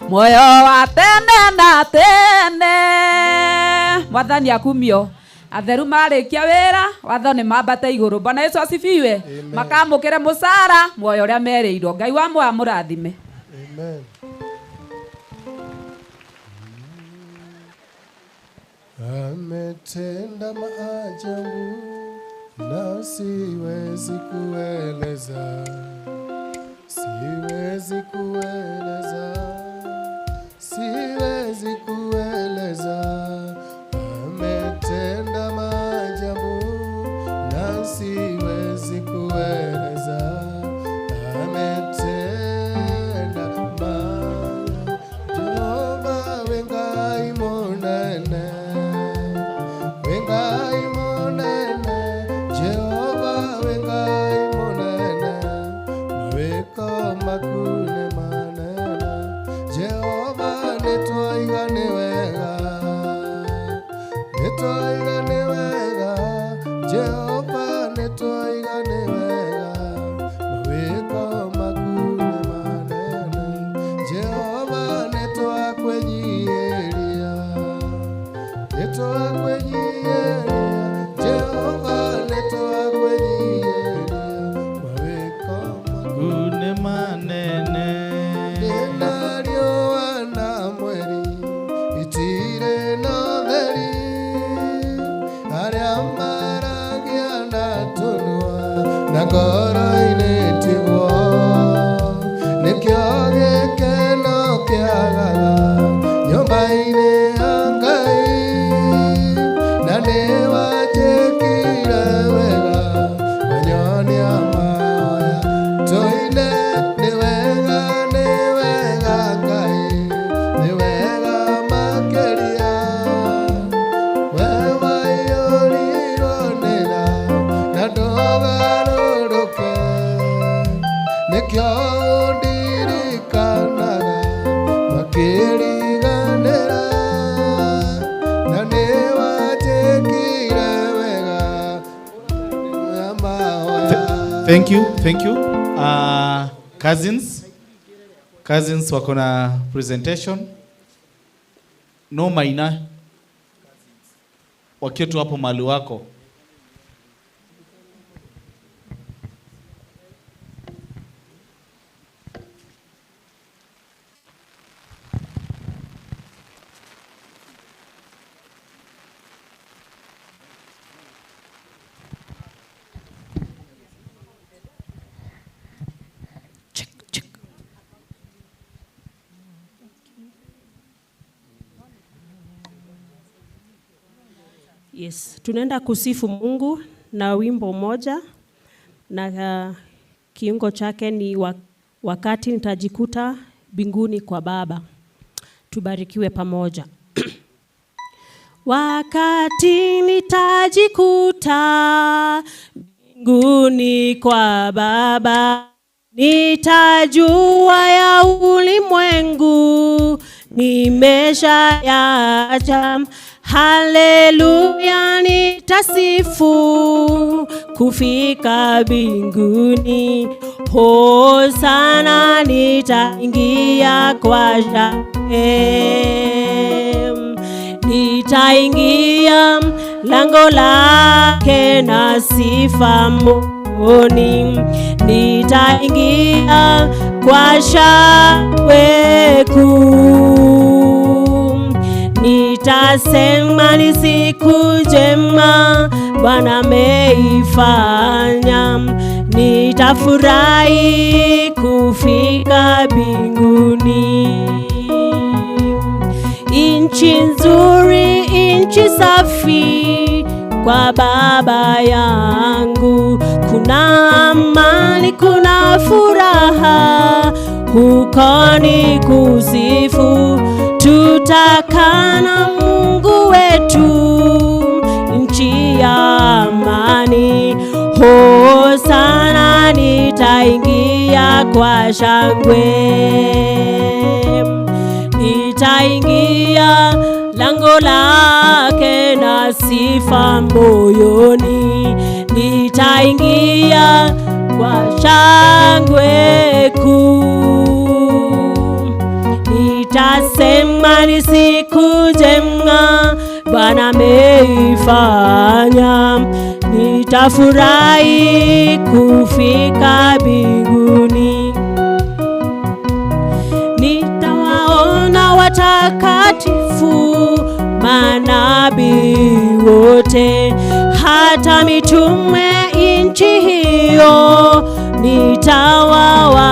moyo wa tene na tene. Mwathani akumio atheru marikia wira watho ni mambate iguru. Bwana Yesu asifiwe. Makamukire musara moyo uria mereirwo. Ngai wa moyo amurathime. Amen. Ametenda maajabu na siwezi kueleza, siwezi kueleza, siwezi kueleza. Ametenda maajabu na siwezi kueleza, ametenda maajabu. Jehova wengai monene, wengai monene, Jehova wengai monene, maweko makune manene, Jehova nitwaigane wega, nitwaigane wega, Jehova nitwaigane wega, maweko makune manene, Jehova nitwakwenyiria, nitwakwenyiria, Jehova nitwakwenyiria, maweko makune manene. Ninario wana mweri itire no theri, aria maragia na tunua na ngoro-ini tigwo, nikio gikeno kiagaga nyumba-ini ya Ngai, na niwanjĩkire wega wanyonia mahoya tũine. Nĩ wega Ngai, nĩ wega makĩria, we waiyũrirwo nĩ tha na ndũgarũrũke, nĩkĩo ũndirikanaga makĩriganĩra, na nĩwanjĩkire wega mahoya. Thank you. Cousins wako na presentation. No Maina wakiwa tu hapo mahali wako. Yes, tunaenda kusifu Mungu na wimbo moja, na kiungo chake ni wakati nitajikuta mbinguni kwa Baba. Tubarikiwe pamoja. Wakati nitajikuta mbinguni kwa Baba, nitajua ya ulimwengu nimeshayaacha. Haleluya, nitasifu kufika mbinguni. Hosana, nitaingia kwa shangwe. Nitaingia lango lake na sifa moyoni. Nitaingia kwa shangwe kuu. Nitasema ni siku njema Bwana ameifanya. Nitafurahi kufika mbinguni. Inchi nzuri, inchi safi kwa Baba yangu. Kuna amani, kuna furaha, huko ni kusifu. Tutakana Mungu wetu, nchi ya amani. Hosana, nitaingia kwa shangwe. Nitaingia lango lake na na sifa moyoni, nitaingia kwa shangwe kuu. Nitasema ni siku njema Bwana ameifanya, nitafurahi kufika mbinguni. Nitawaona watakatifu, manabii wote, hata mitume nchi hiyo nitawaona.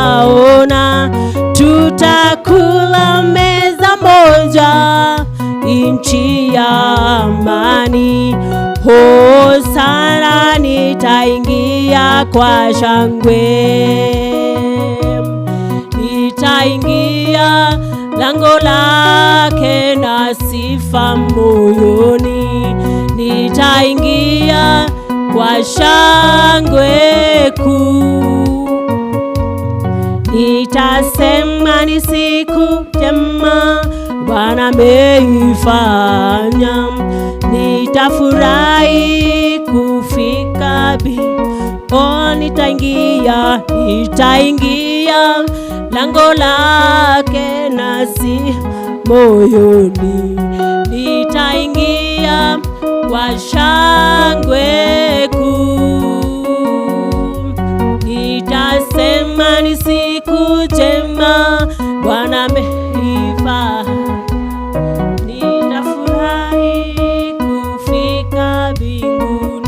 Tutakula meza moja, nchi ya amani. Hosana, nitaingia kwa shangwe, nitaingia lango lake na sifa moyoni, nitaingia kwa shangwe kuu. Nitasema ni siku njema Bwana ameifanya, nitafurahi kufika nitaingia lango lake na sifa moyoni, nitaingia kwa shangwe kuu. Nitasema ni siku njema Bwana ameifanya, nitafurahi kufika mbinguni.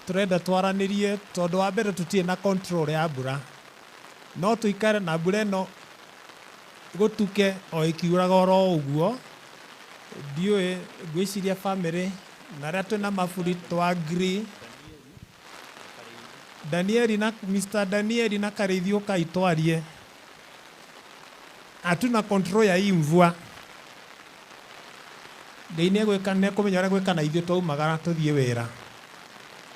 turenda twaranirie tondu wa mbere tutie na control ya mbura, no tuikare na mbura ino gutuke o ikiuraga oro uguo. Ndiũĩ ngwĩciria family na arĩa twĩna maburi twa agree. Mr. Danieli na Karithi ũkai twarie, hatuna control ya hii mvua. Ngai nĩekũmenya ũrĩa gwĩka na ithuĩ twaumagara tũthiĩ wĩra,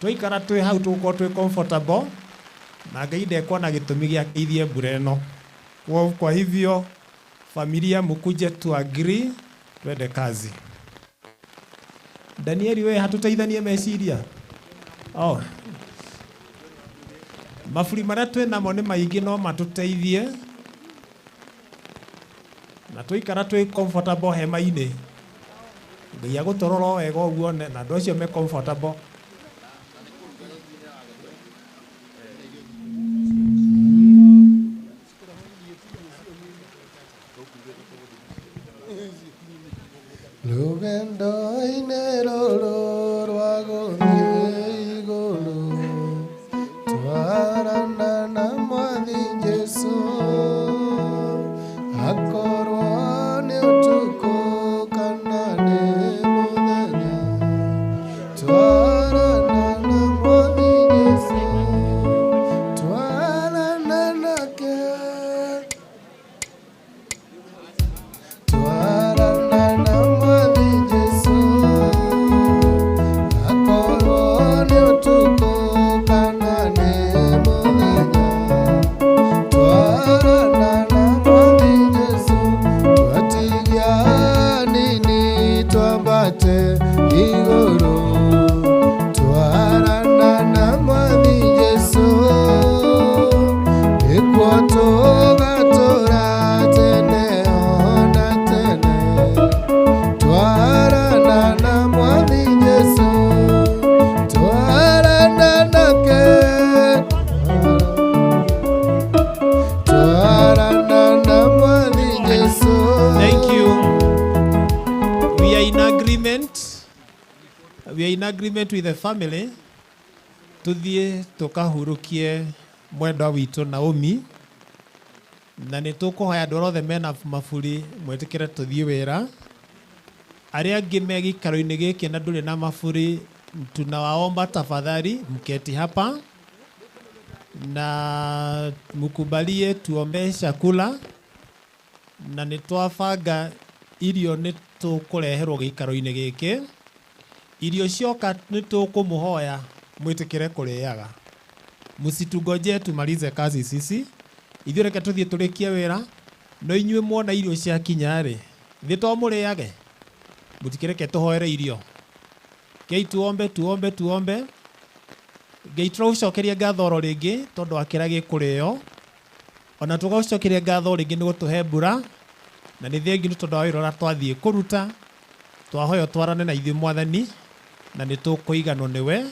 twaikara twĩ hau tũgũkorwo twĩ comfortable, na Ngai ndekuona gĩtũmi gĩa ithie mbura ĩno. Kwa hivyo familia mukuje tu agree twende kazi. Danieli, wewe hatutaithanie meciria? Maburi marĩa twĩnamo nĩ maingĩ, no matũteithie na twaikara twĩ comfortable hema-inĩ. Ngai agũtũrora wega ũguo na andũ acio me comfortable. Rũgendo-inĩ rũrũ rwa gũthiĩ igũrũ, twarana na Mwathi Jesũ, akorwo nĩ ũtukũ kana nĩ mũthenya, twarana na Mwathi Jesũ, twarana nake, twarana na Mwathi Jesũ, akorwo nĩ ũtukũ kana nĩ mũthenya, twarana na Mwathi Jesũ, twatigia nini twambate igũrũ, twarana na Mwathi Jesũ, nĩkuo tũgatũũra tene ona tene, twarana na Mwathi Jesũ, twarana nake, twarana na Mwathi Jesũ. Thank you. We are in agreement. We are in agreement with the family tuthie tukahurukie mwendwa witũ Naomi, na nĩ tũkũhoya andũ othe mena maburi mwĩtĩkĩre tũthiĩ wĩra. Arĩa angĩ me gĩikaro-inĩ gĩkĩ na ndũrĩ na maburi, tunawaomba tafadhali mketi hapa na mkubalie tuombe chakula, na nĩ twabanga irio nĩ tũkũreherwo gĩikaro-inĩ gĩkĩ. Irio cioka nĩ tũkũmũhoya mwĩtĩkĩre kũrĩaga. Msitungoje tumalize kazi sisi. Ithuĩ reke tũthiĩ tũrĩkie wĩra, no inyuĩ muona irio ciakinya rĩ, thĩ to mũrĩage. Mũtikĩreke tũhoere irio. Ngai tuombe. Ngai tũgũcokeria ngatho oro rĩngĩ tondũ wa kĩrĩa gĩkũrĩo. Ona tũgũcokeria ngatho rĩngĩ nĩ gũtũhe mbura, na nĩ thengi nĩ tondũ wa wĩra ũrĩa twathiĩ kũruta. Twahoya twarane na ithuĩ Mwathani, na nĩ tũkũiganwo nĩwe,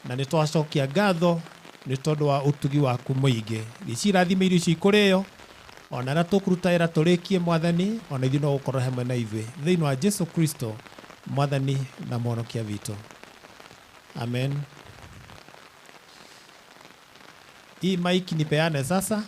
na nĩ twacokia ngatho nĩ tondũ wa ũtugi waku mũingĩ. Gĩcirathime irio icio ikũrĩo, ona arĩa tũkũruta wĩra tũrĩkie Mwathani, ona ithuĩ no gũkorwo hamwe na ithuĩ. Thĩinĩ wa Jesu Kristo, Mwathani na Mũhonokia witũ. Amen. Hii mic nipeane sasa.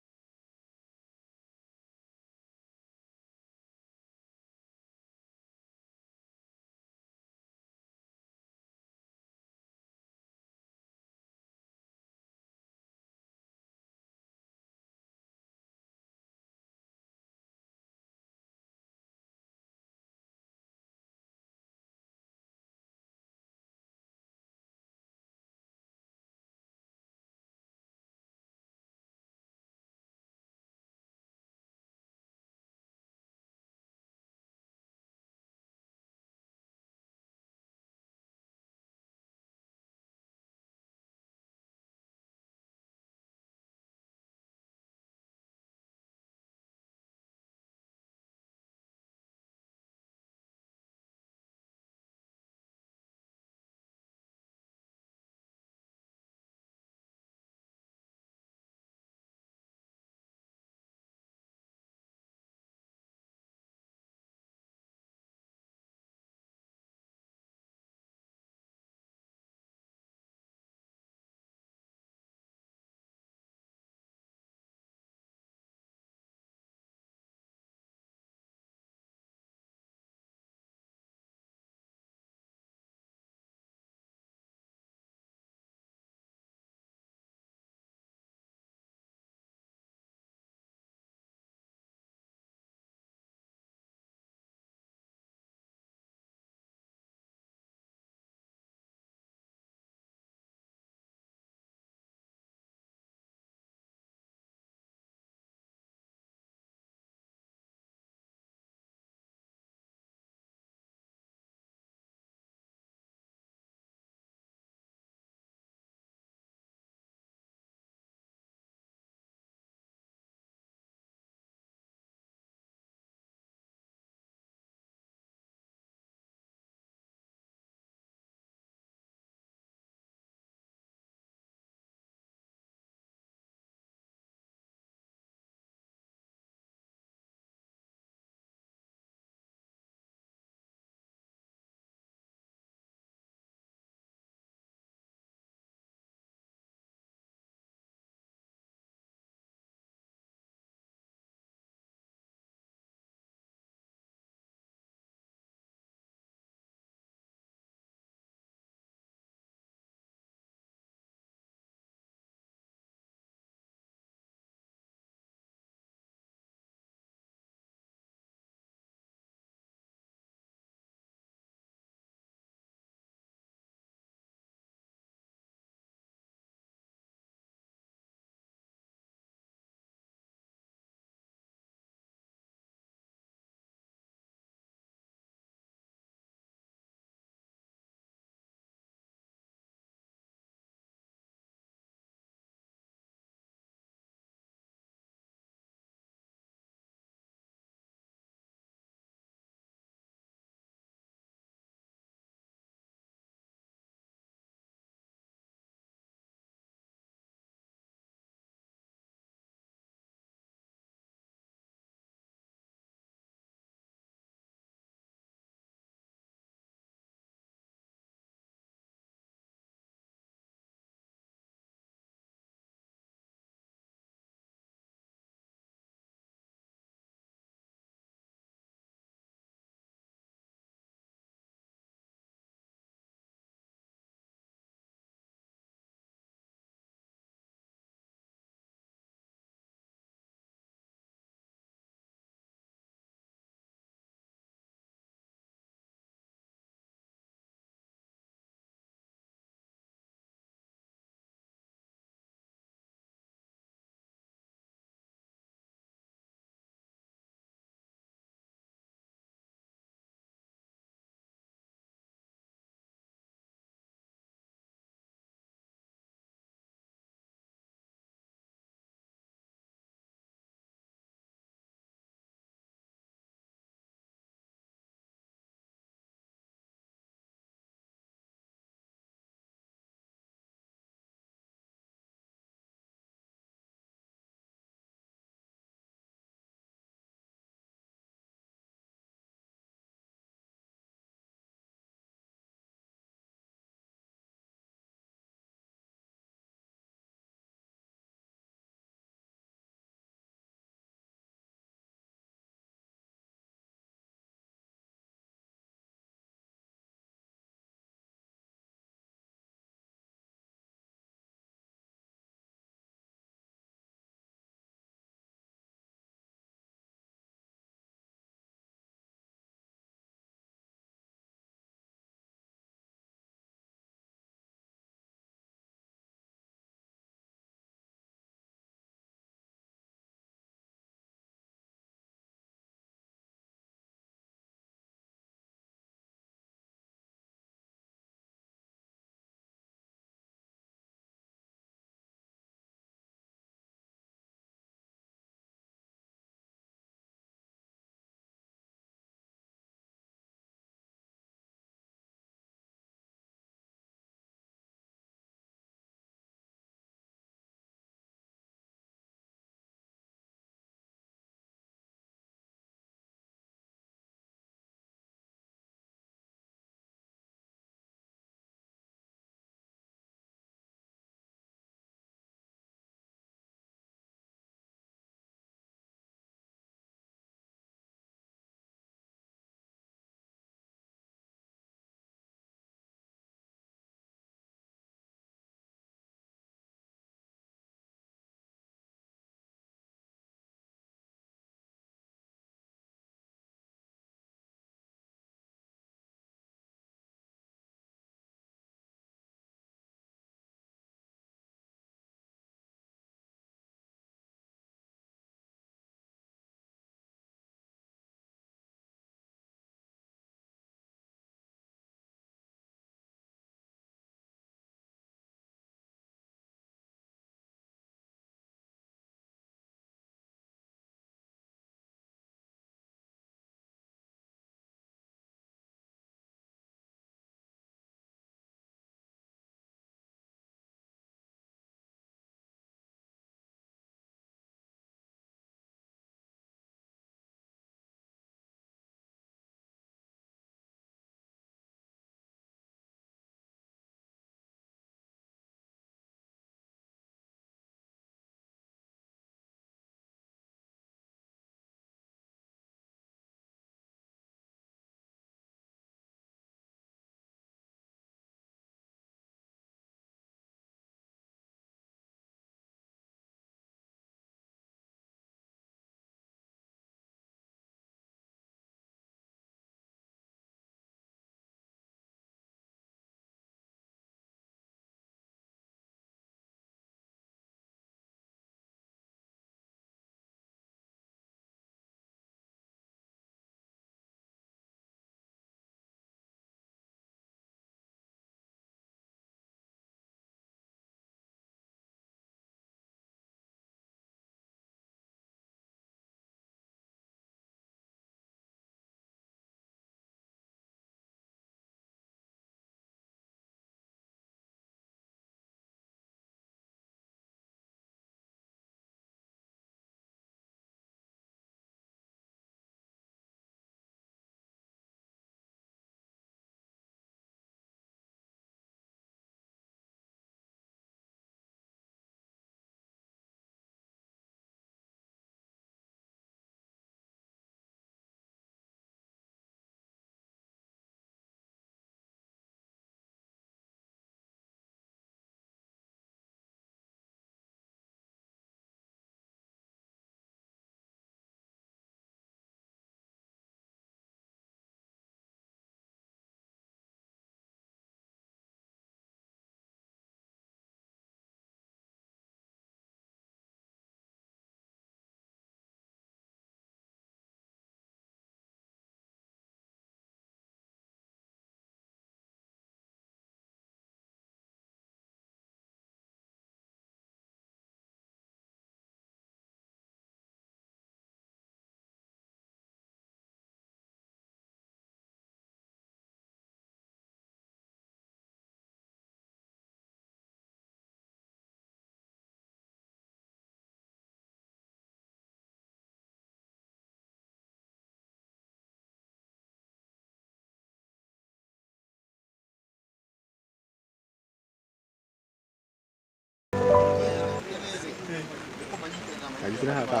Kajikira hata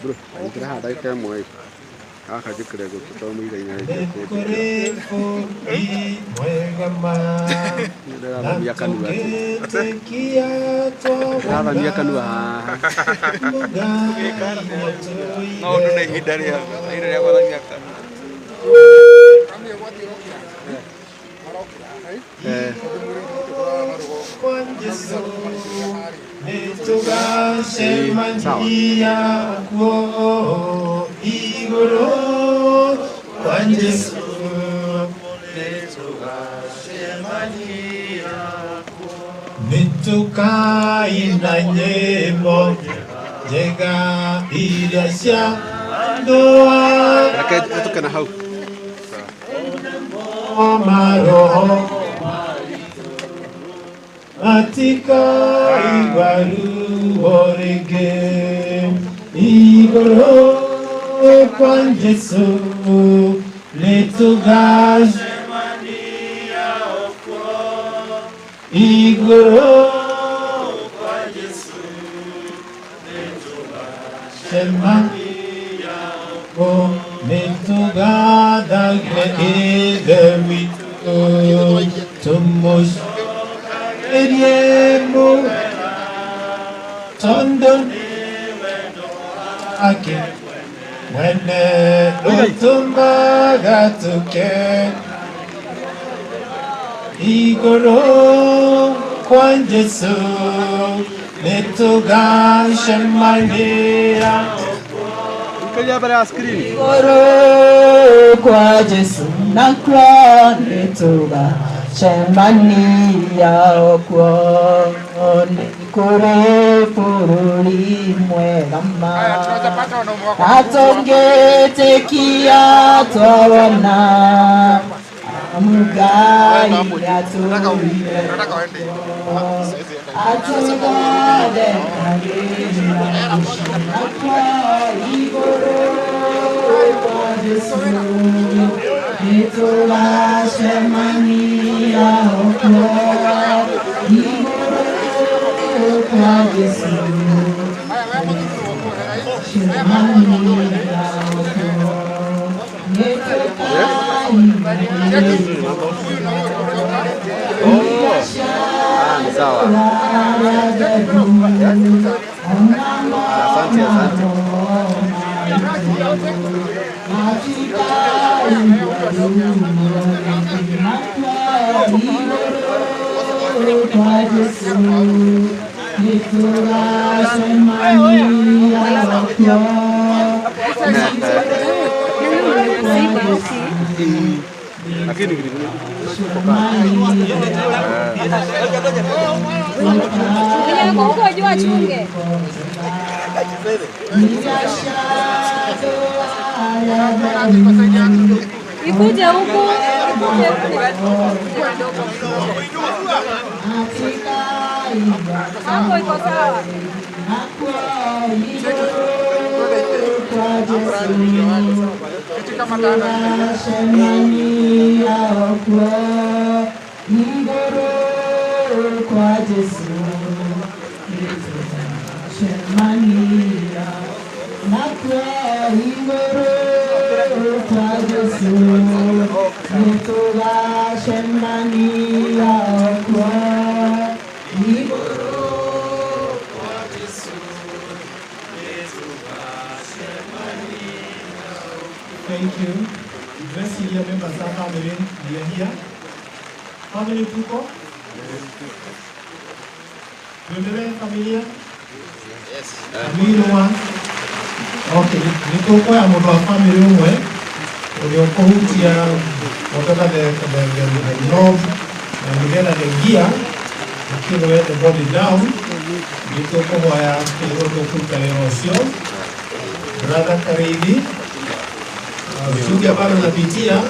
bro, kajikira hata kemwe. Aka jikira go kutomu ile ina ile. Ndio ya kanua. Ndio ya kanua. No ndio hidari ya. Hidari ya kwa miaka. Nitukaina nyimbo jega ilasha ndoa tukana hau maroho atika ibaru orege igoro kwa Yesu letugaje igoro kwa Yesu letugaje o letugada gede tumos eriemu tondon ake wene utumbaga tuke igoro kwa Yesu letugashe mania Kaya para screen igoro kwa Yesu nakwa letugashe mania okwo nikore pururi mwegama atongetekia twabona amugai atuire atugade kagina akwa igoro kwa Yesu nitulashe mania okwo igoro kwa Yesu mania sawa. Asante, asante. Lakini ikuje huku hapo iko sawa. Thank you. Very senior members of our family, we are here. How many people? Tuendelee familia? Yes. Family one. Okay, niko kwa mtu wa family umwe uliokuhutia kutoka the knob and together the gear until we the body down. Niko kwa ya kidogo kukalewosio. Brother Karidi. Shughuli ambayo napitia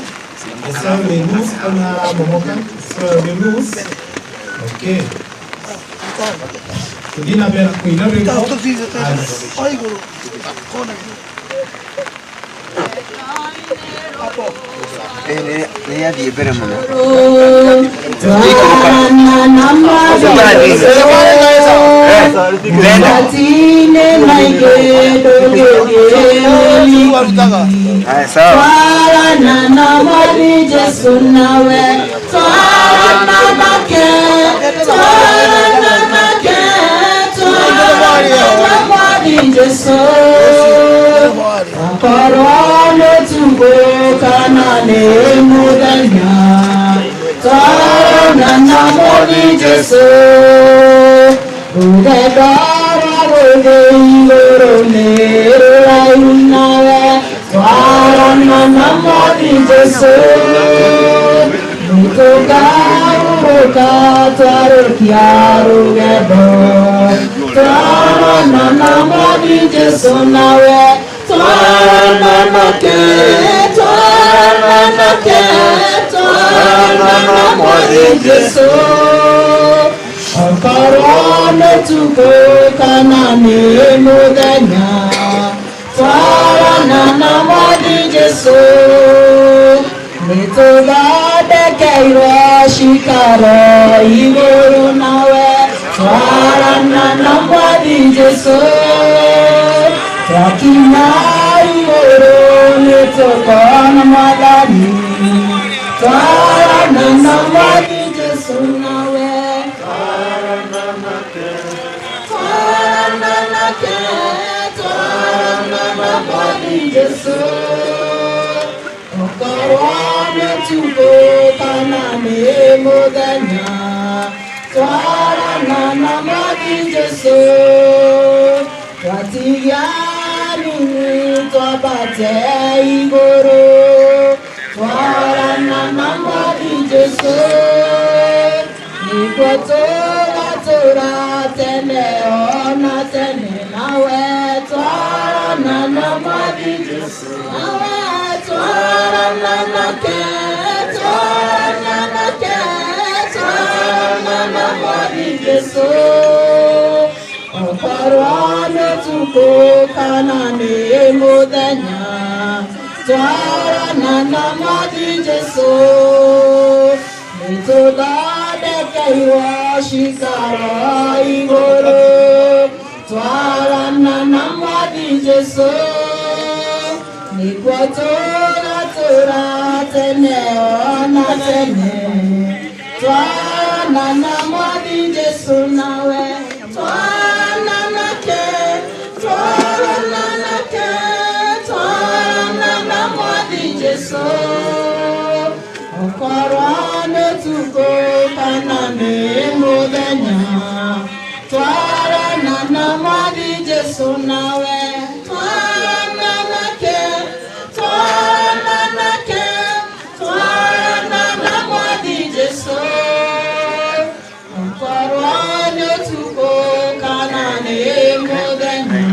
sasa ni rules kama momoka so ni rules okay kudina bera kuinare ni hadi bere mwana Matine maigedo gedeli Twarana na mwadi Jesu nawe Twarana nake Twarana nake Twarana na mwadi Jesu Korone tugo kanane mudanya Twarana na mwadi Jesu Ude dara rode ingoro nero rayunawe Twarana na mwadi Jesu Nitoga uroka twaro kiaro gebo Twarana na mwadi Jesu nawe Twarana nake Twarana nake Twarana na mwadi Jesu Korone tuko kanane mudanya Twarana na mwadi Jesu Nitoga dekeiro shikaro igoro nawe Twarana na mwadi Jesu Trakina igoro nitoka na madani Twarana na mwadi Jesu nawe Twarana nake Twarana na mwadi Jesu Korone tuko kanane mudanya Twarana na mwadi Jesu Twatigani twabate igoro Twarana na mwadi Jesu Nikotola tora tene ona tene nawe Twarana na mwadi Jesu nawe Twarana nake Twarana nake Twarana na mwadi Jesu Korone tuko kanane mudanya Twarana na mwadi Jesu Nitoga dekeiro shikaro igoro Twarana na mwadi Jesu Nikotola tora tene ona tene Twarana na mwadi Jesu nawe Twarana nake Twarana nake Twarana na mwadi Jesu Korone tuko kanane mudanya Twarana na mwadi Jesu nawe Twarana nake Twarana nake Twarana na mwadi Jesu Korone tuko kanane mudanya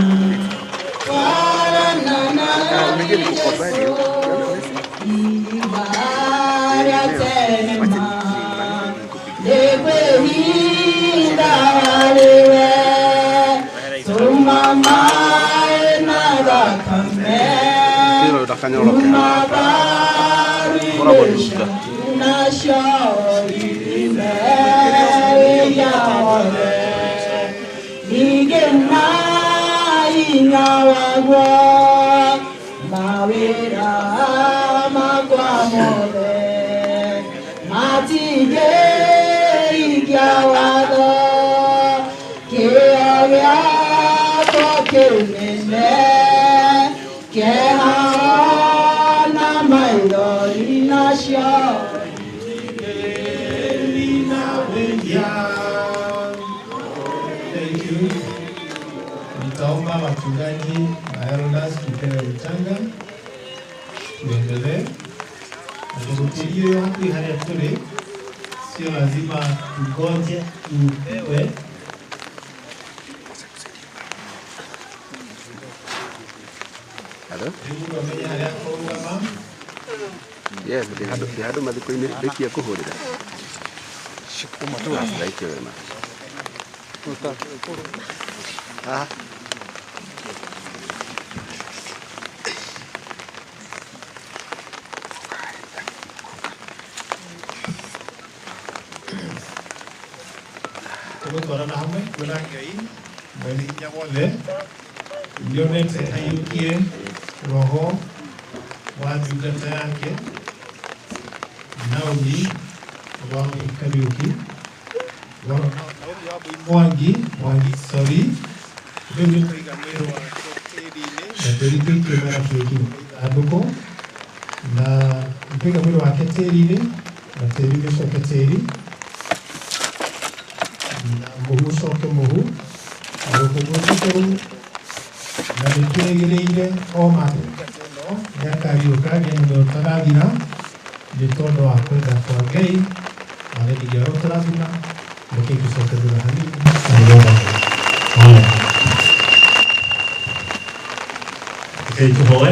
Twarana na mwadi Jesu Ibaria tema Dewe hinda walewe Tumamae naga kame Tumabari na shaori ime yawale Nigena ingawagwa Mawira magwamole Matige igyawado Keavya kokelene Kehana mailo inasha Thank you. Nitaomba wachungaji na elders tupewe mchanga. Tuendelee. Tukutilie wapi haya tuli. Sio lazima tugoje tupewe. Hello? Mungu amenya haya kwa mama. Yes, they had mathiko-inĩ ndĩkia kũhũrĩra. Shukuma tu. Thank you very much. Ah. gutwarana hamwe kwĩna Ngai mwene hinya wothe nĩonete aiyũkie roho wa ndungata yake Naomi wa Kariuki Mwangi sorry rĩu nĩ kũiga mwĩrĩ wake tĩri-inĩ na tũrikĩtie marabĩki andũko na kũiga mwĩrĩ wake tĩri-inĩ na tĩri gĩcoke tĩri na mũhu ũcoke mũhu na gũkũngũĩte kũu na nĩtwĩrĩgĩrĩire o matungata ĩno nĩakariũka nĩũndũ ũtarathira nĩ tondũ wa kwenda kwa Ngai na nĩndigĩa ũtarathira nĩkĩ tũcoke thutha hanini Kei tuhoe.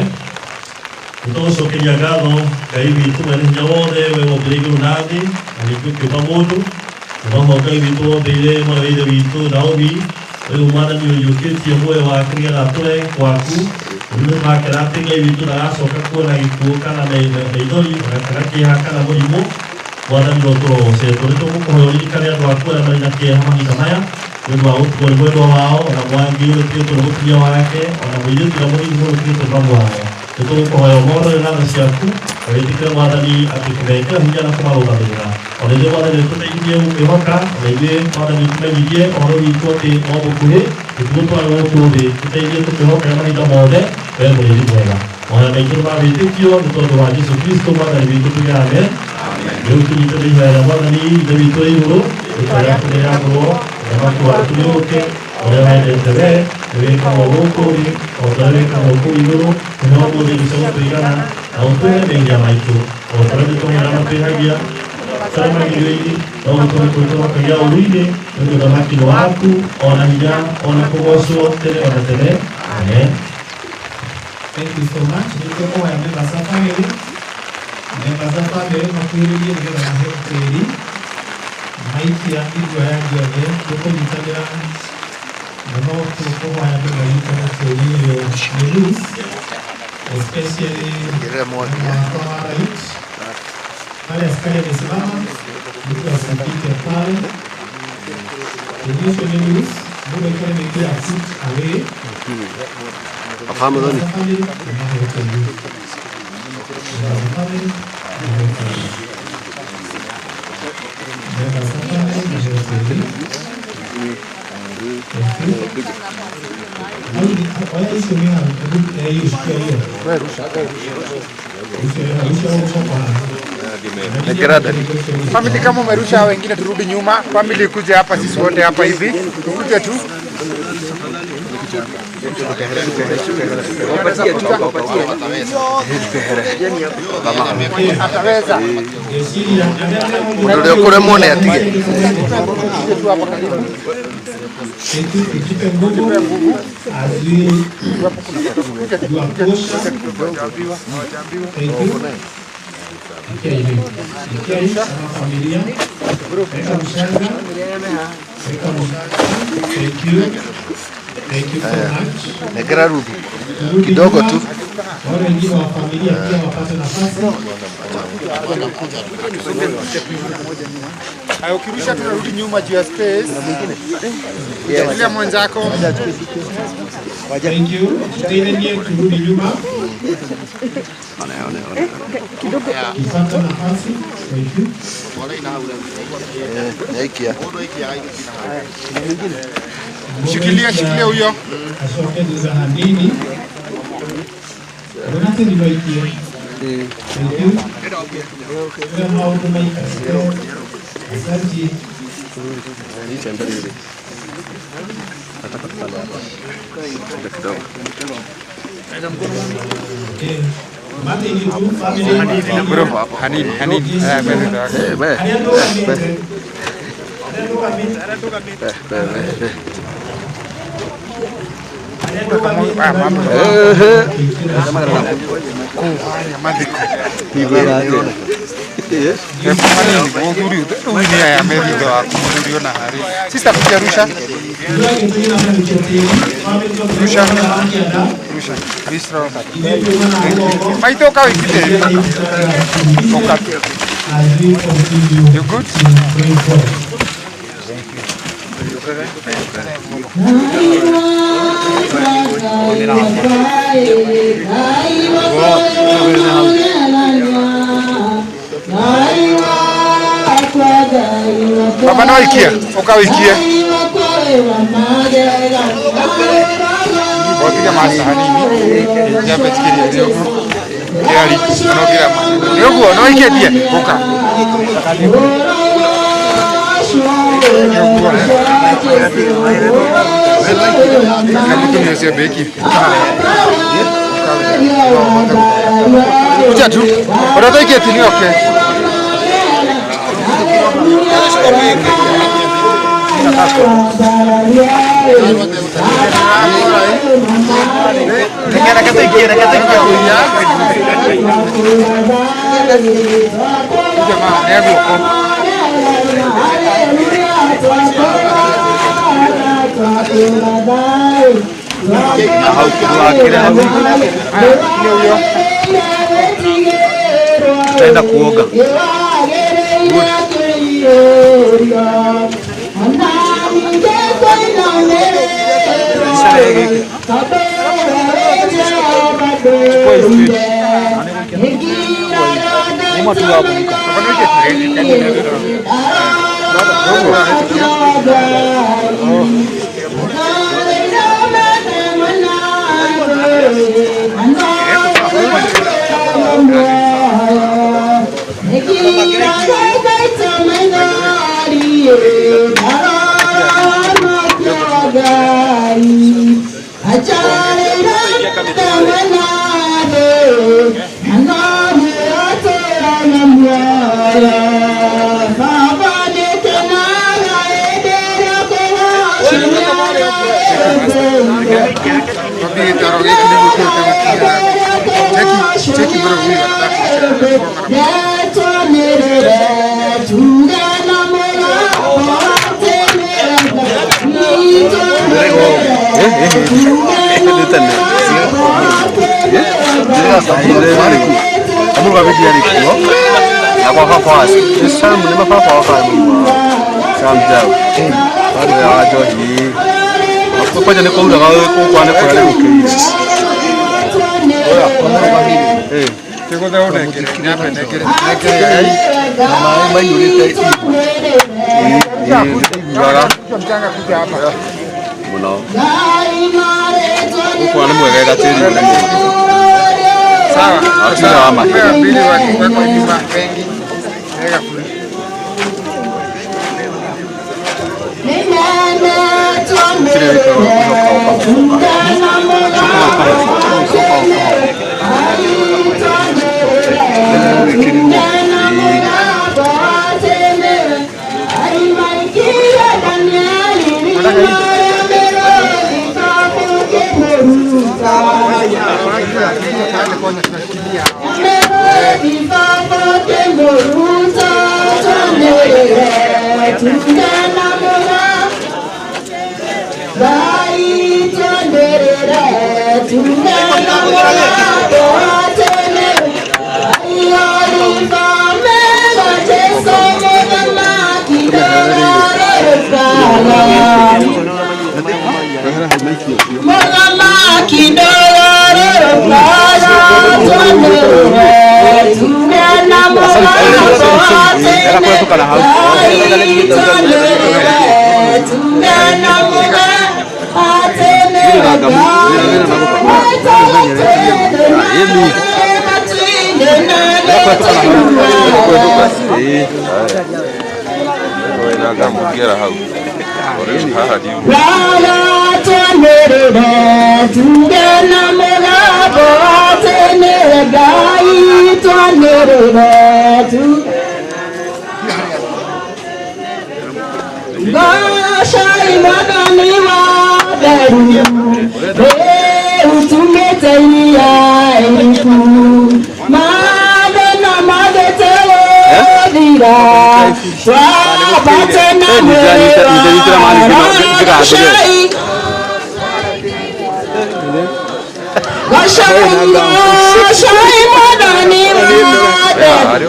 Nĩtũgũcokeria ngatho Ngai witũ mwene hinya wothe we wombire igũrũ na thĩ na ningĩ ũkĩũmba mũndũ ũmamo Ngai witũ wombeire mwana wa ithe witũ Naomi ũyũ mwathani ũiyũkĩtie muoyo wake nĩgetha atũre gwaku ũrĩa nĩtũrakena atĩ Ngai witũ ndagacoka kuona gĩkuũ kana maithori kana kĩeha kana mũrimũ mwathani no tũrogocetwo nĩtũgũkũhoya ũririkane andũ aku arĩa marĩ na kĩeha mahinda maya nĩũndũ wa gũtigwo nĩ mwendwa wao ona Mwangi ũrĩkĩtwo nĩ mũtumia wake ona mũirĩtu na mũnini ũrĩkĩtwo na mwao nĩtũgũkũhoya ũmorore na tha ciaku na wĩtĩkĩre mwathani atĩ kũmekĩra hinya na kũmarũgamĩrĩra ona ithuĩ mwathani nĩtũteithie gũkwĩhoka ona ithuĩ mwathani tũmenyithie ũhoro witũ atĩ no mũkuhĩ nĩtũgũtwara gũkũ thĩ tũteithie tũkwĩhokera mahinda mothe wee mũrĩri mwega ona maitũ nĩmawĩtĩkio nĩ tondũ wa Jesũ Kristo mwathani witũ tuge amen rĩu tũnyitĩte ihoya rĩa mwathani ithe witũ rĩ igũrũ rĩtwa rĩaku nĩrĩagũrwo thamaki waku nĩũke ũrĩa wendete wee nĩwĩkagwo gũkũ thĩ o ũrĩa wĩkagwo kũu igũrũ kũheo mũthĩ gĩcogo tũigana na ũtũhe mehia maitũ o ũrĩa nĩtũmera matwĩhagia tũrĩa magĩrĩire no gũtũme tũtũmakagia ũru-inĩ nĩũndũ ũthamaki nĩ waku ona hinya ona kũgocwo tene ona tene amen. Thank you so much. Nĩtũkũhoya members a family makuhĩrĩrie nĩgetha maheo tĩri maikia igwa ya gĩothe tũkũnyitanĩra na no tũkũhoya andũ manyitane tĩri ũyũ nĩ loose especially mwaka wa right pale askari amesimama mtu asipite pale tĩri ũcio nĩ loose mũndũ aikare mĩkĩra foot away Afahamu dhoni. Family kama umerusha wengine turudi nyuma, family kuja hapa sisi wote hapa hivi. Tukuje tu. Ataweza. Ndio kule muone atige. Thank you so much. Nekera rudi. Kidogo tu. Wale wengine wa familia pia wapate nafasi. Hayo kirusha tunarudi nyuma juu ya space. Na mwingine. Ile mwenzako. Thank you. Tutaendelea turudi nyuma. Ona. Kidogo. Ipata nafasi. Thank you. Naikia. Shikilia huyo. Ashoke za handini. Donate nibaikie. Thank you. Kila mao tumaika. Asante. Ni chembele ile. Nataka kupanda hapa. Kidogo. Mate ni tu family. Hanini. Sister kuja rusha. Bistro. Maitoka wikite. You good? Baba no ikia, ukawikie. Botiga masahani ni. Ya betikiri ndio. Yari, no kira mani. Ndio go, no ikia dia. Uka. Kamu tu ni beki. Kuja tu. Ora tu ikia tini okay. Tutaenda kuoga.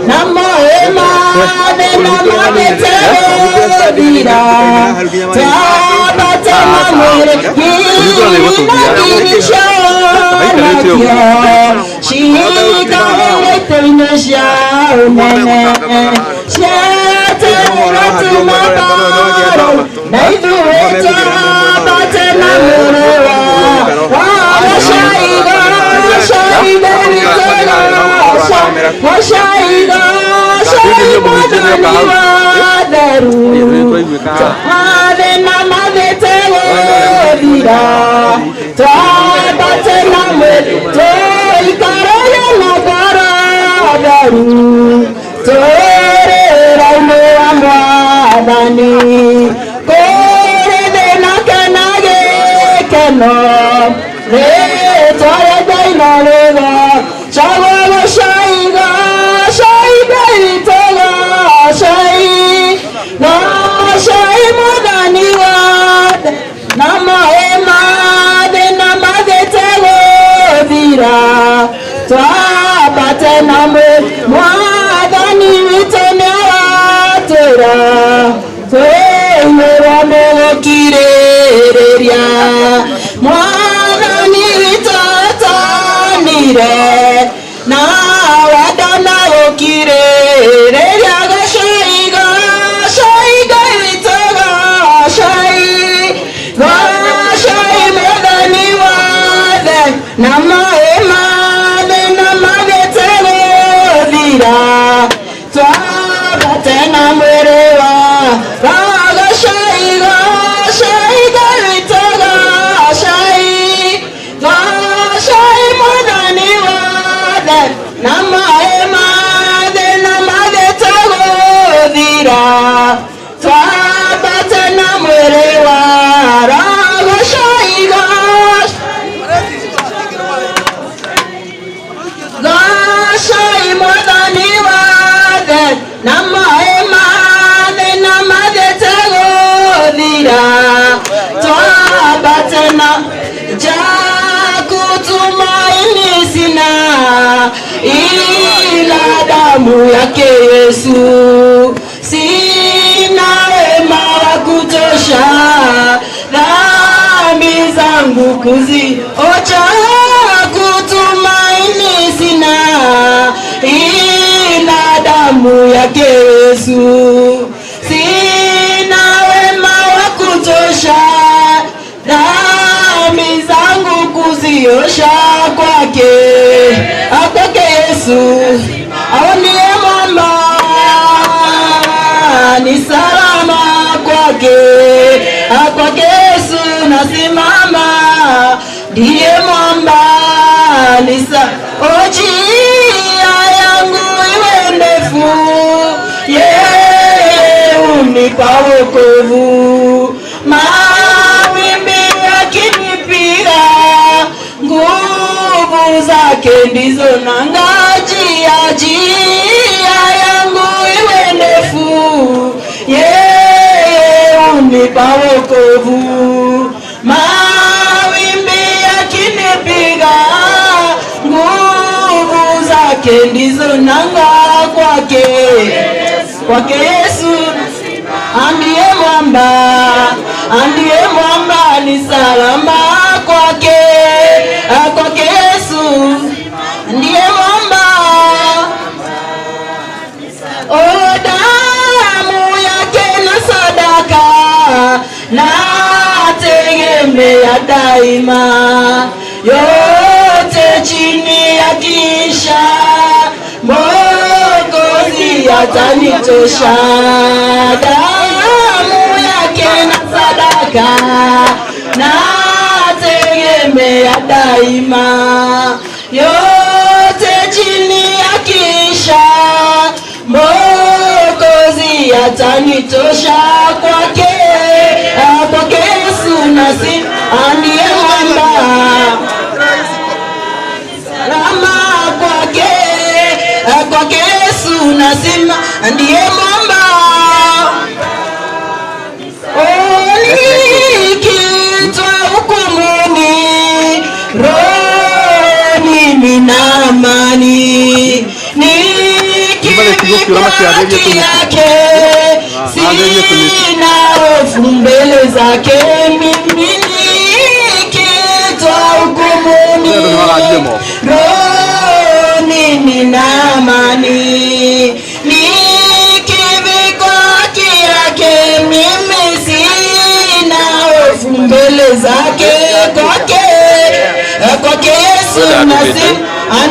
Namo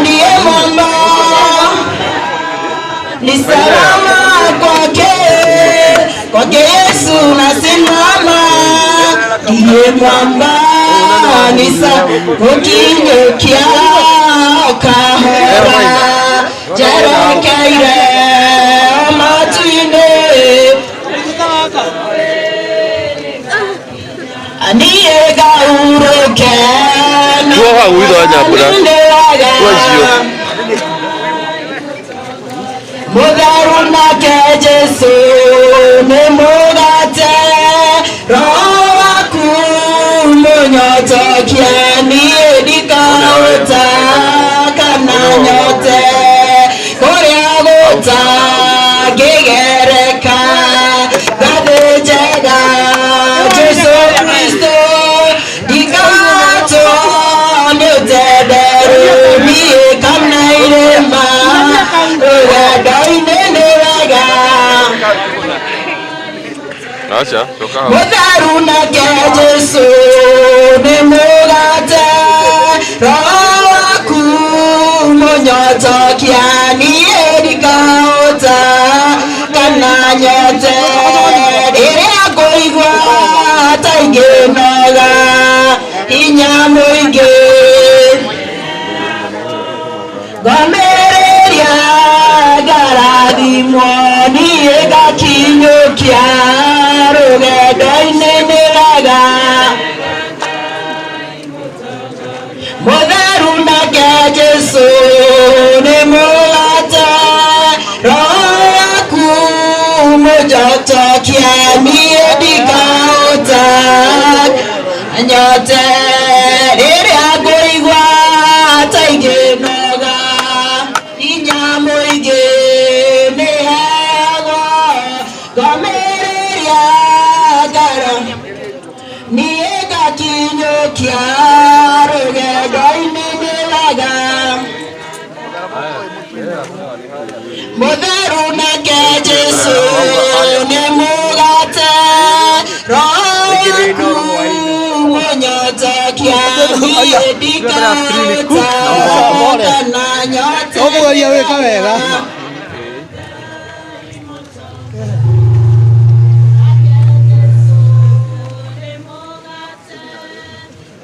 ndiye mwamba, ni salama kwake Yesu nasimama, ndiye mwamba nisa ukinyokia kahora jarakaire matuine aniye gauroke tuoha uitho nyambura tuacio Mudharu nake Jesu ni mugate, Roho waku munyotokia niye ndikauta kana nyote kuria guta gigereka gathe njega Jesu Kristo ndikato ni utenderu niye kana irema acha toka hapo Mudharu nake Jesu ni mugate, Roho waku munyotokia niye ndikauta kana nyote iria kuigua tainginoga hinya muingi gomereria ngarathimwo niĩ ngakinyũkia rũgendo-inĩ nĩ wega mũtheru nake Jesu nĩ mũgate, Roho waku mũnjotokia niĩ ndikauta nyote rĩrĩa ngũigua ta ingĩnoga hinya mũingĩ nĩ heagwo ngomereria ngara niĩ ngakinyũkia rũgendo-inĩ nĩ wega mũtheru nake Jesu nĩ mũgate, Roho waku munyotokia niĩ ndikauta kana nyote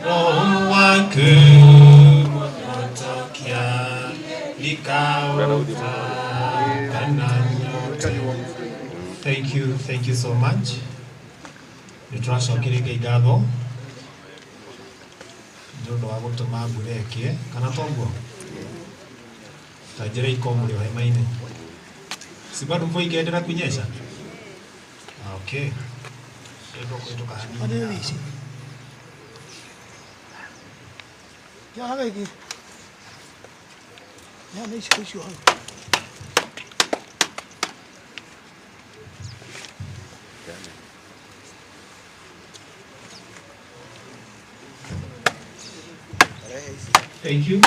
Roho wake munyotokia ndikauta kana nyote. Thank you so much. Nituracokeria Ngai ngatho nĩ ũndũ wa gũtũma mbura ĩkie kana toguo ta njĩra ikomũrĩ wa hema-inĩ si bado mvua ikiendelea kunyesha. Okay, ndio kwetu kahani ya hiki ya naishi kwa Thank you.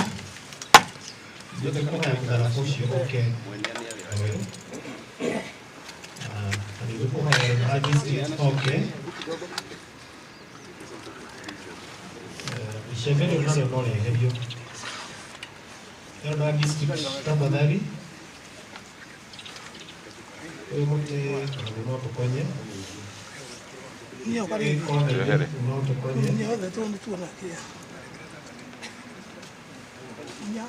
Yote kwa mtarafushi okay. Okay. Sheveni unasema nini hivyo? Ndio district tafadhali. Wewe mte unaoto kwenye. Ndio kali. Unaoto kwenye. Ndio ndio tu na kia. Ndio.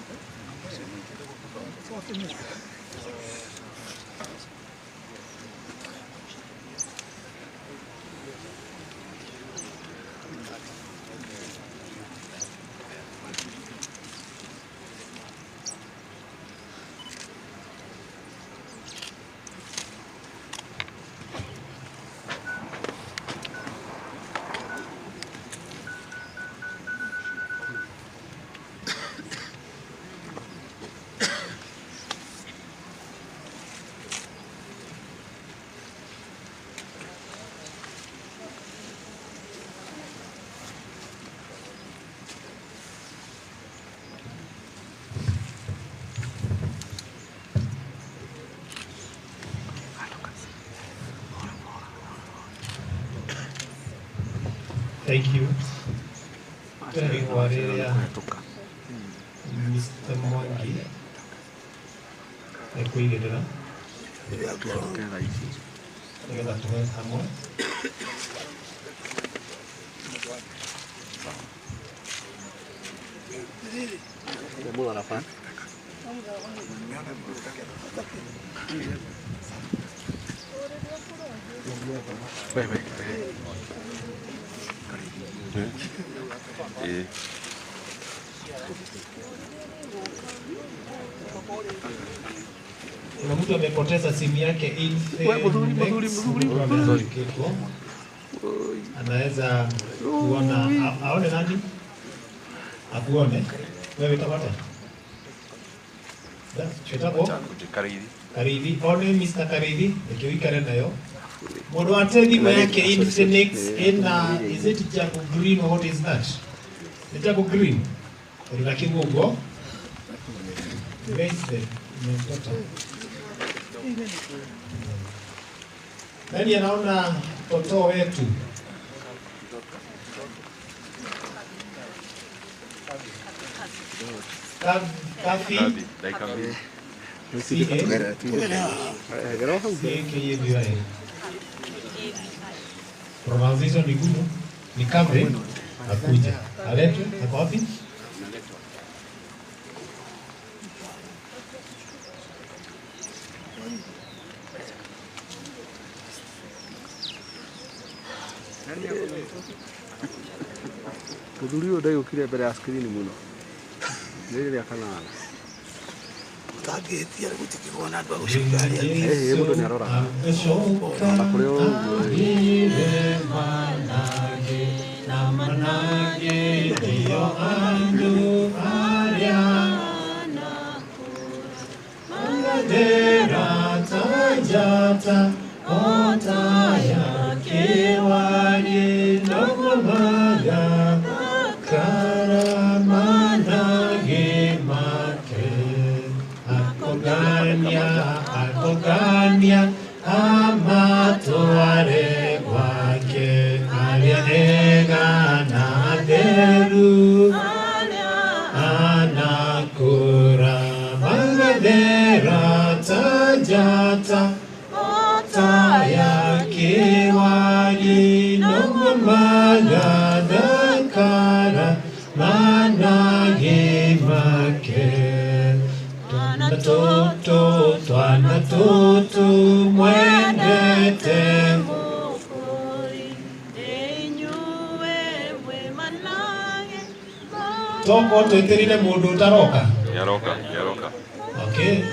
Thank you. Mwangi ekuigĩrĩra nĩgetha tũhe hamwe. Kuna mtu amepoteza simu yake anaweza kuona aone nani akuone wewe tabata chetako Karithi one Mr. Karithi nikiwikare nayo mundu wa thimũ yake Infinix ina is it Jago Green or what is that? Ni Jago Green ina kibungo raise nimepata nani anaona toto wetu Kafi pronunciation ni gumu, ni kambe akuja aletwe ako wapi? Muthuri ũyũ ndaigũkire mbere ya screen mũno rĩrĩa kanana tangĩtia gũtikĩgona andũ a gũcikaria mũndũ nĩ arora kũrĩ na manage ndio andu ariana mangadera tajata ota yake wali ndomaga karamanage make akogania amatware gwake alianega na deru anakura mangadera tajata ota yake wali ndomaga dakara manage make twana toto mwendete toko tweterire mundu utaroka yaroka okay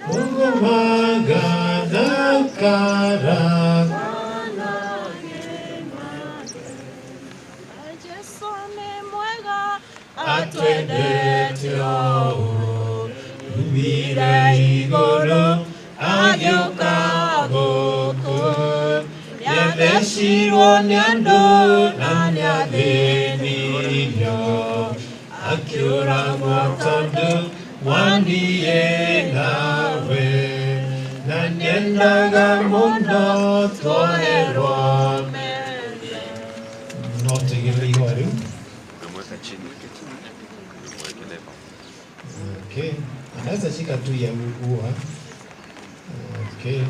Mungu magana kara atwendete o umire iguru agĩũka gũkũ nĩathecirwo nĩ andũ na nĩathĩnirio akĩũragwo tondũ mwandiĩ nawe na nĩendaga mũno twoerwo no tũigĩrĩre ihũa rĩu. Okay, anaweza shika tu ya ua. Okay.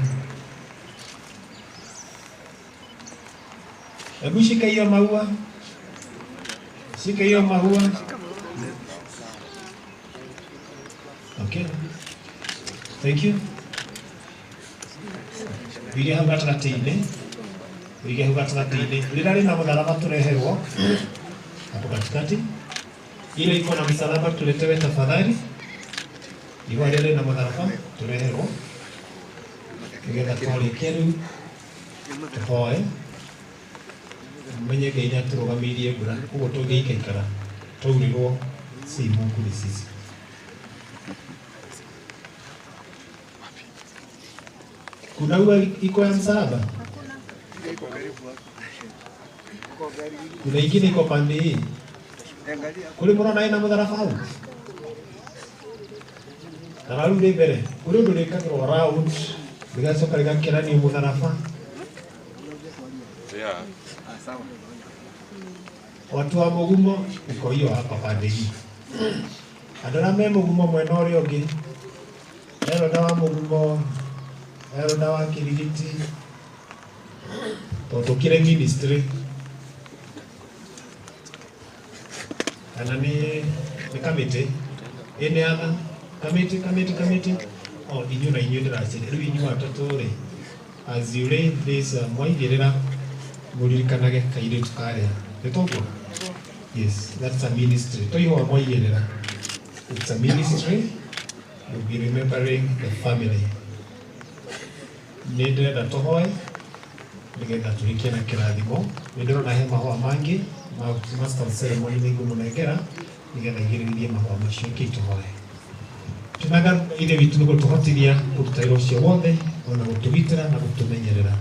Hebu shika hiyo maua. Shika hiyo maua. Okay. Thank you. Vile hapa tutatinde. Vile hapa tutatinde. Lilali na msalaba tureherwo. Hapo katikati. Ile iko na msalaba tuletewe tafadhali. Iwa rĩrĩ na mũtharaba tũreherwo nĩgetha twarĩkia rĩu tũhoe menye Ngai nĩatũrũgamĩirie mbura koguo tũngĩikaikara twaurĩrwo si Mungu ni sisi. Kuna ua iko ya msalaba? Kuna ingine iko pande hii? Kule mũrona ina mũtharaba hau? Na rĩu rĩ mbere kũrĩ ũndũ rĩkagĩrwo round rĩgacoka rĩgakĩranio mũtharaba Watu wa Mugumo iko hiyo hapa pande hii. Andora me Mugumo mwena uria ungi. Eroda wa Mugumo, eroda wa Kirigiti. Tukire ministry. Ana ni committee. Ene ana committee. Oh, inyu na inyu ndiracire. Riu inyu atatu ri. As you read this, mwaigirira muririkanaga kairitu karia. Nitogwo? Yes, that's a ministry. Toyo wa mwaigirira. It's a ministry. You'll be remembering the family. Nindira tohoe. Nigetha turikie na kirathimo. Nindira he mahua mangi. Master of ceremony ningu munengera. Nigetha igirithie mahua macio kitohoe. Tunaga ile vitu niko tuhatiria kuruta iro cio wothe ona gutugitira na gutumenyerera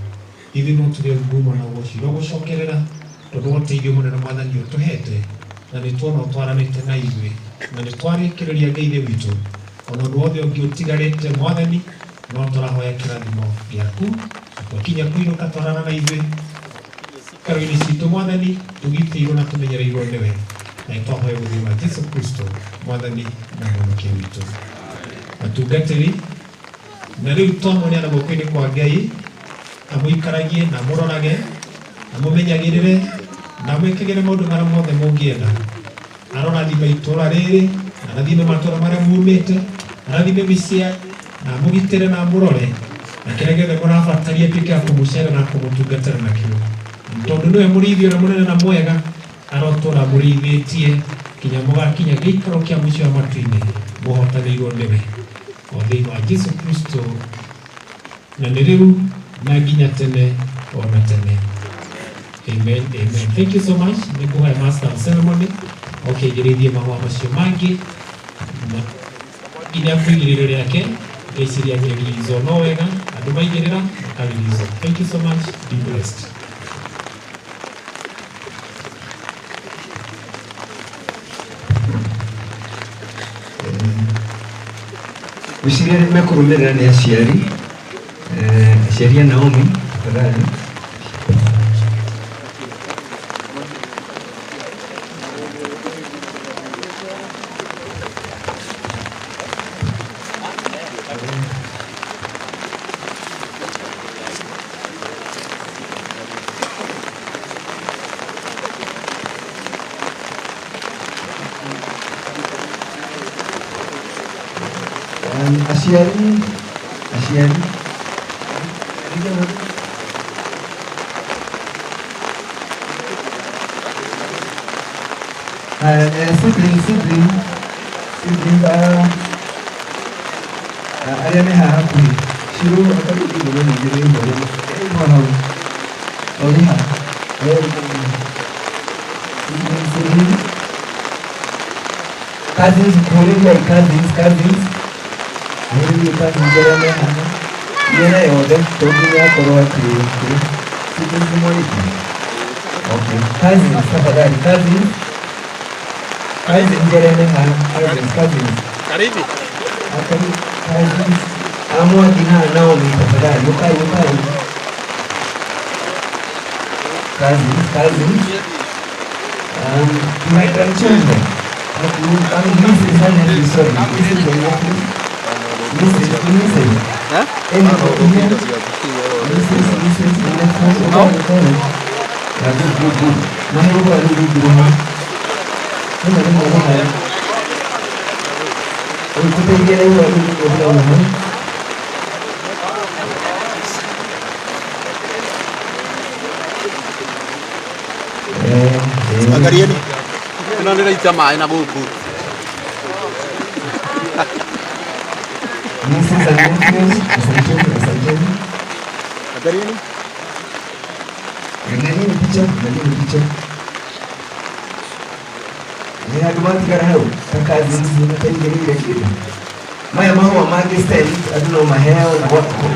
ithi no turi ngumo na guciro gucokerera tondu guteithio munene mwathani utuhete na ni tuona utwaranite na ithui na ni twarikiriria ngeithe witu ona ndu wothe ungi utigarite mwathani no turahoya kirathimo giaku twakinya kwiruka twarana na ithui karini citu mwathani tugitiirwo na tumenyereirwo niwe na twahoya guthima Jesu Kristo mwathani na mwonokia witu atungatiri na riu twamuria na gukwini kwa Ngai amuikaragie na murorage amumenyagirire na mwikagire maundu maria mothe mungienda arorathime itura riri arathime matura maria mumite arathime misia na mugitire na murore na kira giothe murabataria tuike a kumucera na kumutungatira na kiu tondu niwe murithio na munene na mwega arotura murithitie kinya mugakinya giikaro kia mucio wa matu-ini muhotanirwo niwe o thĩinĩ wa Jesu Kristo na nĩ rĩu na nginya tene ona tene. Amen, amen. Thank you so much. Nĩ kũhoya master of ceremony okĩigĩrĩrie mahũa macio mangĩ na nginya kwĩgĩrĩrĩro rĩake ngĩciria akĩririzo no wega andũ maigĩrĩra makaririzo. Thank you so much. Be blessed. Usiria nimekurumira ni aciari aciari Naomi tafadhali. Asiari sibling aria me haha kuhi shiru akaruti muno ningire hau oriha cousins kuria cousins Muri kazinjera me hana yena yode toginya korwa kiri sisi moiti. Okay, cousins tafadhali cousins njera me hana cousins karibu cousins amwa kina Naomi tafadhali ukai cousins my grandchildren Mrs. Hannah sorry Mrs. Hannah Mrs. Huh? Angalieni. Tunaendelea itamaa na buku. Angalieni picha. Ni hadumati kana hau kakazi nzima tengelele kitu. Maya mahua magi style aduno maheo na wako.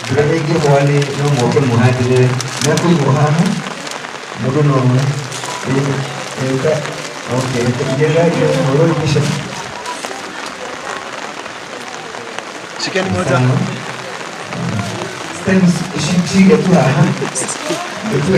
Durege wale no mwoke muhadire na kuihaha. Mudono okay, tujera hiyo moro kisha. Shikeni moja. Stems shikiga tu haha. Itu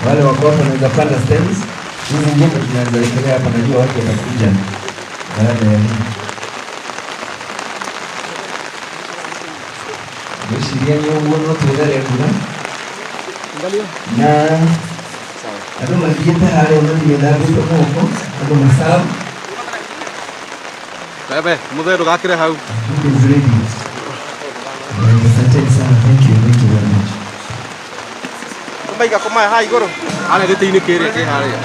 Wale wako hapa wanaweza panda steps. Hizi nyingine tunaweza endelea hapa, najua watu wanakuja baada ya hii. Mwishiria ni uono tuendele kuna. Na ado magita hale ndio ndio huko. Ado masao. Bebe, mudhero gakire hau. Is ready. Asante sana. Thank you very much. Maiga koma hai goro. Ana gĩtĩ-inĩ kĩrĩa kĩ harĩa.